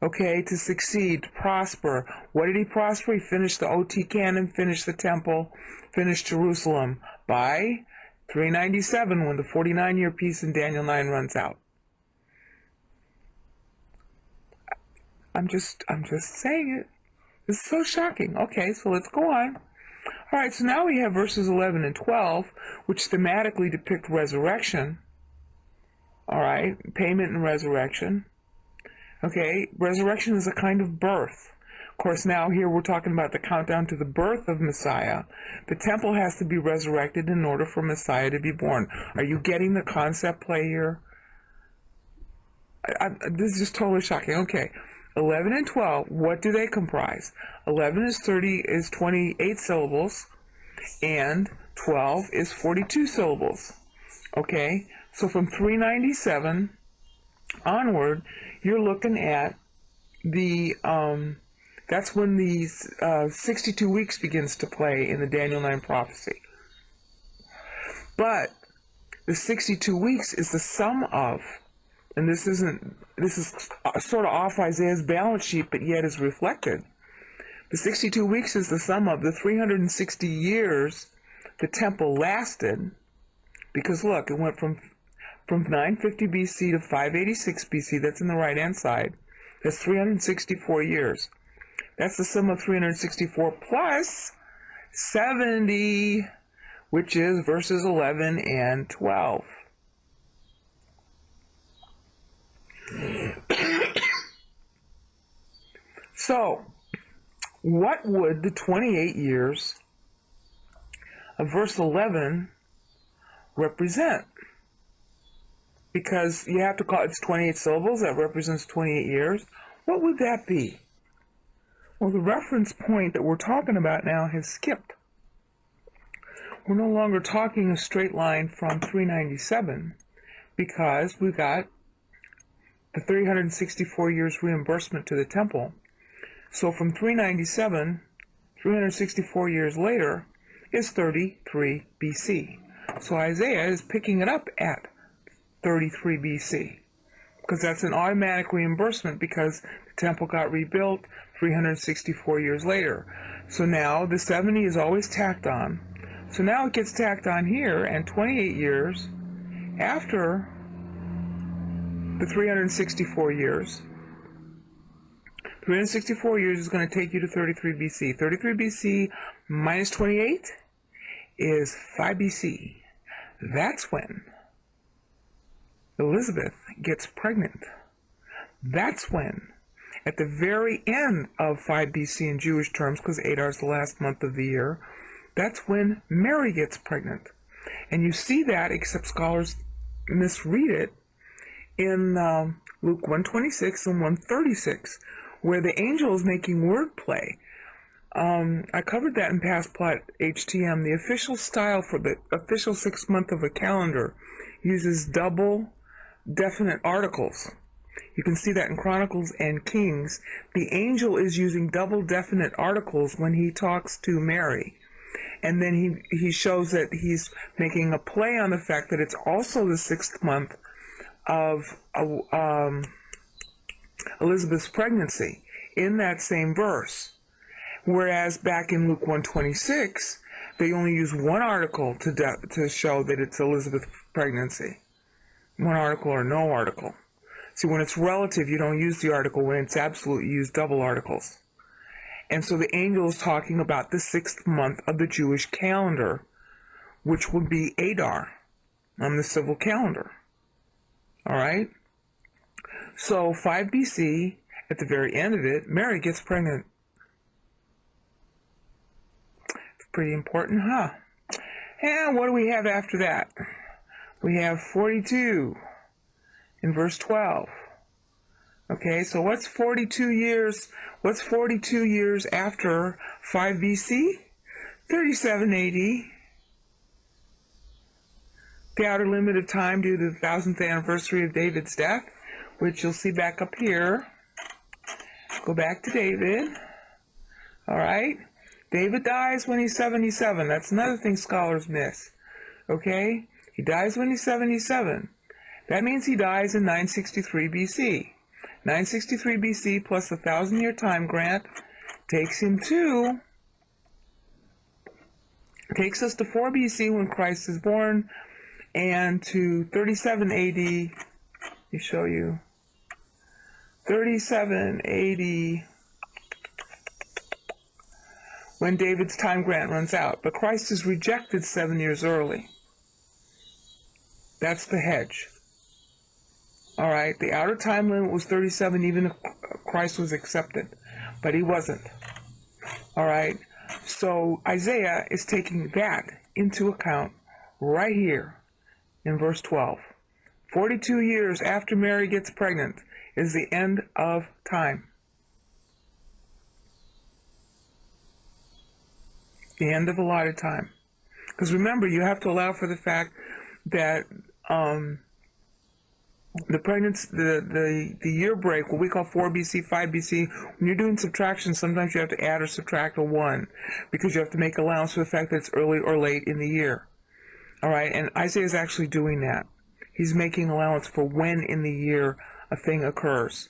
Okay, to succeed, to prosper. What did he prosper? He finished the OT canon, finished the temple, finished Jerusalem by 397 when the 49-year piece in Daniel 9 runs out. I'm just saying it. This is so shocking. Okay, so let's go on. All right, so now we have verses 11 and 12, which thematically depict resurrection. All right, payment and resurrection. Okay, resurrection is a kind of birth. Of course, now here we're talking about the countdown to the birth of Messiah. The temple has to be resurrected in order for Messiah to be born. Are you getting the concept play here? This is just totally shocking. Okay, 11 and 12, what do they comprise? 11 is 28 syllables, and 12 is 42 syllables. Okay, so from 397 onward, you're looking at the, that's when these 62 weeks begins to play in the Daniel 9 prophecy. But the 62 weeks is the sum of, and this is sort of off Isaiah's balance sheet, but yet is reflected. The 62 weeks is the sum of the 360 years the temple lasted, because look, it went from 950 BC to 586 BC, that's in the right-hand side. That's 364 years. That's the sum of 364 plus 70, which is verses 11 and 12. So, what would the 28 years of verse 11 represent? because you have to call it's 28 syllables. That represents 28 years. What would that be? Well, the reference point that we're talking about now has skipped. We're no longer talking a straight line from 397 because we got the 364 years reimbursement to the temple. So from 397, 364 years later, is 33 BC. So Isaiah is picking it up at 33 BC because that's an automatic reimbursement because the temple got rebuilt 364 years later. So now the 70 is always tacked on. So now it gets tacked on here, and 28 years after the 364 years. 364 years is going to take you to 33 BC. 33 BC minus 28 is 5 BC. That's when Elizabeth gets pregnant. That's when, at the very end of 5 BC in Jewish terms, because Adar is the last month of the year, that's when Mary gets pregnant. And you see that, except scholars misread it, in Luke 126 and 136, where the angel is making wordplay. I covered that in Past Plot HTM. The official style for the official 6th month of a calendar uses double definite articles. You can see that in Chronicles and Kings. The angel is using double definite articles when he talks to Mary. And then he shows that he's making a play on the fact that it's also the 6th month of Elizabeth's pregnancy in that same verse. Whereas back in Luke 126, they only use one article to show that it's Elizabeth's pregnancy. One article or no article. See, when it's relative, you don't use the article. When it's absolute, you use double articles. And so the angel is talking about the 6th month of the Jewish calendar, which would be Adar on the civil calendar. All right? So 5 BC, at the very end of it, Mary gets pregnant. It's pretty important, huh? And what do we have after that? We have 42 in verse 12. Okay, so what's 42 years? What's 42 years after 5 BC? 37 AD. The outer limit of time due to the 1000th anniversary of David's death, which you'll see back up here. Go back to David. All right. David dies when he's 77. That's another thing scholars miss. Okay? He dies when he's 77. That means he dies in 963 BC. 963 BC plus the 1,000-year time grant takes us to 4 BC when Christ is born, and to 37 AD. Let me show you. 37 AD when David's time grant runs out. But Christ is rejected 7 years early. That's the hedge. All right, the outer time limit was 37 even if Christ was accepted, but he wasn't. All right, so Isaiah is taking that into account right here in verse 12. 42 years after Mary gets pregnant is the end of time. The end of allotted time. Because remember, you have to allow for the fact that the pregnancy, the year break, what we call 4 BC, 5 BC, when you're doing subtraction, sometimes you have to add or subtract a 1 because you have to make allowance for the fact that it's early or late in the year. All right, and Isaiah is actually doing that. He's making allowance for when in the year a thing occurs.